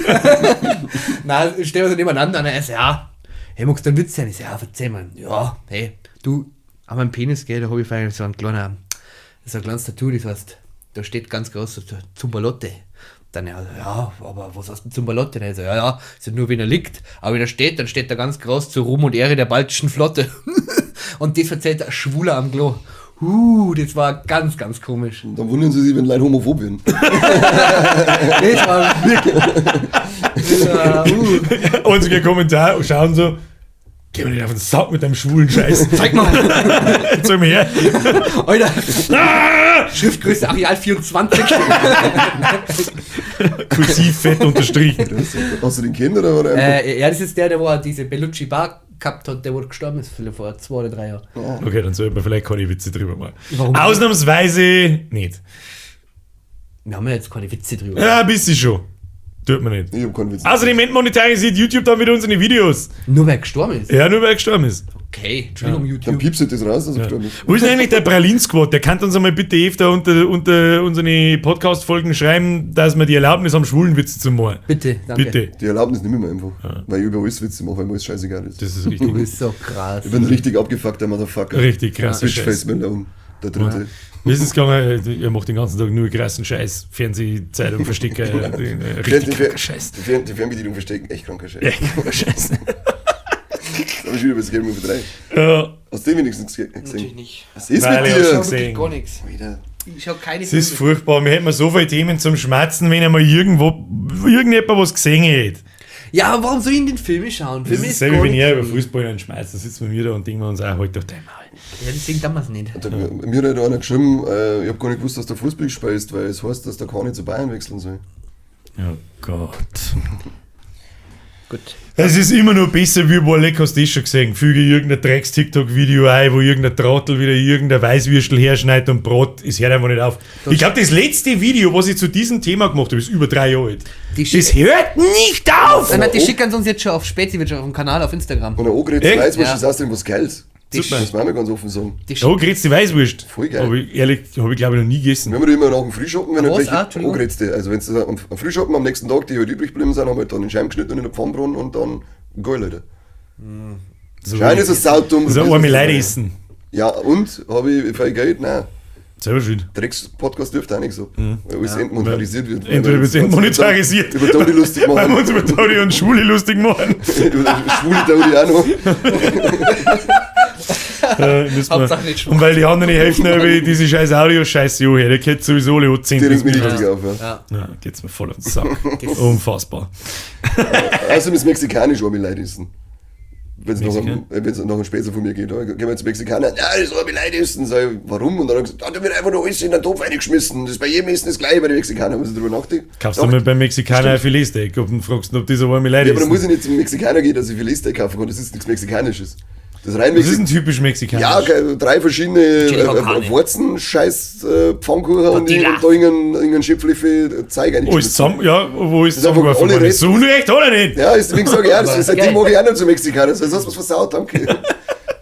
[SPEAKER 2] Nein, stellen wir so nebeneinander und er sagt, ja, hey, magst du einen Witz sein? Ich sag, ja, verzeih mal. Ja, hey, du, an meinem Penis, gell, da habe ich vielleicht so ein kleines Tattoo, das heißt, da steht ganz groß so, Zumbalotte. Dann ja, aber was heißt denn Zumbalotte? Dann so, ja, ist ja nur, wenn er liegt. Aber wenn er steht, dann steht da ganz groß zur Ruhm und Ehre der baltischen Flotte. Und das erzählt der Schwuler am Klo. Das war ganz, ganz komisch.
[SPEAKER 3] Dann wundern sie sich, wenn Leute homophob werden.
[SPEAKER 2] Das war wirklich.
[SPEAKER 1] Einziger Kommentar, schauen so, geh mir nicht auf den Sack mit deinem schwulen Scheiß.
[SPEAKER 2] Zeig mal.
[SPEAKER 1] Zeig mir her.
[SPEAKER 2] Alter. Schriftgröße Areal 24.
[SPEAKER 1] Kursiv fett unterstrichen.
[SPEAKER 3] Hast du den Kind oder einfach?
[SPEAKER 2] Ja, das ist der, wo diese Bellucci Bar gehabt hat, der wurde gestorben ist vor 2 oder 3 Jahren.
[SPEAKER 1] Okay, dann sollten wir vielleicht keine Witze drüber machen.
[SPEAKER 2] Warum?
[SPEAKER 1] Ausnahmsweise nicht.
[SPEAKER 2] Wir haben ja jetzt keine Witze drüber.
[SPEAKER 1] Ja, ein bisschen schon. Tut man nicht.
[SPEAKER 3] Ich hab keinen Witz.
[SPEAKER 1] Außerdem entmonetarisiert YouTube dann wieder unsere Videos.
[SPEAKER 2] Nur weil er gestorben ist.
[SPEAKER 1] Ja, nur weil er gestorben ist.
[SPEAKER 2] Okay, Entschuldigung,
[SPEAKER 3] Dann
[SPEAKER 2] YouTube.
[SPEAKER 3] piepst du das raus, dass er gestorben ist.
[SPEAKER 1] Wo ist denn eigentlich der Pralin-Squad? Der kann uns einmal bitte öfter unter unsere Podcast-Folgen schreiben, dass wir die Erlaubnis haben, Schwulenwitze zu machen.
[SPEAKER 2] Bitte, danke.
[SPEAKER 1] Bitte.
[SPEAKER 3] Die erlauben das nicht mehr einfach. Weil ich über alles Witze mache, weil mir alles scheißegal ist.
[SPEAKER 1] Das ist
[SPEAKER 2] Du
[SPEAKER 1] richtig.
[SPEAKER 2] bist so krass.
[SPEAKER 3] Ich bin ein richtig abgefuckter Motherfucker.
[SPEAKER 1] Richtig krasser
[SPEAKER 3] Switchface
[SPEAKER 1] Scheiß.
[SPEAKER 3] Malone, der dritte.
[SPEAKER 1] Wie ist es gegangen? Er macht den ganzen Tag nur krassen Scheiß. Fernsehzeitung, Verstecker. Richtig kranker Scheiß.
[SPEAKER 3] Die Fernbedienung verstecken, echt kranker Scheiß.
[SPEAKER 1] Ja, kranker Scheiß.
[SPEAKER 3] Das habe ich schon über das Game Over 3.
[SPEAKER 1] Ja,
[SPEAKER 3] Hast du den wenigstens
[SPEAKER 2] Natürlich
[SPEAKER 3] gesehen?
[SPEAKER 2] nicht.
[SPEAKER 3] Was ist
[SPEAKER 1] Nein,
[SPEAKER 3] mit
[SPEAKER 1] ich hab's
[SPEAKER 3] dir?
[SPEAKER 1] schon gesehen.
[SPEAKER 2] Gar nichts.
[SPEAKER 3] Wieder.
[SPEAKER 2] Ich schau keine
[SPEAKER 1] es ist furchtbar. Wir hätten so viele Themen zum Schmerzen, wenn einmal irgendjemand was gesehen hätte.
[SPEAKER 2] Ja, aber warum soll ich in den Film schauen?
[SPEAKER 1] Das
[SPEAKER 2] Film
[SPEAKER 1] ist
[SPEAKER 2] ist
[SPEAKER 1] dasselbe,
[SPEAKER 2] gar
[SPEAKER 1] wenn
[SPEAKER 2] nicht
[SPEAKER 1] ich über
[SPEAKER 2] so.
[SPEAKER 1] Fußball einen schmeißt. Da sitzen wir wieder und denken wir uns auch, halt doch dein Maul.
[SPEAKER 2] Ja, deswegen tun wir es nicht.
[SPEAKER 3] Mir hat einer geschrieben, ich habe gar nicht gewusst, dass der Fußball spielst, weil es heißt, dass der Kahn zu Bayern wechseln soll.
[SPEAKER 1] Oh Gott.
[SPEAKER 2] Gut.
[SPEAKER 1] Es ist immer noch besser, wie Walleck, hast du das schon gesehen. Füge irgendein Drecks-TikTok-Video ein, wo irgendein Trottel wieder irgendein Weißwürstel herschneidet und Brot. Es hört einfach nicht auf. Ich glaube, das letzte Video, was ich zu diesem Thema gemacht habe, ist über 3 Jahre alt. Das hört nicht auf!
[SPEAKER 2] Nein, die schicken uns jetzt schon auf Späti, wird schon auf dem Kanal auf Instagram.
[SPEAKER 3] Und der Ogretz
[SPEAKER 1] Echt?
[SPEAKER 3] weiß, was
[SPEAKER 2] Ja.
[SPEAKER 3] das heißt, was Geiles.
[SPEAKER 2] Die
[SPEAKER 3] Das muss man auch ganz offen sagen.
[SPEAKER 2] Die
[SPEAKER 1] Ja, Ogretz, die Weißwurst.
[SPEAKER 3] Voll geil.
[SPEAKER 1] Aber ehrlich, habe ich glaube ich noch nie gegessen.
[SPEAKER 3] Wir haben die immer nach dem Frühschoppen, wenn
[SPEAKER 2] Was?
[SPEAKER 3] welche
[SPEAKER 2] Entschuldigung.
[SPEAKER 3] Ogretzte, also wenn es am Frühschoppen am nächsten Tag, die halt übrig geblieben sind, haben wir dann in Scheiben geschnitten und in der Pfannbrunn und dann geil, Leute.
[SPEAKER 1] So,
[SPEAKER 3] Schein ist ein saudumm.
[SPEAKER 1] so arme Leute essen.
[SPEAKER 3] Ja, und? Habe ich viel Geld? Nein.
[SPEAKER 1] Selber schuld.
[SPEAKER 3] Drecks-Podcast dürfte auch nicht so. Weil alles entmonetarisiert wird.
[SPEAKER 1] Entweder wird es entmonetarisiert,
[SPEAKER 3] Über Todi lustig
[SPEAKER 1] weil wir
[SPEAKER 3] machen.
[SPEAKER 1] uns über Taudi und Schwule lustig machen.
[SPEAKER 3] Über schwule Todi auch noch.
[SPEAKER 1] Müssen
[SPEAKER 2] Hauptsache nicht schwul.
[SPEAKER 1] und weil die anderen Hälfte noch über diese scheiß Audio-Scheiße anhören, der kennt sowieso alle 10
[SPEAKER 3] Die regt mich
[SPEAKER 1] Minuten.
[SPEAKER 3] richtig auf. Ja.
[SPEAKER 2] Ja.
[SPEAKER 1] Ja, geht's mir voll auf den Sack. Unfassbar.
[SPEAKER 3] Außerdem ist mexikanisch, ob ich Leute essen. Wenn es
[SPEAKER 1] Mexikan?
[SPEAKER 3] noch ein Späßer von mir geht, gehen wir zu Mexikaner, ja, das soll ich Leute essen. Sag ich, warum? Und dann hat er gesagt, da wird einfach nur alles in den Topf reingeschmissen. Das ist bei jedem Essen das gleiche, bei den Mexikaner, muss ich drüber nachdenken.
[SPEAKER 1] Kaufst du mal beim Mexikaner ein Filetsteak und fragst, ob dieser warme Leute
[SPEAKER 3] Ja, aber dann muss
[SPEAKER 1] essen.
[SPEAKER 3] ich nicht zum Mexikaner gehen, dass ich Filetsteak kaufen kann. Das ist nichts Mexikanisches. Das ist rein
[SPEAKER 1] Das ist ein
[SPEAKER 3] Mexikanisches.
[SPEAKER 1] typisch Mexikanisch.
[SPEAKER 3] Ja, 3 verschiedene
[SPEAKER 2] Chili con carne.
[SPEAKER 3] Wurzen, scheiß Pfannkuchen und
[SPEAKER 2] Tortilla.
[SPEAKER 3] da irgendein Schipfliffe Zeig eigentlich.
[SPEAKER 1] Alles zusammen, ja, wo ist
[SPEAKER 3] Das ist einfach
[SPEAKER 1] zusammengeworfen
[SPEAKER 3] alle
[SPEAKER 1] worden?
[SPEAKER 3] Reste-
[SPEAKER 1] So Unrecht oder nicht?
[SPEAKER 3] Ja, ist deswegen sage ich, ja,
[SPEAKER 2] Aber
[SPEAKER 3] seitdem
[SPEAKER 2] geil.
[SPEAKER 3] mag ich auch nicht zu Mexikaner. Sonst hast du was versaut, danke. Das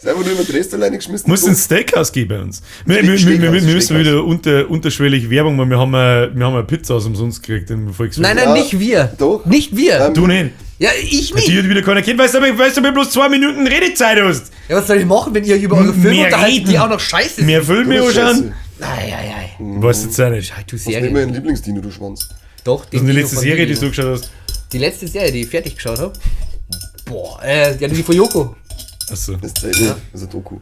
[SPEAKER 3] ist einfach nur immer die Reste alleine geschmissen.
[SPEAKER 1] Muss ein Steakhouse geben bei uns. Wir müssen
[SPEAKER 3] Steakhouse.
[SPEAKER 1] wieder unterschwellig Werbung machen. Wir haben eine Pizza aus umsonst gekriegt im Volkswagen.
[SPEAKER 2] Nein,
[SPEAKER 3] Ja,
[SPEAKER 2] nicht wir.
[SPEAKER 3] doch.
[SPEAKER 2] Nicht wir.
[SPEAKER 1] Du nicht.
[SPEAKER 2] Ja, ich
[SPEAKER 1] Die
[SPEAKER 2] nicht.
[SPEAKER 1] hat wieder keiner kennt, weißt du mir bloß 2 Minuten Redezeit hast.
[SPEAKER 2] Ja, was soll ich machen, wenn ihr über eure Filme
[SPEAKER 1] Mehr
[SPEAKER 2] unterhaltet, die
[SPEAKER 1] reden.
[SPEAKER 2] auch noch scheiße
[SPEAKER 1] Mehr Filme
[SPEAKER 3] Du bist
[SPEAKER 1] anschauen?
[SPEAKER 3] scheiße.
[SPEAKER 2] Ei.
[SPEAKER 1] Weißt du jetzt auch nicht.
[SPEAKER 2] Du
[SPEAKER 3] Was ist nicht
[SPEAKER 2] Serien.
[SPEAKER 3] mein Lieblingsdino, du Schwanz?
[SPEAKER 2] Doch,
[SPEAKER 1] Das ist die letzte Serie, die du geschaut hast.
[SPEAKER 2] Die letzte Serie, die ich fertig geschaut habe. Boah, ja, die von Yoko.
[SPEAKER 1] Achso.
[SPEAKER 3] Das ist das ist ein Doku.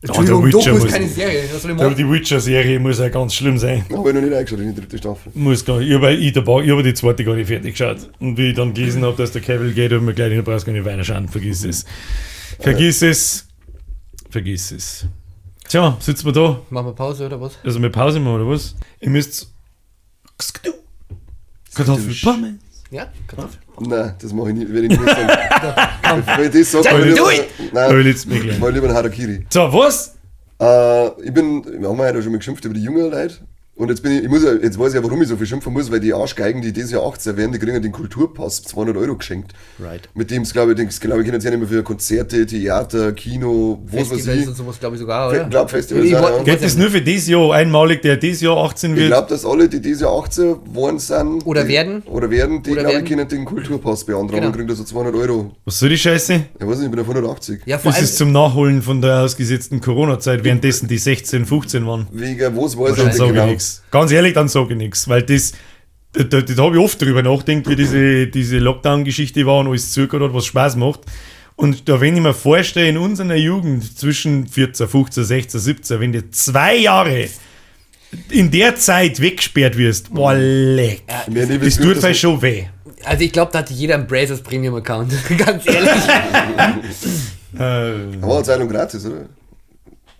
[SPEAKER 2] Entschuldigung,
[SPEAKER 1] der
[SPEAKER 2] Doku
[SPEAKER 1] Witcher
[SPEAKER 2] ist
[SPEAKER 1] muss-
[SPEAKER 2] keine Serie. Was soll ich
[SPEAKER 1] Ich glaube,
[SPEAKER 2] machen?
[SPEAKER 1] die Witcher-Serie muss ja ganz schlimm sein.
[SPEAKER 3] Habe ich noch nicht eingeschaut in die 3. Staffel.
[SPEAKER 1] Muss gar nicht. Ich habe die zweite gar nicht fertig geschaut. Und wie ich dann gelesen habe, dass der Cavill geht, habe ich mir gleich, du brauchst gar nicht weiter schauen. Vergiss es. Vergiss es. Vergiss es. Tja, sitzen wir da.
[SPEAKER 2] Machen wir Pause oder was?
[SPEAKER 1] Also mit Pause machen, oder was? Ihr müsst. Kartoffelpommes.
[SPEAKER 2] Ja, Kartoffel.
[SPEAKER 3] Nein, das mache ich nicht, werde ich nicht sagen. Wenn ich das sage,
[SPEAKER 2] Dann do
[SPEAKER 3] lieber,
[SPEAKER 2] it!
[SPEAKER 1] Aber jetzt mir gleich.
[SPEAKER 3] mal lieber einen Harakiri.
[SPEAKER 1] So, was?
[SPEAKER 3] Wir haben ja schon mal geschimpft über die jungen Leute. Und jetzt jetzt weiß ich ja, warum ich so viel schimpfen muss, weil die Arschgeigen, die dieses Jahr 18 werden, die kriegen den Kulturpass 200 € geschenkt.
[SPEAKER 2] Right.
[SPEAKER 3] Mit dem, glaube ich, können sie ja nicht mehr für Konzerte, Theater, Kino, was weiß
[SPEAKER 2] Festivals
[SPEAKER 3] ich.
[SPEAKER 2] und sowas, glaube ich sogar,
[SPEAKER 3] Ich
[SPEAKER 2] oder?
[SPEAKER 3] glaube, Festivals
[SPEAKER 2] Ich
[SPEAKER 3] auch,
[SPEAKER 2] wollt-
[SPEAKER 3] ja.
[SPEAKER 1] Geht das nur für dieses Jahr einmalig, der dieses Jahr 18
[SPEAKER 3] Ich
[SPEAKER 1] wird?
[SPEAKER 3] glaube, dass alle, die dieses Jahr 18 geworden sind,
[SPEAKER 2] Oder
[SPEAKER 3] die,
[SPEAKER 2] werden.
[SPEAKER 3] die,
[SPEAKER 2] Oder
[SPEAKER 3] glaube ich,
[SPEAKER 2] werden.
[SPEAKER 3] können den Kulturpass beantragen
[SPEAKER 2] Genau.
[SPEAKER 3] und kriegen da so 200 €.
[SPEAKER 1] Was soll die Scheiße?
[SPEAKER 3] Ich weiß nicht, ich bin auf 180.
[SPEAKER 2] Ja, vor
[SPEAKER 1] Das
[SPEAKER 2] allem,
[SPEAKER 1] ist zum Nachholen von der ausgesetzten Corona-Zeit, währenddessen die 16, 15 waren.
[SPEAKER 3] Wegen was weiß ich
[SPEAKER 1] Dann
[SPEAKER 3] nicht
[SPEAKER 1] sage ich
[SPEAKER 3] genau.
[SPEAKER 1] nichts. Ganz ehrlich, dann sage ich nichts. Weil da habe ich oft drüber nachgedacht, wie diese Lockdown-Geschichte war und alles zugehört hat, was Spaß macht. Und da, wenn ich mir vorstelle, in unserer Jugend zwischen 14, 15, 16, 17, wenn du 2 Jahre in der Zeit weggesperrt wirst, boah, leck.
[SPEAKER 3] Wir haben nie
[SPEAKER 1] Das
[SPEAKER 3] gewusst,
[SPEAKER 1] tut
[SPEAKER 3] dass
[SPEAKER 1] vielleicht schon weh.
[SPEAKER 2] also ich glaube, da hatte jeder einen Brazos Premium-Account. Ganz ehrlich.
[SPEAKER 3] war eine Zeitung gratis, oder?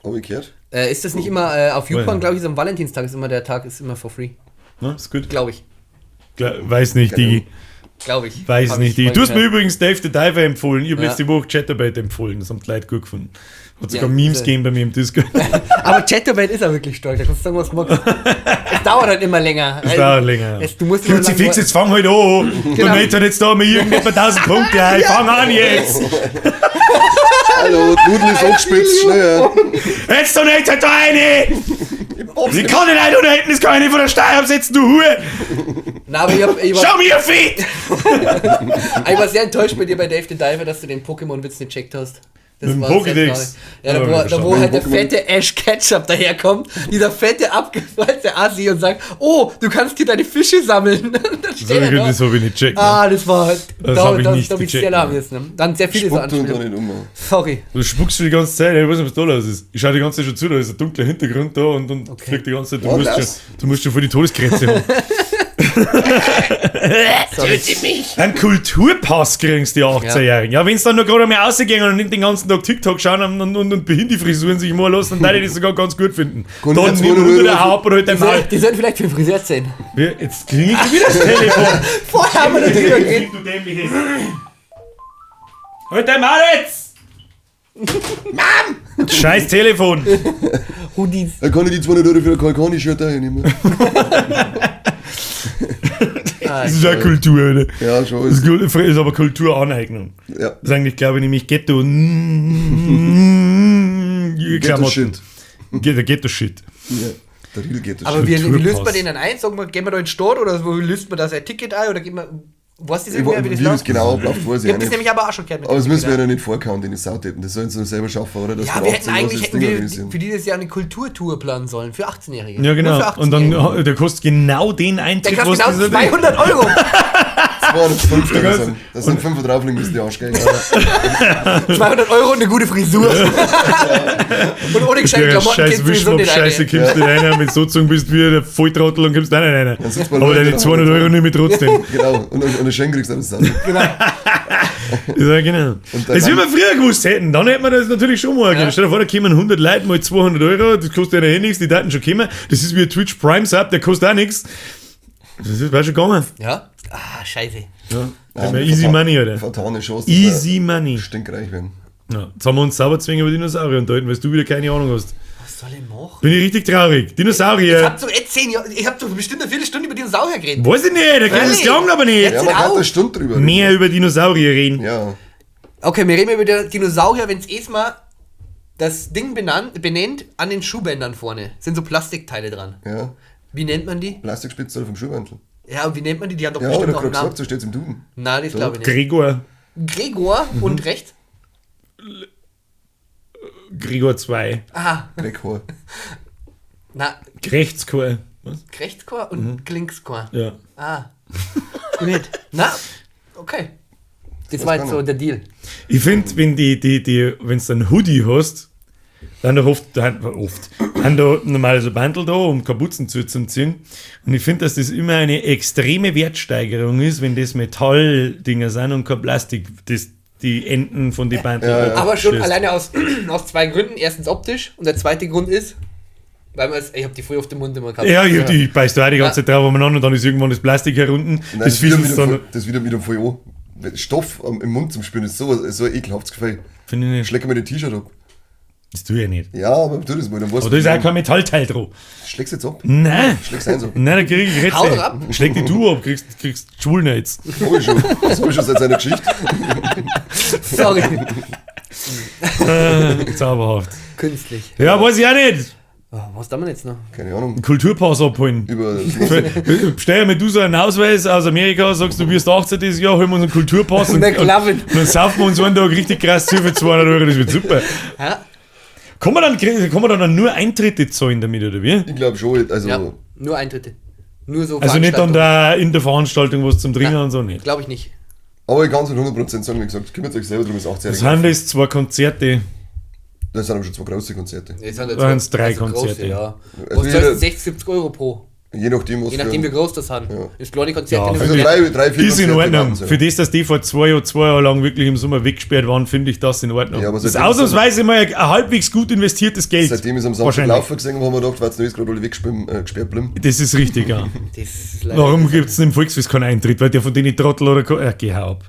[SPEAKER 3] Habe ich gehört.
[SPEAKER 2] Ist das nicht immer auf
[SPEAKER 1] Ja.
[SPEAKER 2] YouPorn, glaube ich, ist am Valentinstag ist immer der Tag, ist immer for free.
[SPEAKER 1] Na, ist gut.
[SPEAKER 2] Glaube ich.
[SPEAKER 1] Weiß nicht, die.
[SPEAKER 2] Glaube ich.
[SPEAKER 1] Weiß
[SPEAKER 2] Hab
[SPEAKER 1] nicht,
[SPEAKER 2] ich
[SPEAKER 1] die.
[SPEAKER 2] mal
[SPEAKER 1] Du hast mir
[SPEAKER 2] gehört.
[SPEAKER 1] übrigens Dave the Diver empfohlen. Ich habe
[SPEAKER 2] Ja.
[SPEAKER 1] letzte Woche Chatterbait empfohlen. Das haben die Leute gut gefunden. Hat sogar
[SPEAKER 2] Ja,
[SPEAKER 1] Memes
[SPEAKER 2] bitte.
[SPEAKER 1] gegeben bei mir im Discord.
[SPEAKER 2] Aber Chatterbait ist er wirklich stark, da kannst du sagen, was du magst. Es dauert halt immer länger.
[SPEAKER 1] Das dauert länger.
[SPEAKER 2] Du musst immer
[SPEAKER 1] Kruzifix,
[SPEAKER 2] lang-
[SPEAKER 1] jetzt fang halt an.
[SPEAKER 2] Genau.
[SPEAKER 1] Dann nicht jetzt da mal irgendjemand 1000 Punkte ein. Fang an jetzt.
[SPEAKER 3] Hallo, die Nudel ist angespitzt, schnell.
[SPEAKER 1] Jetzt doch nicht halt da eine. Ich kann nicht ein oder hinten, das kann ich nicht von der Steuer absetzen, du Hure.
[SPEAKER 2] Na, aber ich
[SPEAKER 1] Schau mir Feed.
[SPEAKER 2] war sehr enttäuscht bei dir bei Dave the Diver, dass du den Pokémon-Witz nicht checkt hast. Das
[SPEAKER 1] Mit dem
[SPEAKER 2] war sehr
[SPEAKER 1] Pokédex.
[SPEAKER 2] traurig. Ja,
[SPEAKER 1] Ja,
[SPEAKER 2] da wo
[SPEAKER 3] verstanden.
[SPEAKER 2] halt der
[SPEAKER 3] Pokémon.
[SPEAKER 2] fette Ash Ketchup daherkommt, dieser fette abgefallte Assi und sagt, oh, du kannst hier deine Fische sammeln. Und dann steht er da.
[SPEAKER 1] Das habe ich nicht checkt.
[SPEAKER 2] Ah, das war,
[SPEAKER 1] Das hab ich nicht
[SPEAKER 2] da bin ich sehr
[SPEAKER 1] gecheckt,
[SPEAKER 2] lahm
[SPEAKER 1] ne.
[SPEAKER 2] jetzt. Ne? Dann sehr viele so
[SPEAKER 3] Spuckt und da
[SPEAKER 2] Anspielungen.
[SPEAKER 3] nicht
[SPEAKER 2] Sorry.
[SPEAKER 1] Du spuckst schon die ganze Zeit, ich weiß nicht, was da los ist. Ich schaue die ganze Zeit schon zu, da ist ein dunkler Hintergrund da und fliegt die ganze Zeit.
[SPEAKER 3] Oh, das.
[SPEAKER 1] Du musst schon vor die Todeskrätze haben. Einen Kulturpass kriegst die 18-Jährigen. Ja, wenn es dann noch gerade mal rausgehen und nicht den ganzen Tag TikTok schauen und Behindifrisuren sich mal lassen, dann würde ich das sogar ganz gut finden.
[SPEAKER 3] Kann
[SPEAKER 1] Dann
[SPEAKER 3] ich
[SPEAKER 1] nimm
[SPEAKER 3] 200
[SPEAKER 1] unter der
[SPEAKER 3] Euro
[SPEAKER 1] Haupt oder halt dein Maul.
[SPEAKER 2] Die sollten vielleicht für den Friseur sein.
[SPEAKER 1] Jetzt klingelt wieder das Telefon.
[SPEAKER 2] Vorher haben wir das drüber geredet.
[SPEAKER 1] Du dämliches. Halt dein Maul jetzt! Mom! Scheiß Telefon.
[SPEAKER 2] Hoodies.
[SPEAKER 3] Dann kann ich die 200 € für ein Kalkani-Shirt einnehmen.
[SPEAKER 1] Das ist ja Kultur, oder?
[SPEAKER 3] Ja, schon.
[SPEAKER 1] Das ist aber Kulturaneignung.
[SPEAKER 3] Ja.
[SPEAKER 1] Das ist eigentlich, glaube ich, nämlich Ghetto.
[SPEAKER 3] Ghetto-Shit.
[SPEAKER 1] Ghetto-Shit.
[SPEAKER 3] Ja, der Riedel geht das
[SPEAKER 2] Aber
[SPEAKER 3] schon.
[SPEAKER 2] wie löst
[SPEAKER 1] Kulturpass.
[SPEAKER 2] man den dann ein? Sagen wir, gehen wir da in den Stadt oder wo löst man da sein Ticket ein? Oder gehen wir. Weißt du das irgendwie, wie das
[SPEAKER 3] Wie das
[SPEAKER 2] läuft?
[SPEAKER 3] genau abläuft, weiß
[SPEAKER 2] Ich
[SPEAKER 3] ich
[SPEAKER 2] hab
[SPEAKER 3] auch
[SPEAKER 2] das
[SPEAKER 3] nicht.
[SPEAKER 2] nämlich aber auch schon gehört. Mit
[SPEAKER 3] Aber das
[SPEAKER 2] dem
[SPEAKER 3] müssen wir
[SPEAKER 2] Ticket
[SPEAKER 3] ja nicht vorkauen, den Sautäten. Das sollen sie noch selber schaffen, oder? Dass
[SPEAKER 2] Ja,
[SPEAKER 3] wir
[SPEAKER 2] wir hätten
[SPEAKER 3] 18
[SPEAKER 2] eigentlich
[SPEAKER 3] das
[SPEAKER 2] hätten
[SPEAKER 3] Ding
[SPEAKER 2] wir
[SPEAKER 3] organisieren.
[SPEAKER 2] für dieses Jahr eine Kulturtour planen sollen. Für 18-Jährige.
[SPEAKER 1] Ja,
[SPEAKER 2] Nur
[SPEAKER 1] genau.
[SPEAKER 2] für
[SPEAKER 1] Und
[SPEAKER 2] 18-Jährige.
[SPEAKER 1] dann der kostet genau den
[SPEAKER 2] Der
[SPEAKER 1] Eintritt,
[SPEAKER 2] kostet
[SPEAKER 1] was
[SPEAKER 2] genau
[SPEAKER 1] dieser
[SPEAKER 2] 200 €.
[SPEAKER 3] 205
[SPEAKER 1] Ja,
[SPEAKER 3] sind. Das sind 5 drauflegen müssen, die Arschgeigen.
[SPEAKER 2] 200 € und eine gute Frisur. Und ohne gescheite
[SPEAKER 1] Der
[SPEAKER 2] Klamotten
[SPEAKER 1] scheiß
[SPEAKER 2] geht's sowieso nicht
[SPEAKER 1] Wischmopp-Scheiße
[SPEAKER 2] rein.
[SPEAKER 1] kommst du nicht rein, mit so gezogen bist wie der Volltrottel und kommst da nicht rein.
[SPEAKER 3] sitzt man
[SPEAKER 1] Aber
[SPEAKER 3] Leute
[SPEAKER 1] deine
[SPEAKER 3] da.
[SPEAKER 1] 200 € nehme ich trotzdem.
[SPEAKER 3] Genau. Und eine Schenk kriegst du das dann.
[SPEAKER 1] Ja, genau.
[SPEAKER 3] Und
[SPEAKER 1] Das
[SPEAKER 3] dann-
[SPEAKER 1] wie wir früher gewusst hätten, dann hätten wir das natürlich schon mal gehen. Stell dir vor, da kommen 100 Leute mal 200 €, das kostet ja eh nichts, die Daten schon kommen. Das ist wie ein Twitch Prime Sub, der kostet auch nichts. Das wäre schon gegangen.
[SPEAKER 2] Ja? Ah, scheiße.
[SPEAKER 1] Ja, easy money, oder?
[SPEAKER 3] Vertane Chance. dass
[SPEAKER 1] Easy
[SPEAKER 3] wir
[SPEAKER 1] money.
[SPEAKER 3] stinkreich werden.
[SPEAKER 1] Ja, jetzt haben wir uns sauber zwingen über Dinosaurier unterhalten, weil du wieder keine Ahnung hast.
[SPEAKER 2] Was soll ich machen?
[SPEAKER 1] Bin ich richtig traurig.
[SPEAKER 2] Ich
[SPEAKER 1] Dinosaurier.
[SPEAKER 2] hab so jetzt 10 Jahre, ich hab so bestimmt eine Viertelstunde über Dinosaurier geredet.
[SPEAKER 1] Weiß ich nicht, da kann das
[SPEAKER 2] Hey.
[SPEAKER 1] klang aber nicht.
[SPEAKER 2] Jetzt-
[SPEAKER 3] Ja, man
[SPEAKER 2] Au.
[SPEAKER 3] kann eine Stunde drüber reden.
[SPEAKER 1] Mehr über Dinosaurier reden.
[SPEAKER 3] Ja.
[SPEAKER 2] Okay, wir reden über die Dinosaurier, wenn es erstmal das Ding benennt an den Schuhbändern vorne. Sind so Plastikteile dran.
[SPEAKER 3] Ja.
[SPEAKER 2] Wie nennt man die?
[SPEAKER 3] Plastikspitze vom Schuhwandel.
[SPEAKER 2] Ja, und wie nennt man die? Die haben doch
[SPEAKER 3] Ja,
[SPEAKER 2] bestimmt
[SPEAKER 3] oder
[SPEAKER 2] auch einen
[SPEAKER 3] gerade
[SPEAKER 2] Namen.
[SPEAKER 3] gesagt, so steht es im Duden.
[SPEAKER 2] Nein, das glaube ich nicht.
[SPEAKER 1] Gregor.
[SPEAKER 2] Gregor und rechts?
[SPEAKER 1] Gregor 2.
[SPEAKER 2] Aha.
[SPEAKER 3] Gregor.
[SPEAKER 2] Na,
[SPEAKER 1] Gerechtschor.
[SPEAKER 2] Krechtscore und Klinkscore.
[SPEAKER 1] Ja.
[SPEAKER 2] Ah. Gut. Na, okay. Das war jetzt so der Deal.
[SPEAKER 1] Ich finde, wenn wenn du einen Hoodie hast, dann haben da normal so Bandel da, um Kapuzen zuzuziehen. Und ich finde, dass das immer eine extreme Wertsteigerung ist, wenn das Metalldinger sind und kein Plastik, das die Enden von den Bandel.
[SPEAKER 2] Aber schon alleine aus 2 Gründen. Erstens optisch und der zweite Grund ist, weil ich habe die früher auf dem Mund immer gehabt.
[SPEAKER 1] Ja, ich beiß da auch die ganze Zeit drauf umeinander und dann ist irgendwann das Plastik herunten.
[SPEAKER 3] Nein, das wieder voll an. Stoff im Mund zum Spüren ist so ein ekelhaftes Gefühl.
[SPEAKER 1] Finde ich nicht.
[SPEAKER 3] Schleck mir den T-Shirt ab.
[SPEAKER 1] Das tue ich ja nicht.
[SPEAKER 3] Ja, aber tu das mal. Dann
[SPEAKER 1] Aber da ist auch kein Metallteil drauf.
[SPEAKER 3] Schläg's jetzt ab.
[SPEAKER 1] Nein.
[SPEAKER 3] Schläg's eins ab.
[SPEAKER 1] Nein, da krieg ich Rätsel.
[SPEAKER 2] Hau doch ab.
[SPEAKER 1] Schläg die du ab, kriegst Schwulnetz.
[SPEAKER 3] Hab ich schon. Das hab ich schon seit seiner Geschichte.
[SPEAKER 2] Sorry.
[SPEAKER 1] Zauberhaft.
[SPEAKER 2] Künstlich.
[SPEAKER 1] Ja, weiß ich auch nicht.
[SPEAKER 2] Was da man jetzt noch?
[SPEAKER 3] Keine Ahnung.
[SPEAKER 1] Kulturpass abholen. Stell mir du so einen Ausweis aus Amerika, sagst du wirst 18 dieses Jahr, holen wir uns einen Kulturpass und dann saufen wir uns einen Tag richtig krass zu für 200 Euro, das wird super.
[SPEAKER 2] Ja.
[SPEAKER 1] Kann man dann nur Eintritte zahlen damit, oder wie?
[SPEAKER 3] Ich glaube schon. Also,
[SPEAKER 2] Ja, nur Eintritte. Nur so
[SPEAKER 1] Also nicht dann da in der Veranstaltung was zum Trinken und so nicht.
[SPEAKER 2] Glaube ich nicht.
[SPEAKER 3] aber ich kann es mit 100% sagen, wie gesagt, kümmert euch selber drum, ist 18
[SPEAKER 1] Das sind das 2 Konzerte.
[SPEAKER 3] Das sind aber schon 2 große Konzerte.
[SPEAKER 2] Jetzt sind
[SPEAKER 1] Waren es 3 Konzerte.
[SPEAKER 2] Große, ja.
[SPEAKER 3] Also
[SPEAKER 2] Was
[SPEAKER 3] jeder-
[SPEAKER 2] kostet 60, 70 Euro pro?
[SPEAKER 3] Je nachdem, was
[SPEAKER 2] Je nachdem, wie groß das sind.
[SPEAKER 3] Ja.
[SPEAKER 2] Das kleine Konzert
[SPEAKER 1] Ja,
[SPEAKER 2] in
[SPEAKER 3] Also
[SPEAKER 2] der
[SPEAKER 3] 3, 4
[SPEAKER 1] Ist in
[SPEAKER 3] Konzerte
[SPEAKER 1] Ordnung.
[SPEAKER 3] waren es, ja.
[SPEAKER 1] Für das, dass die vor 2 Jahre lang wirklich im Sommer weggesperrt waren, finde ich das in Ordnung.
[SPEAKER 3] Ja, aber
[SPEAKER 1] das ist
[SPEAKER 3] seitdem-
[SPEAKER 1] ausnahmsweise mal ein halbwegs gut investiertes Geld.
[SPEAKER 3] Seitdem ich es am Samstag
[SPEAKER 1] Wahrscheinlich.
[SPEAKER 3] laufen gesehen habe, haben wir gedacht, weil es noch ist gerade alle weggesperrt bleiben.
[SPEAKER 1] Das ist richtig, ja.
[SPEAKER 2] Das ist leider
[SPEAKER 1] Warum gibt es im Volksfest keinen Eintritt? Weil der von denen Trottel oder... geh hau ab.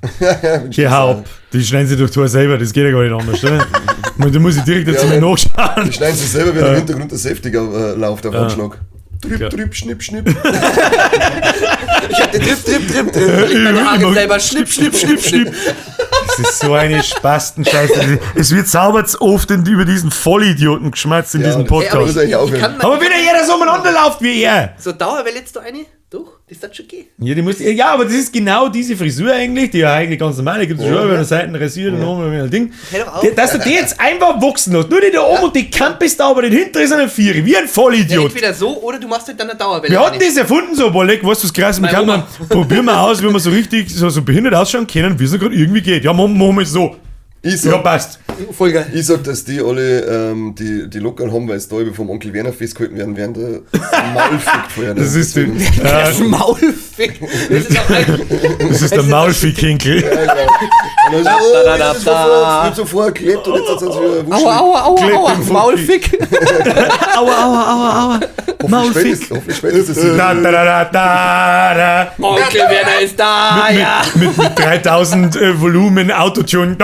[SPEAKER 1] Geh hau ab. Die schneiden sich durch Tor selber, das geht ja gar nicht anders, oder? Da muss ich direkt dazu mal nachschauen.
[SPEAKER 3] Die schneiden sich selber, wenn im Hintergrund der Säftiger läuft auf Anschlag.
[SPEAKER 1] Ja.
[SPEAKER 3] Trip, trip, schnipp, schnipp.
[SPEAKER 2] Ich hab den Trip. Ich meine Haare selber schnipp.
[SPEAKER 1] Das ist so eine Spastenscheiße. Es wird sauber zu oft über diesen Vollidioten geschmatzt in
[SPEAKER 3] Ja,
[SPEAKER 1] diesem
[SPEAKER 3] das-
[SPEAKER 1] Podcast.
[SPEAKER 3] muss eigentlich aufhören.
[SPEAKER 1] Aber wenn jeder so umeinander läuft wie er.
[SPEAKER 2] So Dauerwelle jetzt da eine? Doch, das hat schon gehen.
[SPEAKER 1] Ja, aber das ist genau diese Frisur eigentlich, die ja eigentlich ganz normal ist. Gibt es schon über der Seite rasiert und oben ein Ding.
[SPEAKER 2] Hör doch auf.
[SPEAKER 1] Dass du die jetzt einfach wachsen lässt. Nur die da oben und die Campus da, aber den hinter ist eine Viere. Wie ein
[SPEAKER 2] Ja,
[SPEAKER 1] Vollidiot.
[SPEAKER 2] entweder so oder du machst halt dann eine Dauerwelle.
[SPEAKER 1] Wir hatten das erfunden, so, Bolek, weißt du, was krass, wir
[SPEAKER 2] Meine
[SPEAKER 1] kann
[SPEAKER 2] Oma.
[SPEAKER 1] man, probieren wir aus, wenn wir so richtig, so behindert ausschauen können, wie es gerade irgendwie geht. Ja, machen wir es so.
[SPEAKER 3] Ich
[SPEAKER 1] Ja,
[SPEAKER 3] sag,
[SPEAKER 1] passt.
[SPEAKER 2] Voll geil.
[SPEAKER 3] ich sag, dass die alle die lockern haben, weil es da über vom Onkel Werner festgehalten werden, während der Maulfick vorher.
[SPEAKER 1] Das ist die,
[SPEAKER 2] Das Maulfick. Das ist auch
[SPEAKER 1] das ist der Maulfick-Hinkel.
[SPEAKER 3] Und dann so, das wird so vorher geklebt und jetzt hat es uns wieder wuschelig.
[SPEAKER 2] Aua.
[SPEAKER 1] Klebt im
[SPEAKER 2] Maulfick.
[SPEAKER 1] Aua. Maulfick.
[SPEAKER 3] Hoffentlich spätestens.
[SPEAKER 1] Da.
[SPEAKER 2] Onkel Werner ist da, ja.
[SPEAKER 1] Mit 3000 Volumen Autotune.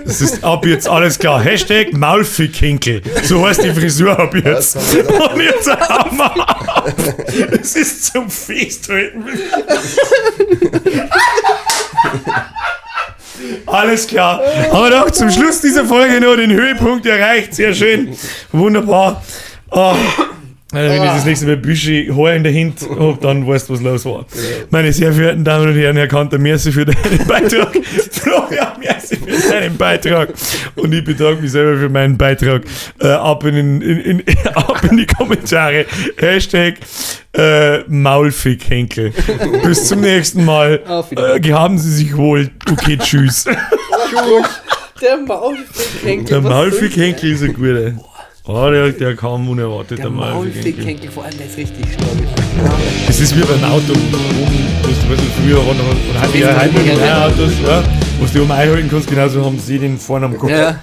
[SPEAKER 1] Das ist ab jetzt alles klar. Hashtag Maulfick-Hinkel. So heißt die Frisur ab jetzt. Und jetzt haben wir ab. Das ist zum Festhalten. Alles klar. Haben wir doch zum Schluss dieser Folge noch den Höhepunkt erreicht. Sehr schön. Wunderbar. Oh. Wenn ich das nächste Mal Büsche Haar in der Hand habe, dann weißt du, was los war. Meine sehr verehrten Damen und Herren, Herr Kanter, merci für deinen Beitrag. Florian, merci für deinen Beitrag. Und ich bedanke mich selber für meinen Beitrag. Ab in die Kommentare. Hashtag Maulfick-Henkel. Bis zum nächsten Mal.
[SPEAKER 2] Auf Wiedersehen.
[SPEAKER 1] Gehaben Sie sich wohl. Okay, tschüss.
[SPEAKER 2] Der Maulfick-Henkel.
[SPEAKER 1] Der Maulfick-Henkel ist ein guter. Oh, der kam unerwartet, der
[SPEAKER 2] Der
[SPEAKER 1] Maulfick-Henkel.
[SPEAKER 2] Maulfick-Henkel, vor allem, der ist richtig stabil.
[SPEAKER 1] Das ist wie beim Auto, wo du früher und heute ja heute mit Autos, ja, wo du um einhalten kannst, genauso haben sie den vorne am Kopf.
[SPEAKER 2] Ja.